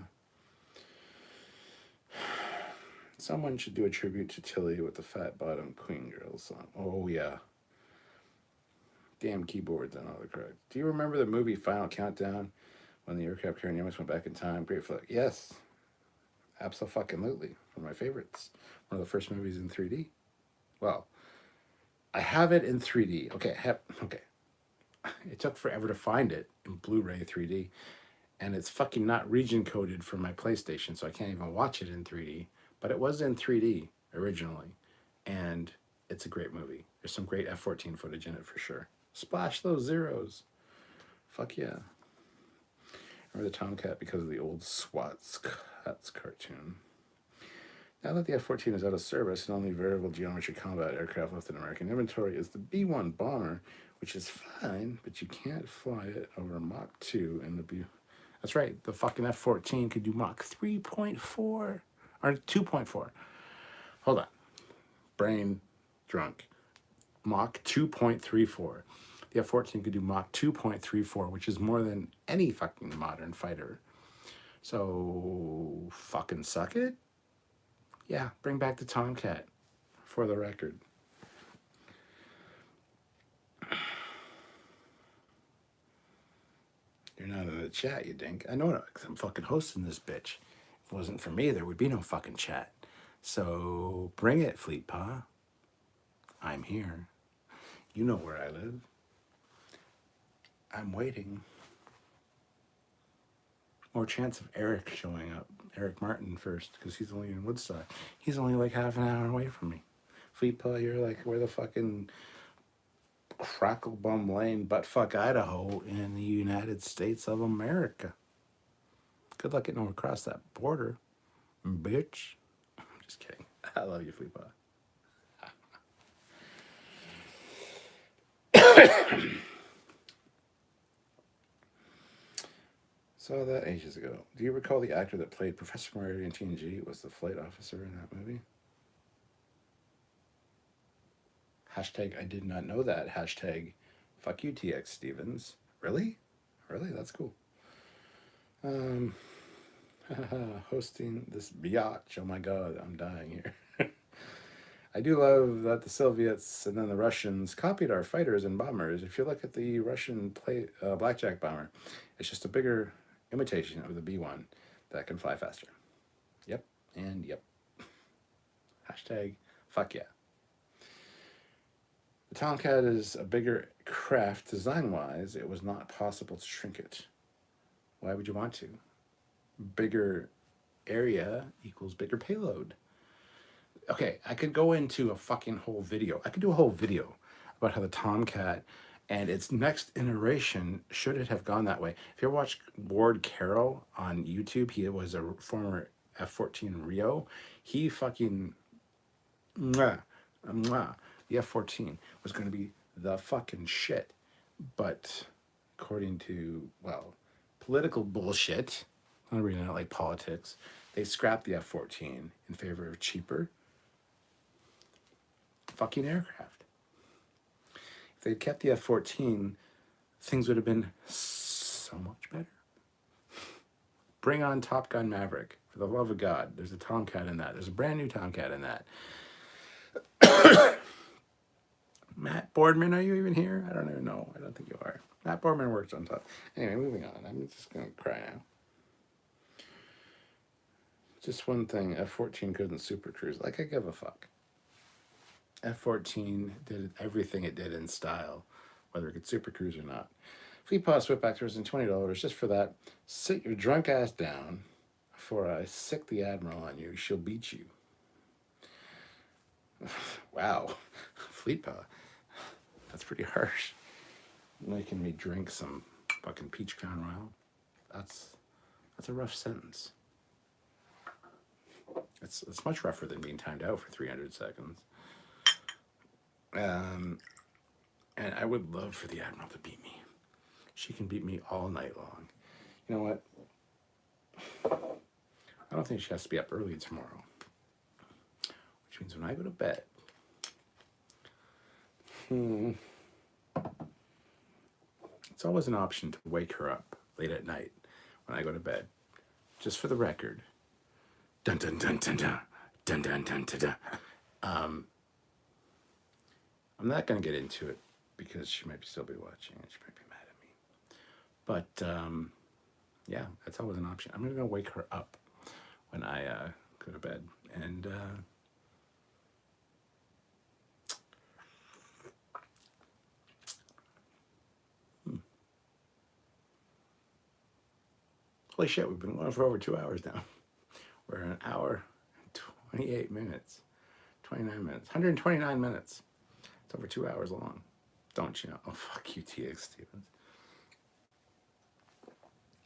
Someone should do a tribute to Tilly with the Fat Bottom Queen Girl song. Oh, yeah. Damn keyboards and all the correct. Do you remember the movie Final Countdown when the aircraft carrier Nimitz went back in time? Great flick. Yes. Absolutely. One of my favorites. One of the first movies in 3D. Well, I have it in 3D. Okay. It took forever to find it in Blu-ray 3D. And it's fucking not region coded for my PlayStation, so I can't even watch it in 3D. But it was in 3D originally. And it's a great movie. There's some great F-14 footage in it for sure. Splash those zeros. Fuck yeah. Remember the Tomcat because of the old SWAT's Cuts cartoon. Now that the F-14 is out of service and only variable geometry combat aircraft left in American inventory is the B-1 bomber, which is fine, but you can't fly it over Mach 2 in the B. That's right, the fucking F-14 could do Mach 3.4 or 2.4. Hold on. Brain drunk. Mach 2.34. The F-14 could do Mach 2.34, which is more than any fucking modern fighter. So, fucking suck it? Yeah, bring back the Tomcat, for the record. You're not in the chat, you dink. I know it, because I'm fucking hosting this bitch. If it wasn't for me, there would be no fucking chat. So, bring it, Fleet Paw. I'm here. You know where I live. I'm waiting. More chance of Eric showing up. Eric Martin first, because he's only in Woodstock. He's only like half an hour away from me. Fleet Paw, you're like where the fucking Cracklebum Lane, buttfuck Idaho in the United States of America. Good luck getting across that border, bitch. I'm just kidding. I love you, Fleet Paw. Saw that ages ago. Do you recall the actor that played Professor Moriarty in TNG was the flight officer in that movie? Hashtag I did not know that. Hashtag fuck you, TX Stevens. Really? Really? That's cool. Hosting this biatch. Oh my god, I'm dying here. I do love that the Soviets and then the Russians copied our fighters and bombers. If you look at the Russian blackjack bomber, it's just a bigger imitation of the B-1 that can fly faster. Yep, and yep. Hashtag fuck yeah. The Tomcat is a bigger craft design-wise. It was not possible to shrink it. Why would you want to? Bigger area equals bigger payload. Okay, I could go into a fucking whole video. I could do a whole video about how the Tomcat and its next iteration, should it have gone that way. If you ever watched Ward Carroll on YouTube, he was a former F-14 Rio. He fucking, the F-14 was going to be the fucking shit. But according to, well, political bullshit, I'm reading it like politics, they scrapped the F-14 in favor of cheaper fucking aircraft. If they'd kept the F-14, things would have been so much better. Bring on Top Gun Maverick. For the love of God, there's a Tomcat in that. There's a brand new Tomcat in that. Matt Boardman, are you even here? I don't even know. I don't think you are. Matt Boardman works on top. Anyway, moving on. I'm just going to cry now. Just one thing. F-14 couldn't super cruise. Like, I give a fuck. F-14 did everything it did in style, whether it could super cruise or not. Fleet Paw Swiftback and $20 just for that. Sit your drunk ass down before I sick the Admiral on you. She'll beat you. Wow. Fleet Paw. That's pretty harsh. Making me drink some fucking peach Crown Royal. That's a rough sentence. It's much rougher than being timed out for 300 seconds. And I would love for the Admiral to beat me. She can beat me all night long. You know what? I don't think she has to be up early tomorrow. Which means when I go to bed, it's always an option to wake her up late at night when I go to bed. Just for the record. Dun dun dun dun dun dun dun dun dun dun. I'm not going to get into it because she might still be watching and she might be mad at me. But yeah, that's always an option. I'm going to wake her up when I go to bed. And holy shit, we've been going for over 2 hours now. We're an hour, 28 minutes, 29 minutes, 129 minutes. It's over 2 hours long. Don't you know? Oh, fuck you, TX Stevens.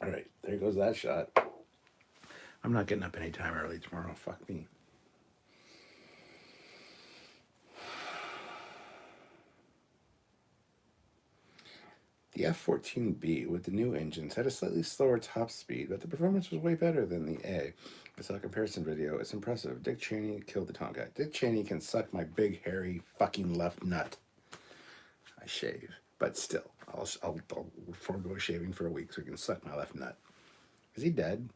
All right, there goes that shot. I'm not getting up any time early tomorrow. Fuck me. The F-14B with the new engines had a slightly slower top speed, but the performance was way better than the A. I saw a comparison video. It's impressive. Dick Cheney killed the Tomcat. Dick Cheney can suck my big, hairy, fucking left nut. I shave, but still, I'll forego shaving for a week so he can suck my left nut. Is he dead?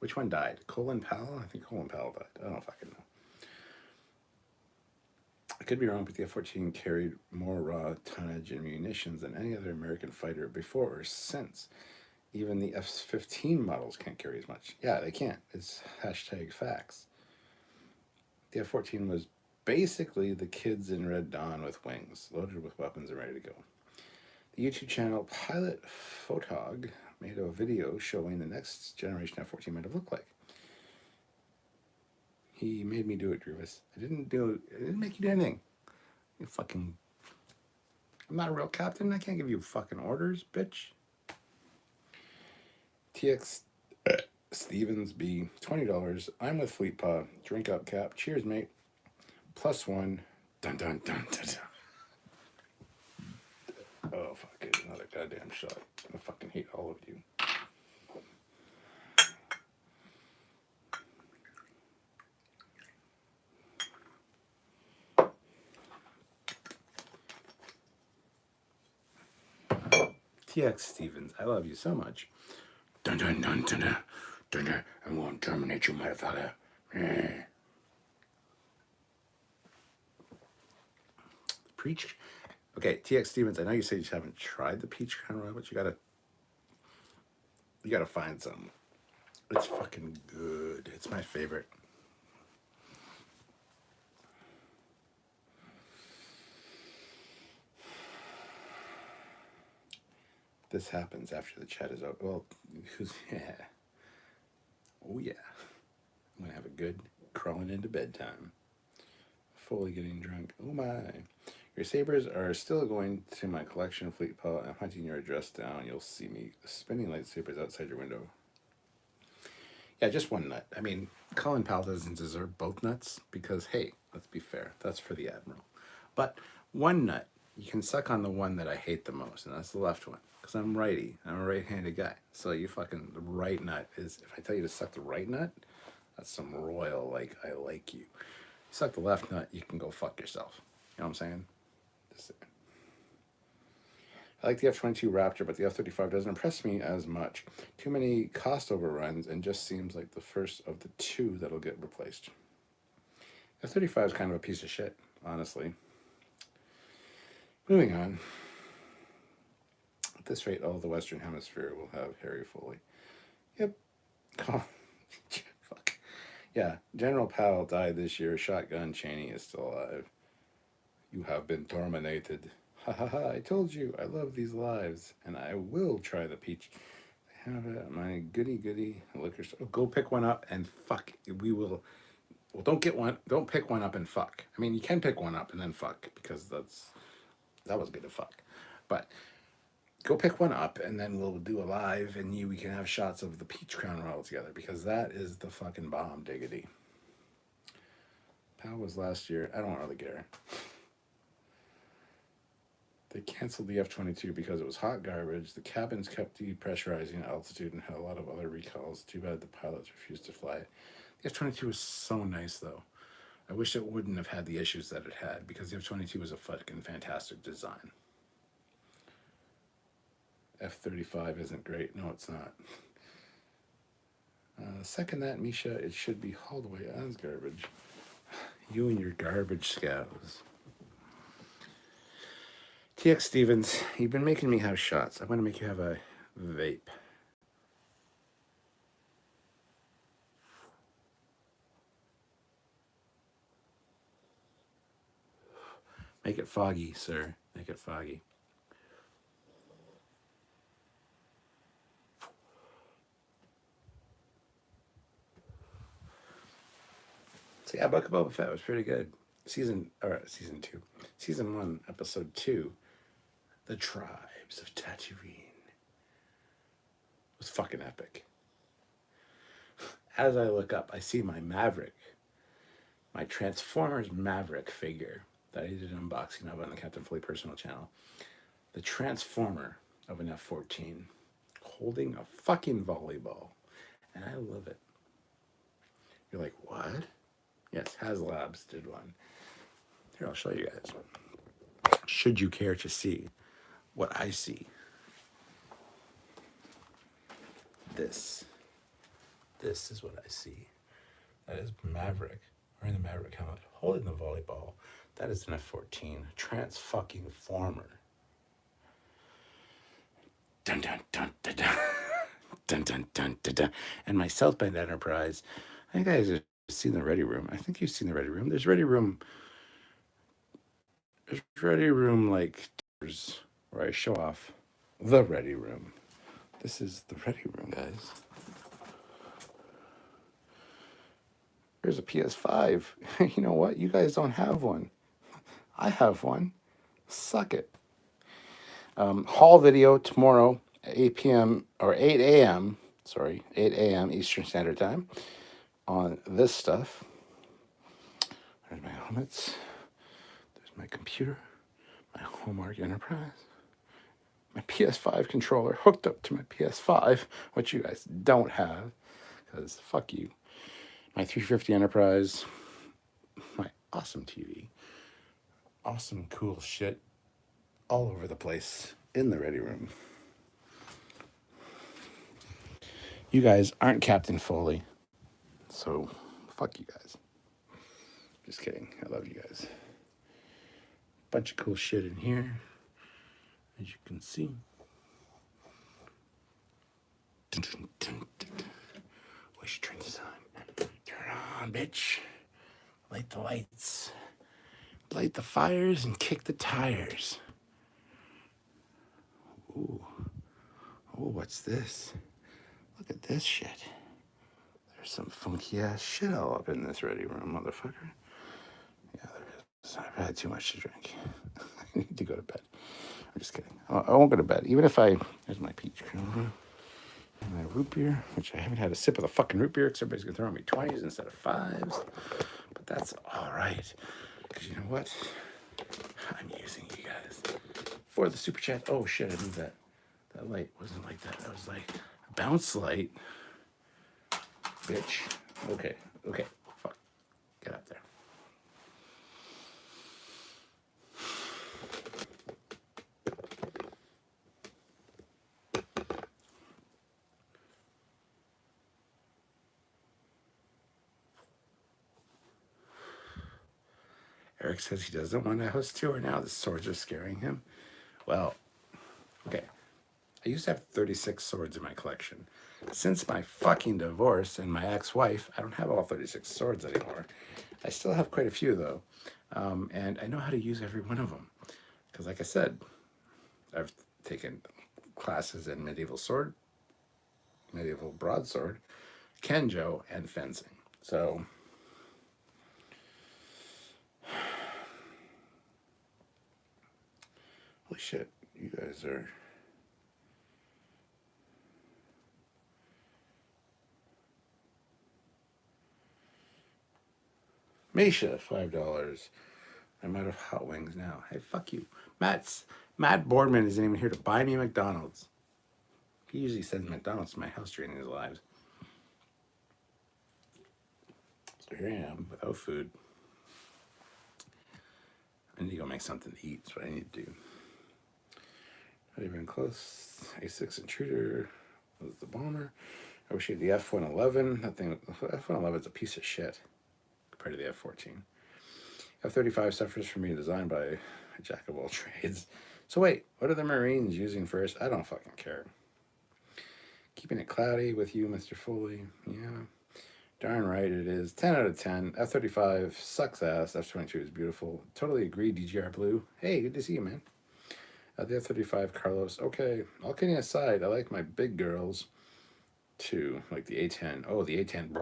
Which one died? Colin Powell? I think Colin Powell died. I don't fucking know. I could be wrong, but the F-14 carried more raw tonnage and munitions than any other American fighter before or since. Even the F-15 models can't carry as much. Yeah, they can't. It's hashtag facts. The F-14 was basically the kids in Red Dawn with wings, loaded with weapons and ready to go. The YouTube channel Pilot Photog made a video showing the next generation F-14 might have looked like. He made me do it, Grievous. I didn't make you do anything. You fucking... I'm not a real captain. I can't give you fucking orders, bitch. TX Stevens B, $20. I'm with Fleet Paw. Drink up, Cap. Cheers, mate. +1. Dun dun dun dun dun. Oh, fuck it. Another goddamn shot. I fucking hate all of you. TX Stevens, I love you so much. Dun dun dun dun dun I'm going to terminate you, motherfucker. Preach. Okay, TX Stevens, I know you said you haven't tried the peach crown royal, but you gotta find some. It's fucking good. It's my favorite. This happens after the chat is over. Well, yeah. Oh yeah. I'm gonna have a good crawling into bedtime. Fully getting drunk. Oh my. Your sabers are still going to my collection, Fleet Paul. I'm hunting your address down. You'll see me spinning lightsabers outside your window. Yeah, just one nut. I mean, Colin Powell doesn't deserve both nuts because, hey, let's be fair. That's for the Admiral. But one nut, you can suck on the one that I hate the most, and that's the left one. Because I'm righty. I'm a right-handed guy. So you fucking, the right nut is, if I tell you to suck the right nut, that's some royal, like, I like you. Suck the left nut, you can go fuck yourself. You know what I'm saying? Just saying. I like the F-22 Raptor, but the F-35 doesn't impress me as much. Too many cost overruns, and just seems like the first of the two that'll get replaced. F-35 is kind of a piece of shit, honestly. Moving on. At this rate, all of the Western Hemisphere will have Harry Foley. Yep. Oh, fuck. Yeah, General Powell died this year. Shotgun Cheney is still alive. You have been terminated. Ha ha ha, I told you, I love these lives, and I will try the peach. I have my goody liquor store. Oh, go pick one up and fuck. We will. Well, don't pick one up and fuck. I mean, you can pick one up and then fuck, because that was good to fuck. But go pick one up and then we'll do a live and we can have shots of the peach crown royal together, because that is the fucking bomb diggity. Powell was last year. I don't really care. They canceled the F-22 because it was hot garbage. The cabins kept depressurizing at altitude and had a lot of other recalls. Too bad the pilots refused to fly it. The F-22 was so nice, though. I wish it wouldn't have had the issues that it had, because the F-22 was a fucking fantastic design. F-35 isn't great. No, it's not. Second that, Misha, it should be hauled away as garbage. You and your garbage scouts. TX Stevens, you've been making me have shots. I'm going to make you have a vape. Make it foggy, sir. Make it foggy. So yeah, Book of Boba Fett was pretty good. Season 1, episode 2, The Tribes of Tatooine, was fucking epic. As I look up, I see my Maverick, my Transformers Maverick figure that I did an unboxing of on the Captain Foley personal channel. The Transformer of an F-14 holding a fucking volleyball, and I love it. You're like, what? Yes, HasLabs did one. Here, I'll show you guys. Should you care to see what I see? This is what I see. That is Maverick, wearing the Maverick helmet, holding the volleyball. That is an F-14 Trans-fucking-former. Dun dun dun dun dun. Dun dun dun dun dun. And my South Bend Enterprise. I think you guys have seen the Ready Room. I think you've seen the Ready Room. There's Ready Room. There's Ready Room like where I show off the Ready Room. This is the Ready Room, guys. Here's a PS5. You know what? You guys don't have one. I have one. Suck it. Haul video tomorrow at 8 p.m. or 8 a.m. Sorry, 8 a.m. Eastern Standard Time on this stuff. There's my helmets. There's my computer. My Hallmark Enterprise. My PS5 controller hooked up to my PS5, which you guys don't have, because fuck you. My 350 Enterprise. My awesome TV. Awesome, cool shit all over the place in the Ready Room. You guys aren't Captain Foley. So, fuck you guys. Just kidding. I love you guys. Bunch of cool shit in here, as you can see. We should turn this on. Turn on, bitch. Light the lights. Light the fires and kick the tires. Ooh. Oh, what's this? Look at this shit. There's some funky ass shit all up in this ready room, motherfucker. Yeah, there is. I've had too much to drink. I need to go to bed. I'm just kidding. I won't go to bed. Even if there's my peach cream. My root beer, which I haven't had a sip of the fucking root beer because everybody's going to throw me 20s instead of 5s. But that's all right. Because you know what? I'm using you guys for the super chat. Oh, shit, I moved that. That light wasn't like that. That was like a bounce light. Bitch. Okay. Fuck. Get up there. Eric says he doesn't want a house tour now. The swords are scaring him. Well, okay. I used to have 36 swords in my collection. Since my fucking divorce and my ex-wife, I don't have all 36 swords anymore. I still have quite a few, though. And I know how to use every one of them. Because like I said, I've taken classes in medieval broadsword, kenjo, and fencing. So holy shit, you guys are... Misha, $5. I'm out of hot wings now. Hey, fuck you. Matt Boardman isn't even here to buy me McDonald's. He usually sends McDonald's to my house during his lives. So here I am without food. I need to go make something to eat. That's what I need to do. Not even close. A6 Intruder was the bomber. I wish you had the F-111. That thing, F-111 is a piece of shit compared to the F-14. F-35 suffers from being designed by a jack of all trades. So wait, what are the Marines using first? I don't fucking care. Keeping it cloudy with you, Mr. Foley. Yeah. Darn right it is. 10 out of 10. F-35 sucks ass. F-22 is beautiful. Totally agree, DGR Blue. Hey, good to see you, man. The F-35, Carlos. Okay, all kidding aside, I like my big girls, too. Like the A-10. Oh, the A-10.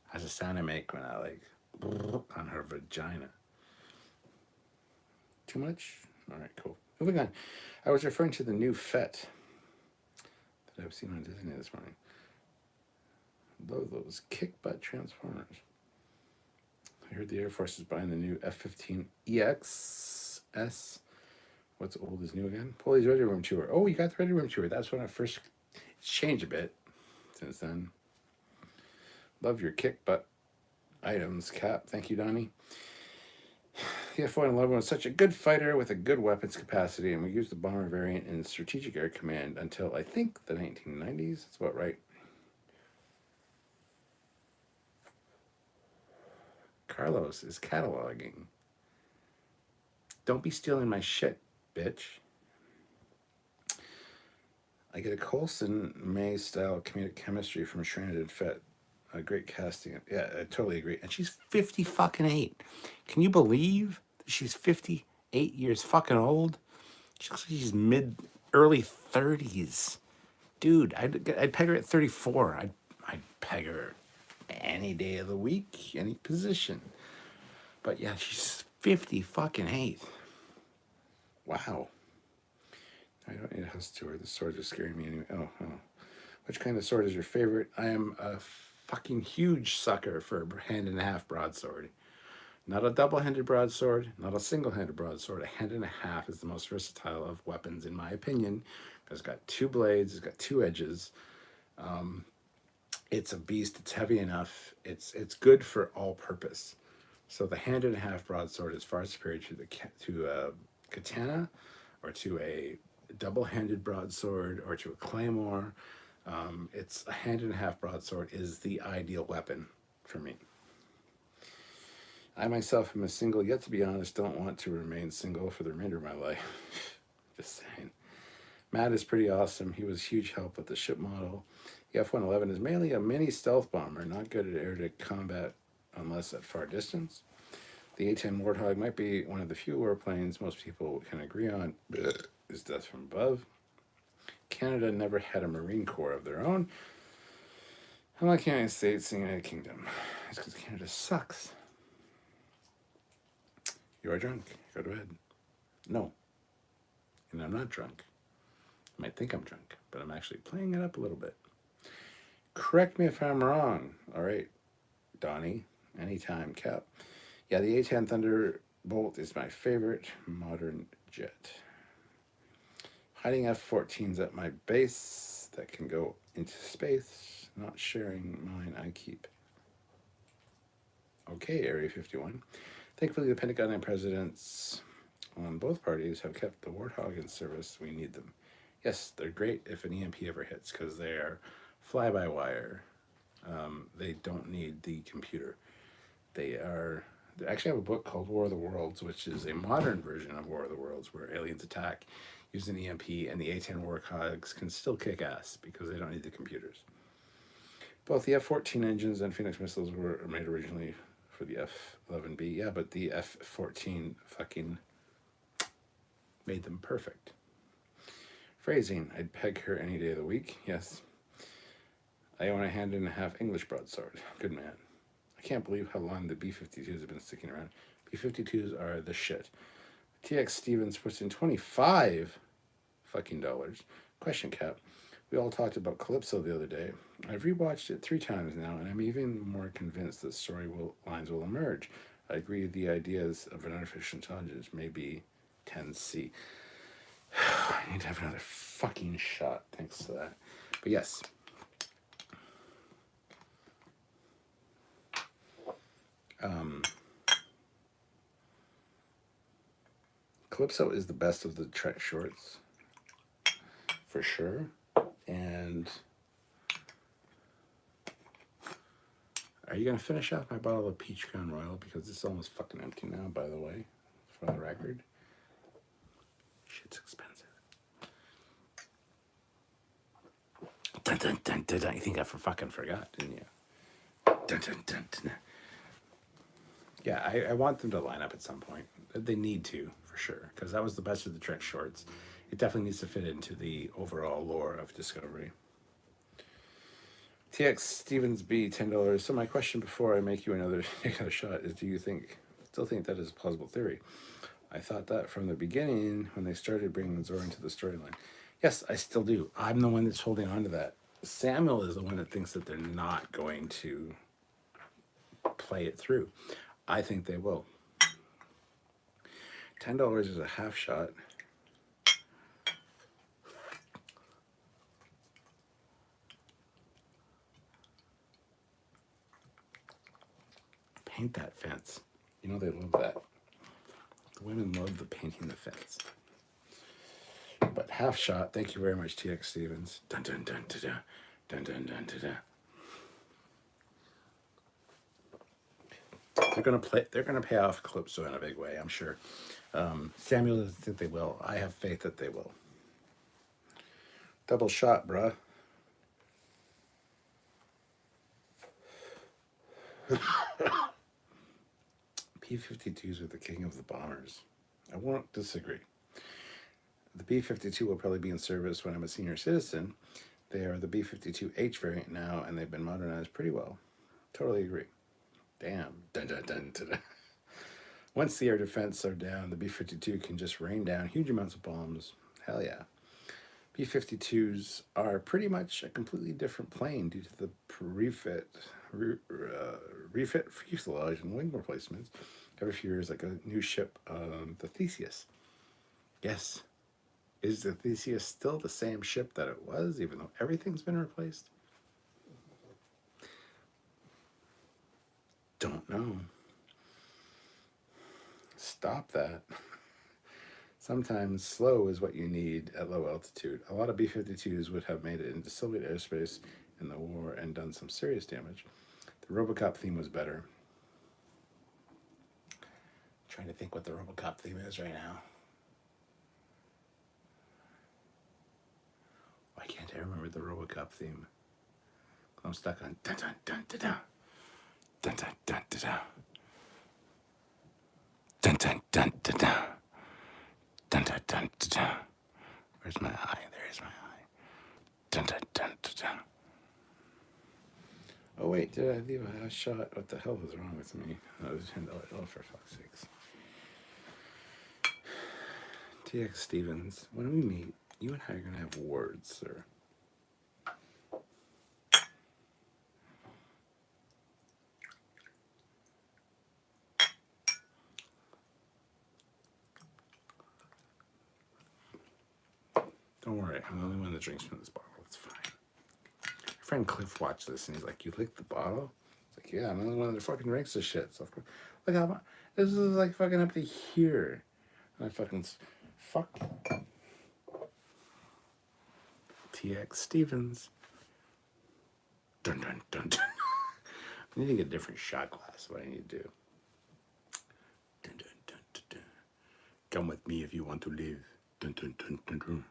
Has a sound I make when I, like, on her vagina. Too much? All right, cool. Moving on. I was referring to the new Fett that I've seen on Disney this morning. Love those kick-butt Transformers. I heard the Air Force is buying the new F-15 EXS. What's old is new again? Foley's Ready Room Tour. Oh, you got the Ready Room Tour. That's when I first... It's changed a bit since then. Love your kick-butt items, Cap. Thank you, Donnie. The F-111 was such a good fighter with a good weapons capacity, and we used the bomber variant in Strategic Air Command until, I think, the 1990s. That's about right. Carlos is cataloging. Don't be stealing my shit, bitch. I get a Coulson May style comedic chemistry from Shredded and Fett. A great casting. Yeah, I totally agree. And she's 50 fucking 8. Can you believe that she's 58 years fucking old? She looks like she's early 30s. Dude, I'd peg her at 34. I'd peg her any day of the week, any position. But yeah, she's 50 fucking 8. Wow. I don't need a house tour. The swords are scaring me anyway. Oh. Which kind of sword is your favorite? I am a fucking huge sucker for a hand-and-a-half broadsword. Not a double-handed broadsword, not a single-handed broadsword. A hand-and-a-half is the most versatile of weapons, in my opinion. It's got 2 blades, it's got 2 edges. It's a beast, it's heavy enough. It's good for all purpose. So the hand-and-a-half broadsword is far superior to a katana or to a double-handed broadsword or to a claymore. It's a hand-and-a-half broadsword is the ideal weapon for me. I myself am a single, yet to be honest, don't want to remain single for the remainder of my life. Just saying. Matt is pretty awesome. He was huge help with the ship model. The F-111 is mainly a mini stealth bomber, not good at air-to-combat unless at far distance. The A-10 Warthog might be one of the few warplanes most people can agree on is death from above. Canada never had a Marine Corps of their own. Unlike the United States and the United Kingdom. It's because Canada sucks. You are drunk. Go to bed. No. And I'm not drunk. I might think I'm drunk, but I'm actually playing it up a little bit. Correct me if I'm wrong. All right, Donnie. Anytime, Cap. Yeah, the A-10 Thunderbolt is my favorite modern jet. Hiding F-14s at my base that can go into space. Not sharing mine, I keep. Okay, Area 51. Thankfully, the Pentagon and presidents on both parties have kept the Warthog in service. We need them. Yes, they're great if an EMP ever hits because they are fly-by-wire. They don't need the computer. They actually have a book called War of the Worlds, which is a modern version of War of the Worlds where aliens attack using an EMP and the A-10 Warthogs can still kick ass because they don't need the computers. Both the F-14 engines and Phoenix missiles were made originally for the F-11B. Yeah, but the F-14 fucking made them perfect. Phrasing, I'd peg her any day of the week. Yes. I own a hand-and-a-half English broadsword. Good man. I can't believe how long the B-52s have been sticking around. B-52s are the shit. TX Stevens puts in 25 fucking dollars. Question, Cap. We all talked about Calypso the other day. I've rewatched it 3 times now, and I'm even more convinced that lines will emerge. I agree the ideas of an artificial intelligence may be 10C. I need to have another fucking shot thanks to that. But yes. Calypso is the best of the Trek shorts, for sure. And are you going to finish off my bottle of Peach Crown Royal? Because it's almost fucking empty now, by the way, for the record. Shit's expensive. Dun, dun, dun, dun, dun. You think I fucking forgot, didn't you? Dun, dun, dun, dun. Yeah, I want them to line up at some point. They need to, for sure, because that was the best of the Trek shorts. It definitely needs to fit into the overall lore of Discovery. TX Stevens B, $10. So my question before I make you another shot is, do you still think that is a plausible theory? I thought that from the beginning when they started bringing Zor into the storyline. Yes, I still do. I'm the one that's holding on to that. Samuel is the one that thinks that they're not going to play it through. I think they will. $10 is a half shot. Paint that fence. You know they love that. The women love the painting the fence. But half shot. Thank you very much, TX Stevens. Dun dun dun dun dun dun dun dun dun dun. They're gonna pay off Calypso in a big way, I'm sure. Samuel doesn't think they will. I have faith that they will. Double shot, bruh. P-52s are the king of the bombers. I won't disagree. The B-52 will probably be in service when I'm a senior citizen. They are the B-52H variant now, and they've been modernized pretty well. Totally agree. Damn. Dun, dun, dun, dun, dun. Once the air defense are down, the B-52 can just rain down huge amounts of bombs. Hell yeah. B-52s are pretty much a completely different plane due to the refit fuselage and wing replacements. Every few years, like a new ship, the Theseus. Yes. Is the Theseus still the same ship that it was, even though everything's been replaced? Don't know. Stop that. Sometimes slow is what you need at low altitude. A lot of B-52s would have made it into Soviet airspace in the war and done some serious damage. The Robocop theme was better. Trying to think what the Robocop theme is right now. Why can't I remember the Robocop theme? I'm stuck on dun dun dun dun dun dun dun dun dun dun dun dun dun dun dun dun dun dun. Where's my eye? There's my eye. Dun dun dun dun dun. Oh wait, did I leave a shot? What the hell was wrong with me? I was oh for fuck's sakes. TX Stevens, when we meet, you and I are gonna have words, sir. Don't worry, I'm the only one that drinks from this bottle. It's fine. My friend Cliff watched this and he's like, "You licked the bottle?" It's like, "Yeah, I'm the only one that fucking drinks this shit." So look how much. This is like fucking up to here. And I fucking fuck. TX Stevens. Dun dun dun dun. I need to get a different shot glass. What I need to do. Dun dun dun dun dun. Come with me if you want to live. Dun dun dun dun dun.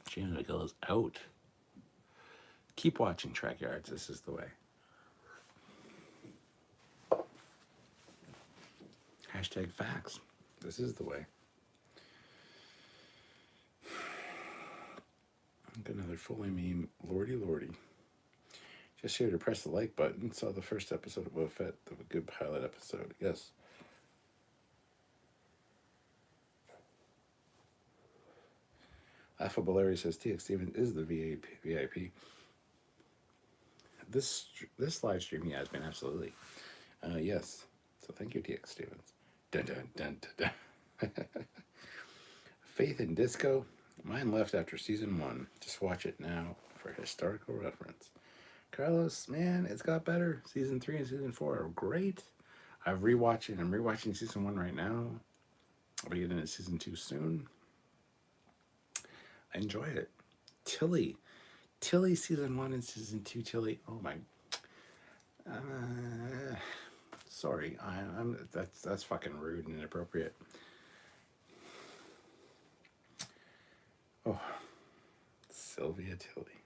James McGill is out. Keep watching Trekyards. This is the way. Hashtag facts. This is the way. Got another Foley meme. Lordy, lordy. Just here to press the like button. Saw the first episode of Boba Fett. A good pilot episode. Yes. Affable Larry says TX Stevens is the VIP. This live stream, yeah, has been absolutely. Yes. So thank you, TX Stevens. Dun dun dun dun dun. Faith in Disco. Mine left after season 1. Just watch it now for historical reference. Carlos, man, it's got better. Season 3 and season 4 are great. I'm rewatching season 1 right now. I'll be getting into season 2 soon. I enjoy it. Tilly season 1 and season 2. Tilly, oh my. Sorry, I'm that's fucking rude and inappropriate. Oh, Sylvia Tilly.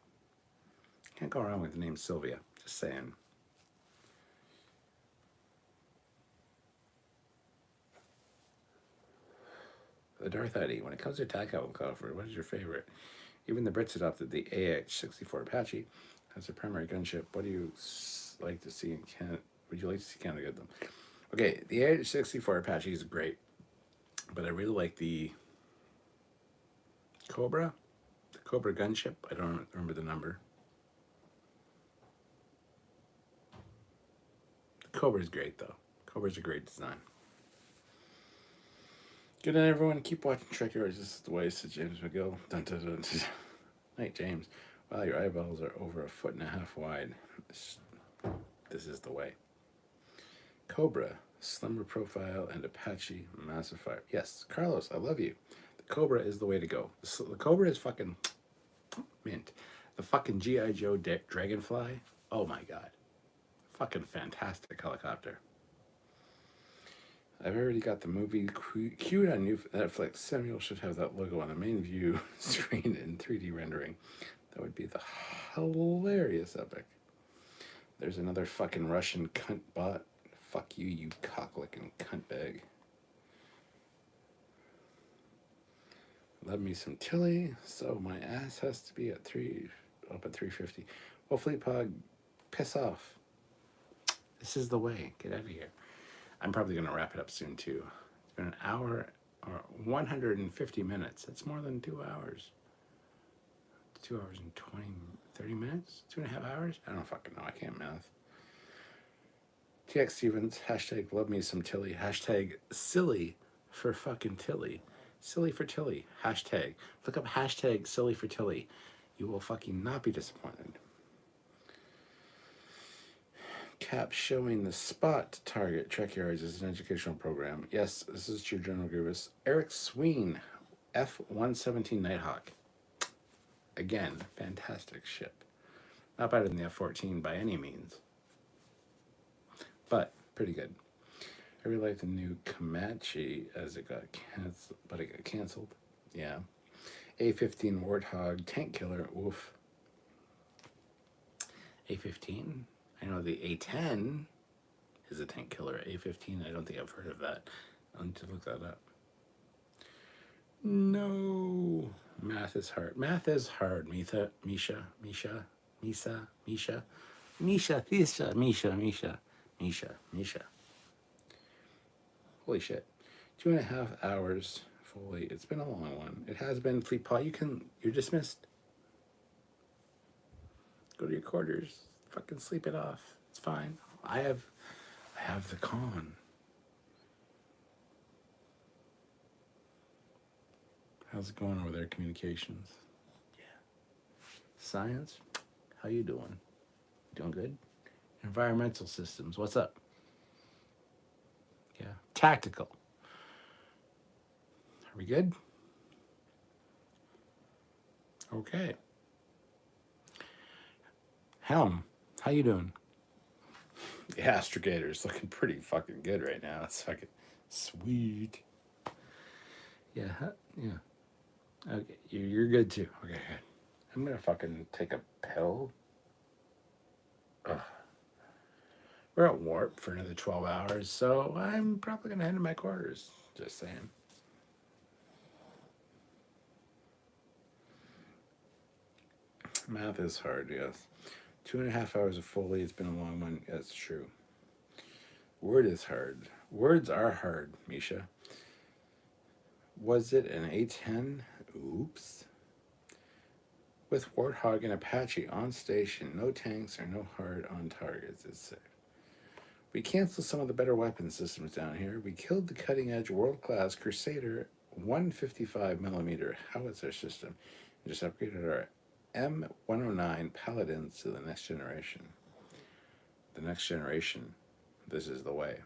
Can't go wrong with the name Sylvia. Just saying. The Darth Eddie. When it comes to attack helicopter, what is your favorite? Even the Brits adopted the AH-64 Apache as a primary gunship. What do you like to see in Canada? Would you like to see Canada get them? Okay, the AH-64 Apache is great, but I really like the Cobra gunship. I don't remember the number. The Cobra is great though. Cobra's a great design. Good night, everyone. Keep watching Trekyards. This is the way, said James McGill. Dun, dun, dun, dun. Night, James. Wow, your eyeballs are over 1.5 feet wide. This is the way. Cobra, slimmer profile, and Apache, massive fire. Yes, Carlos, I love you. The Cobra is the way to go. The Cobra is fucking mint. The fucking G.I. Joe Dragonfly. Oh my god. Fucking fantastic helicopter. I've already got the movie queued on Netflix. Samuel should have that logo on the main view screen in 3D rendering. That would be the hilarious epic. There's another fucking Russian cunt bot. Fuck you, you cock-licking cunt bag. Love me some Tilly, so my ass has to be at 350. Hopefully, Pug, piss off. This is the way. Get out of here. I'm probably going to wrap it up soon, too. It's been an hour or 150 minutes. That's more than 2 hours. 2 hours and 30 minutes? 2.5 hours? I don't fucking know. I can't math. TX Stevens, hashtag love me some Tilly, hashtag silly for fucking Tilly. Silly for Tilly, hashtag. Look up hashtag silly for Tilly. You will fucking not be disappointed. cap showing the spot target Trekyards is an educational program. Yes, this is your General Grievous. Eric Sween, F-117 Nighthawk. Again, fantastic ship. Not better than the F-14 by any means, but pretty good. I really like the new Comanche as it got canceled, but it got canceled. Yeah. A-15 Warthog tank killer. Oof. A-15. I know the A-10 is a tank killer. A-15. I don't think I've heard of that. I'll need to look that up. No. Math is hard. Math is hard. Misha. Holy shit. 2.5 hours fully. It's been a long one. It has been. Fleet Paw, you're dismissed. Go to your quarters. Fucking sleep it off. It's fine. I have the con. How's it going over there, communications? Yeah. Science, how you doing? Doing good? Environmental systems, what's up? Yeah. Tactical. Are we good? Okay. Helm, how you doing? The astrogator's looking pretty fucking good right now. It's fucking sweet. Yeah, yeah. Okay, you're good too. Okay, good. I'm gonna fucking take a pill. Ugh. We're at warp for another 12 hours, so I'm probably gonna head to my quarters. Just saying. Math is hard, yes. 2.5 hours of Foley. It's been a long one. That's true. Word is hard. Words are hard, Misha. Was it an A-10? Oops. With Warthog and Apache on station, no tanks or no hard on targets, it's safe. We canceled some of the better weapon systems down here. We killed the cutting-edge world-class Crusader 155mm howitzer system and just upgraded our M109 Paladins to the next generation. The next generation, this is the way.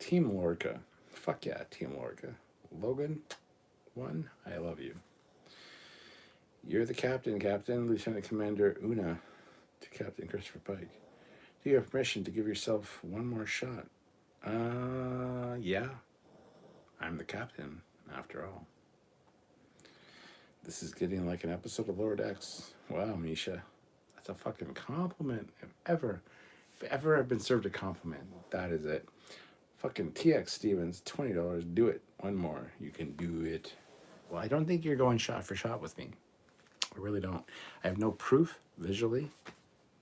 Team Lorca. Fuck yeah, Team Lorca. Logan, one, I love you. You're the captain, Lieutenant Commander Una to Captain Christopher Pike. Do you have permission to give yourself one more shot? Yeah. I'm the captain, after all. This is getting like an episode of Lower Decks. Wow, Misha. That's a fucking compliment. If ever I've been served a compliment, that is it. Fucking TX Stevens, $20. Do it. One more. You can do it. Well, I don't think you're going shot for shot with me. I really don't. I have no proof visually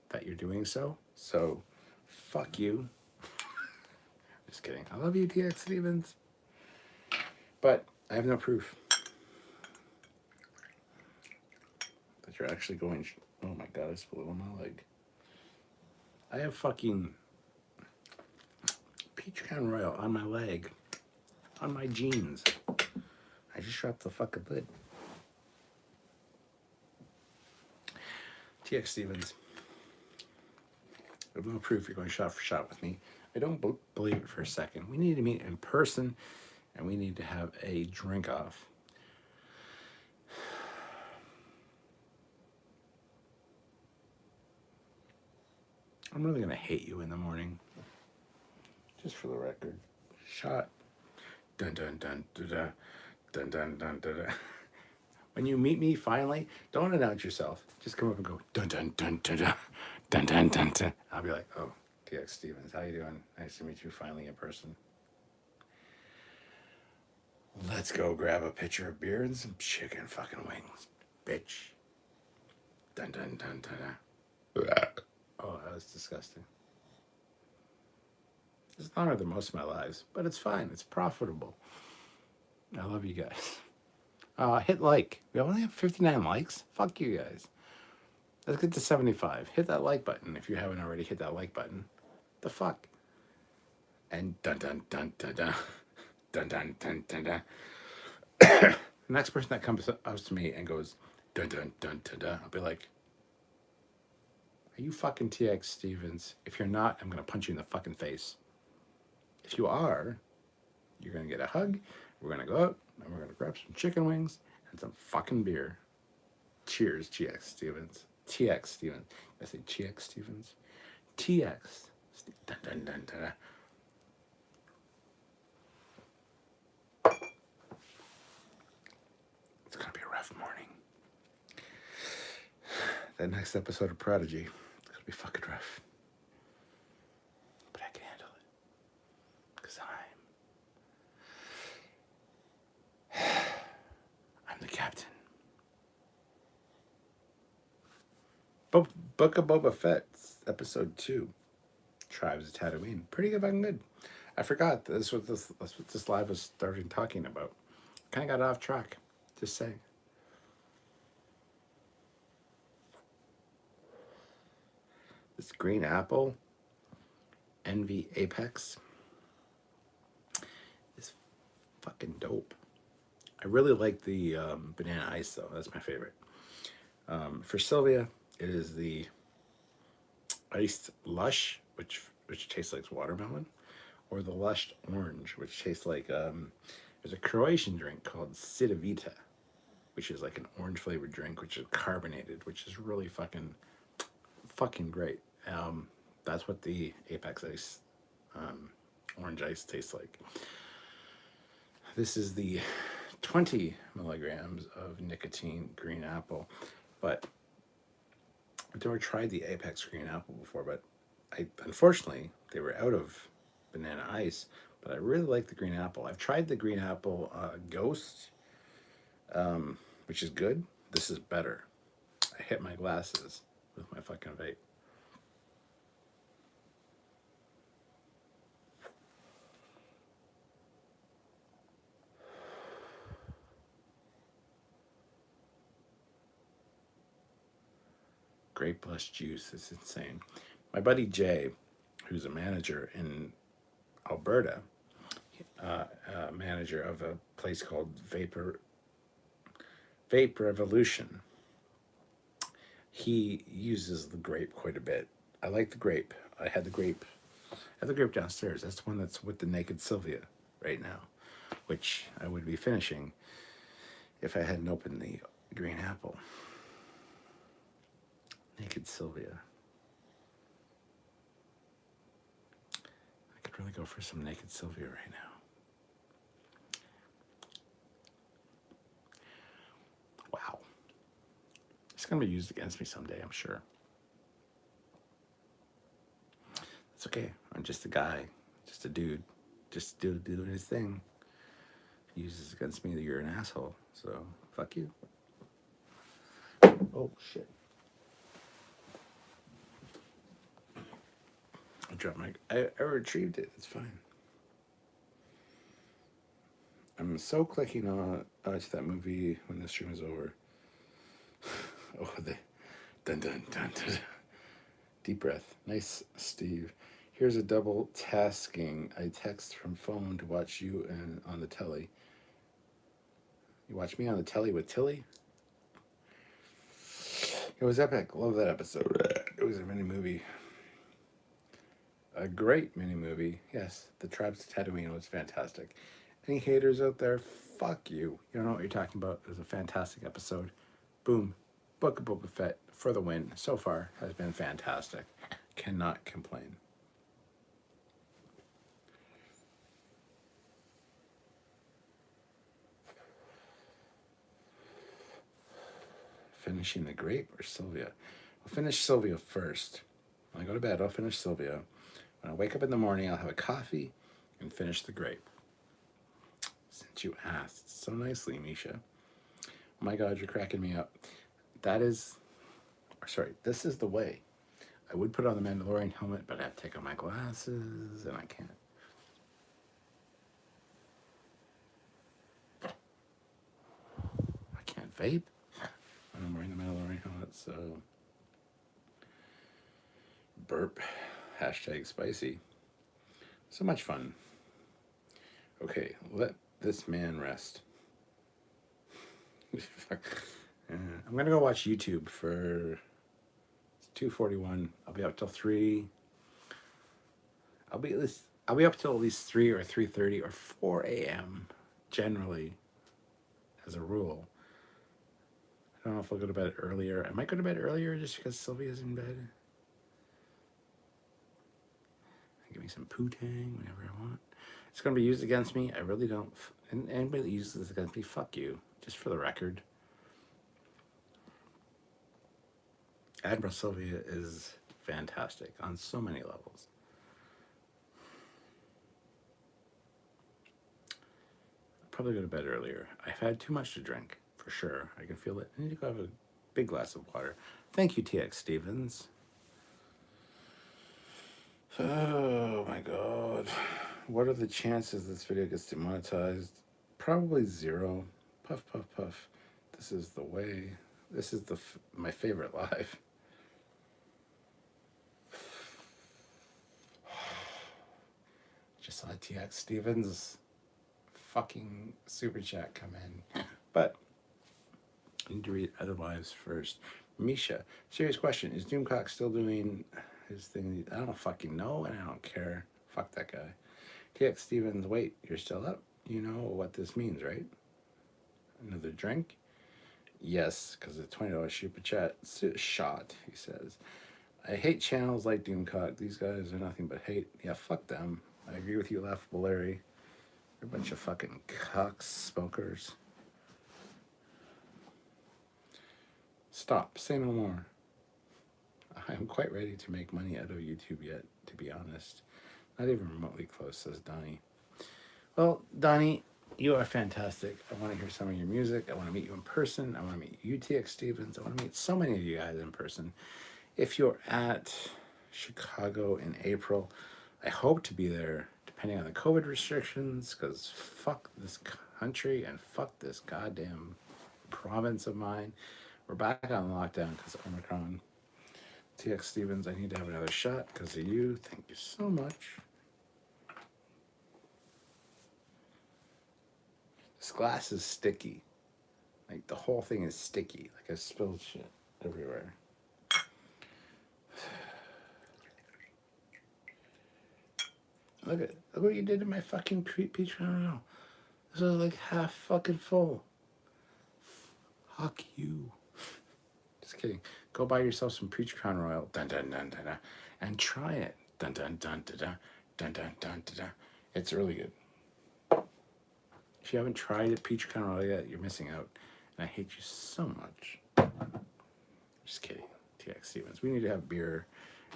that you're doing so. So, fuck you. Just kidding. I love you, TX Stevens. But I have no proof that you're actually going. Oh my god, I spilled on my leg. I have fucking Peach Crown Royal on my leg, on my jeans. I just dropped the fucking lid. TX Stevens. I have no proof you're going shot for shot with me. I don't believe it for a second. We need to meet in person, and we need to have a drink off. I'm really going to hate you in the morning. Just for the record. Shot. Dun dun dun da da. Dun dun dun da da. When you meet me finally, don't announce yourself. Just come up and go dun dun dun da da. Dun dun dun dun. I'll be like, oh, TX Stevens, how you doing? Nice to meet you finally in person. Let's go grab a pitcher of beer and some chicken fucking wings, bitch. Dun dun dun dun dun. Oh, that was disgusting. It's longer than most of my lives, but it's fine. It's profitable. I love you guys. Hit like. We only have 59 likes. Fuck you guys. Let's get to 75. Hit that like button if you haven't already hit that like button. The fuck? And dun dun dun dun dun. Dun dun dun dun dun. The next person that comes up to me and goes dun dun dun dun dun, I'll be like, Are you fucking TX Stevens? If you're not, I'm gonna punch you in the fucking face. If you are, you're gonna get a hug. We're gonna go out and we're gonna grab some chicken wings and some fucking beer. Cheers, TX Stevens. TX Stevens. Did I say TX Stevens? TX. Dun, dun, dun, dun. It's gonna be a rough morning. That next episode of Prodigy, it's gonna be fucking rough. But I can handle it. Because I'm the captain. Book of Boba Fett, episode 2. Tribes of Tatooine. Pretty fucking good. I forgot that's what this live was starting talking about. Kind of got off track. Just saying. This green apple, Envy Apex, is fucking dope. I really like the banana ice though. That's my favorite. For Sylvia, it is the iced lush, which tastes like watermelon, or the lushed orange, which tastes like there's a Croatian drink called Citavita, which is like an orange flavored drink, which is carbonated, which is really fucking great. That's what the Apex Ice orange ice tastes like. This is the 20 milligrams of nicotine green apple, but I've never tried the Apex green apple before, but unfortunately they were out of banana ice, but I really like the green apple. I've tried the green apple Ghost, which is good. This is better. I hit my glasses with my fucking vape. Grape plus juice is insane. My buddy Jay, who's a manager in Alberta, manager of a place called Vape Revolution, he uses the grape quite a bit. I like the grape. I had the grape downstairs. That's the one that's with the naked Sylvia right now, which I would be finishing if I hadn't opened the green apple. Naked Sylvia. I could really go for some naked Sylvia right now. Wow. It's going to be used against me someday, I'm sure. It's okay. I'm just a guy. Just a dude. Just doing his thing. He uses against me that you're an asshole. So, fuck you. Oh, shit. I dropped my... I retrieved it. It's fine. I'm so clicking on to that movie when the stream is over. Oh, the dun dun dun dun. Deep breath. Nice, Steve. Here's a double tasking. I text from phone to watch you and on the telly. You watch me on the telly with Tilly? It was epic. Love that episode. It was a mini movie. A great mini movie. Yes, the Tribes of Tatooine was fantastic. Any haters out there? Fuck you. You don't know what you're talking about. It was a fantastic episode. Boom. Book of Boba Fett for the win. So far has been fantastic. Cannot complain. Finishing the grape or Sylvia? I'll finish Sylvia first. When I go to bed, I'll finish Sylvia. When I wake up in the morning, I'll have a coffee and finish the grape. Since you asked so nicely, Misha. Oh my God, you're cracking me up. This is the way. I would put on the Mandalorian helmet, but I have to take off my glasses, and I can't. I can't vape. I'm wearing the Mandalorian helmet, so... Burp. Hashtag spicy. So much fun. Okay, let this man rest. I'm gonna go watch YouTube for 2:41. I'll be up till 3. I'll be up till at least 3 or 3:30 or 4 a.m. generally, as a rule. I don't know if I'll go to bed earlier. I might go to bed earlier just because Sylvia's in bed. Give me some poutine whenever I want. It's going to be used against me. I really don't. And anybody that uses this against me, fuck you. Just for the record. Admiral Sylvia is fantastic on so many levels. I'll probably go to bed earlier. I've had too much to drink, for sure. I can feel it. I need to go have a big glass of water. Thank you, TX Stevens. Oh my god. What are the chances this video gets demonetized? Probably 0. Puff, puff, puff. This is the way. This is my favorite live. Just saw TX Stevens fucking super chat come in. But I need to read other lives first. Misha, serious question. Is Doomcock still doing his thing? I don't fucking know and I don't care. Fuck that guy. TX Stevens, wait, you're still up? You know what this means, right? Another drink? Yes, because it's $20 super chat shot, he says. I hate channels like Doomcock. These guys are nothing but hate. Yeah, fuck them. I agree with you, Laughable Larry. You're a bunch of fucking cock smokers. Stop. Say no more. I'm quite ready to make money out of YouTube yet, to be honest. Not even remotely close, says Donnie. Well, Donnie, you are fantastic. I want to hear some of your music. I want to meet you in person. I want to meet you, TX Stevens. I want to meet so many of you guys in person. If you're at Chicago in April, I hope to be there, depending on the COVID restrictions, because fuck this country and fuck this goddamn province of mine. We're back on lockdown because of Omicron. TX Stevens, I need to have another shot because of you. Thank you so much. This glass is sticky. Like, the whole thing is sticky. Like, I spilled shit everywhere. Look what you did to my fucking peach crown royal. This is like half fucking full. Fuck you. Just kidding. Go buy yourself some peach crown royal. Dun dun dun dun dun. And try it. Dun dun dun dun dun dun dun dun dun. It's really good. If you haven't tried a peach crown royal yet, you're missing out. And I hate you so much. Just kidding. TX Stevens. We need to have beer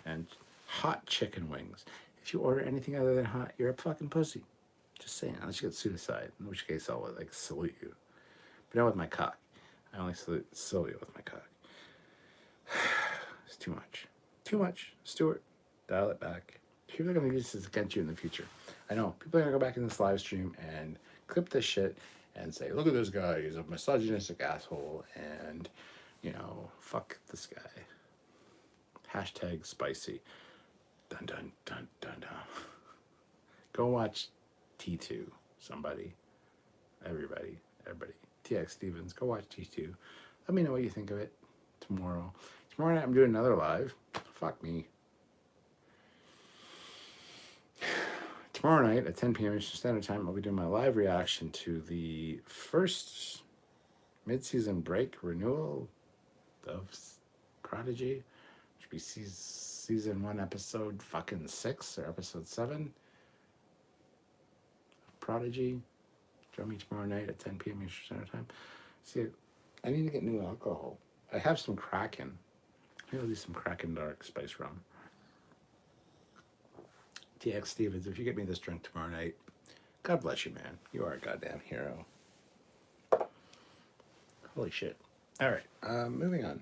and hot chicken wings. If you order anything other than hot, you're a fucking pussy. Just saying, unless you get suicide, in which case I'll like salute you. But not with my cock. I only salute Sylvia with my cock. It's too much. Too much. Stuart, dial it back. People are going to use this against you in the future. I know. People are going to go back in this live stream and clip this shit and say, look at this guy. He's a misogynistic asshole. And, you know, fuck this guy. Hashtag spicy. Dun dun dun dun dun. Go watch T2, somebody. Everybody. TX Stevens, go watch T2. Let me know what you think of it tomorrow. Tomorrow night I'm doing another live. Fuck me. Tomorrow night at 10 p.m. Eastern Standard Time, I'll be doing my live reaction to the first mid-season break renewal of Prodigy, which will be season 1, episode fucking 6 or episode 7. Prodigy. Join me tomorrow night at 10 p.m. Eastern Standard Time. See, I need to get new alcohol. I have some Kraken. Maybe I'll do some Kraken Dark Spice Rum. TX Stevens, if you get me this drink tomorrow night, God bless you, man. You are a goddamn hero. Holy shit. All right, moving on.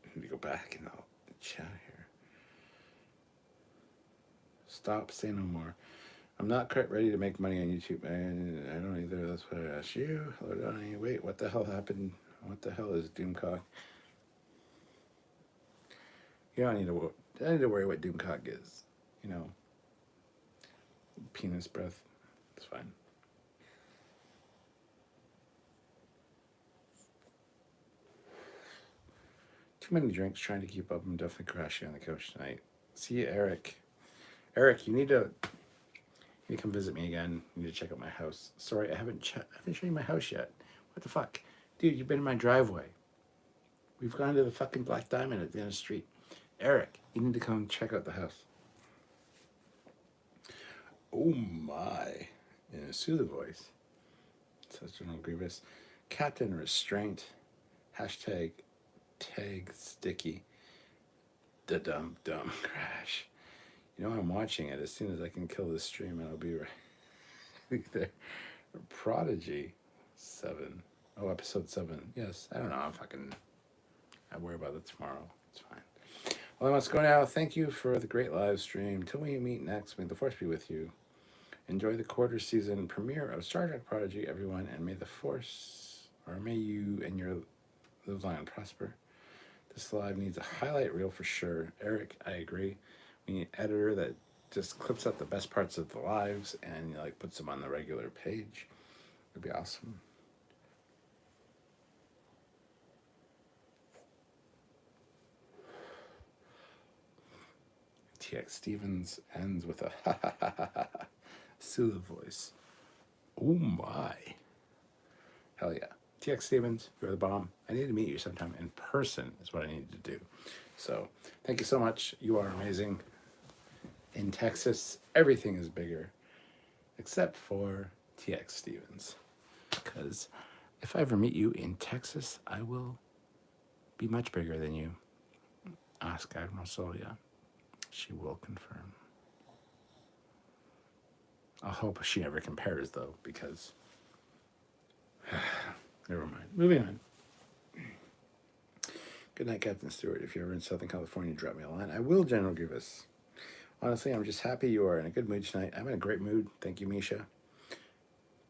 Let me go back and I'll chat here. Stop, say no more. I'm not quite ready to make money on YouTube. I don't either. That's what I asked you. Hello, Donnie. Wait, what the hell happened? What the hell is Doomcock? You don't need to worry what Doomcock is. You know, penis breath. It's fine. Too many drinks, trying to keep up. I'm definitely crashing on the couch tonight. See you, Eric. Eric, you need to come visit me again. You need to check out my house. Sorry, I haven't shown you my house yet. What the fuck? Dude, you've been in my driveway. We've gone to the fucking Black Diamond at the end of the street. Eric, you need to come check out the house. Oh my. In a Sulu voice. Says General Grievous. Captain Restraint. Hashtag tag sticky. The dumb crash. You know I'm watching it as soon as I can kill this stream and I'll be right there. Prodigy 7. Oh, episode 7. Yes, I don't know. I'll worry about it tomorrow. It's fine. Well, I must go now. Thank you for the great live stream. Till we meet next, may the force be with you. Enjoy the quarter season premiere of Star Trek Prodigy, everyone, and may the force, or may you and your live long and prosper. This live needs a highlight reel for sure. Eric, I agree. We need an editor that just clips out the best parts of the lives and like puts them on the regular page. It'd be awesome. TX Stevens ends with a ha ha ha ha ha Sula voice. Oh my. Hell yeah. TX Stevens, you're the bomb. I need to meet you sometime in person is what I need to do. So thank you so much. You are amazing. In Texas, everything is bigger except for TX Stevens. Because if I ever meet you in Texas, I will be much bigger than you. Ask Admiral Solia. She will confirm. I'll hope she never compares, though, because... Never mind. Moving on. Good night, Captain Stewart. If you're ever in Southern California, drop me a line. I will, General Grievous. Honestly, I'm just happy you are in a good mood tonight. I'm in a great mood. Thank you, Misha.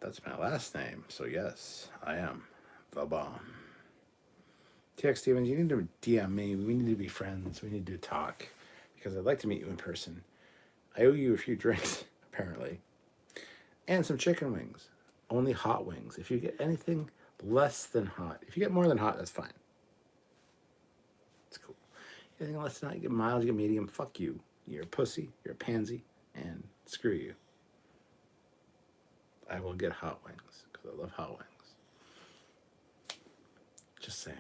That's my last name. So, yes, I am the bomb. TX Stevens, you need to DM me. We need to be friends. We need to talk. Because I'd like to meet you in person. I owe you a few drinks, apparently. And some chicken wings. Only hot wings. If you get anything less than hot. If you get more than hot, that's fine. It's cool. Anything less than hot, you get mild, you get medium. Fuck you. You're a pussy. You're a pansy. And screw you. I will get hot wings. Because I love hot wings. Just saying.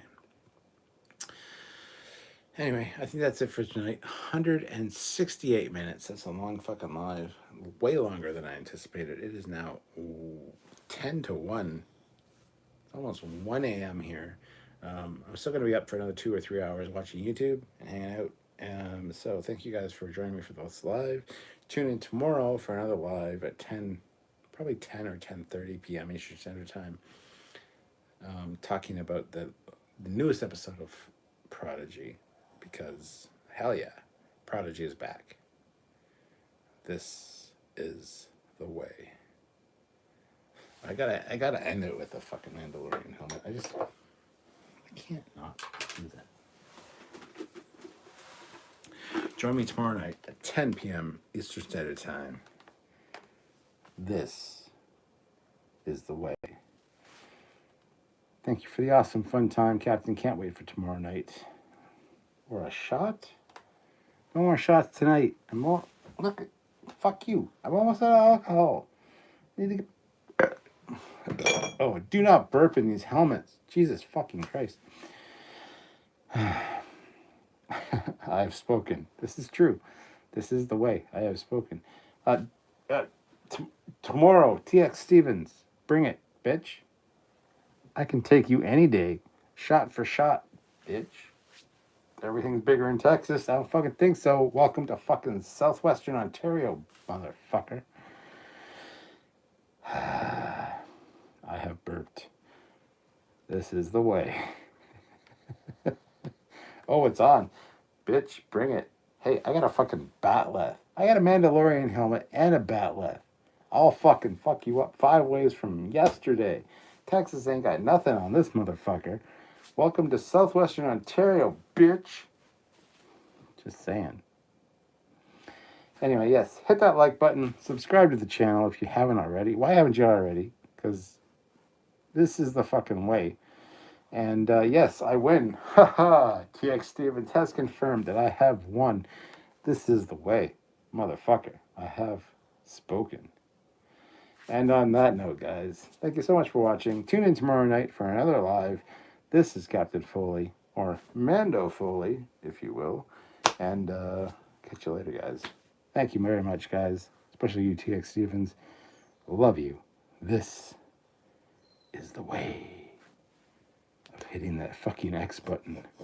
Anyway, I think that's it for tonight. 168 minutes. That's a long fucking live. Way longer than I anticipated. It is now 10 to 1. Almost 1 a.m. here. I'm still going to be up for another 2 or 3 hours watching YouTube and hanging out. So thank you guys for joining me for this live. Tune in tomorrow for another live at 10, probably 10 or 10:30 p.m. Eastern Standard Time. Talking about the newest episode of Prodigy. Because, hell yeah, Prodigy is back. This is the way. I gotta end it with a fucking Mandalorian helmet. I can't not do that. Join me tomorrow night at 10 p.m. Eastern Standard Time. This is the way. Thank you for the awesome fun time, Captain. Can't wait for tomorrow night. Or a shot? No more shots tonight. Look, fuck you. I'm almost out of alcohol. I need to get... Oh, do not burp in these helmets. Jesus fucking Christ. I have spoken. This is true. This is the way. I have spoken. Tomorrow, TX Stevens. Bring it, bitch. I can take you any day. Shot for shot, bitch. Everything's bigger in Texas. I don't fucking think so. Welcome to fucking Southwestern Ontario, motherfucker. I have burped. This is the way. Oh, it's on. Bitch, bring it. Hey, I got a fucking batleth. I got a Mandalorian helmet and a batleth. I'll fucking fuck you up 5 ways from yesterday. Texas ain't got nothing on this motherfucker. Welcome to Southwestern Ontario, bitch. Just saying. Anyway, yes, hit that like button. Subscribe to the channel if you haven't already. Why haven't you already? Because this is the fucking way. And yes, I win. Haha! TX Stevens has confirmed that I have won. This is the way, motherfucker. I have spoken. And on that note, guys, thank you so much for watching. Tune in tomorrow night for another live. This is Captain Foley, or Mando Foley, if you will. And catch you later, guys. Thank you very much, guys. Especially you, TX Stevens. Love you. This is the way of hitting that fucking X button.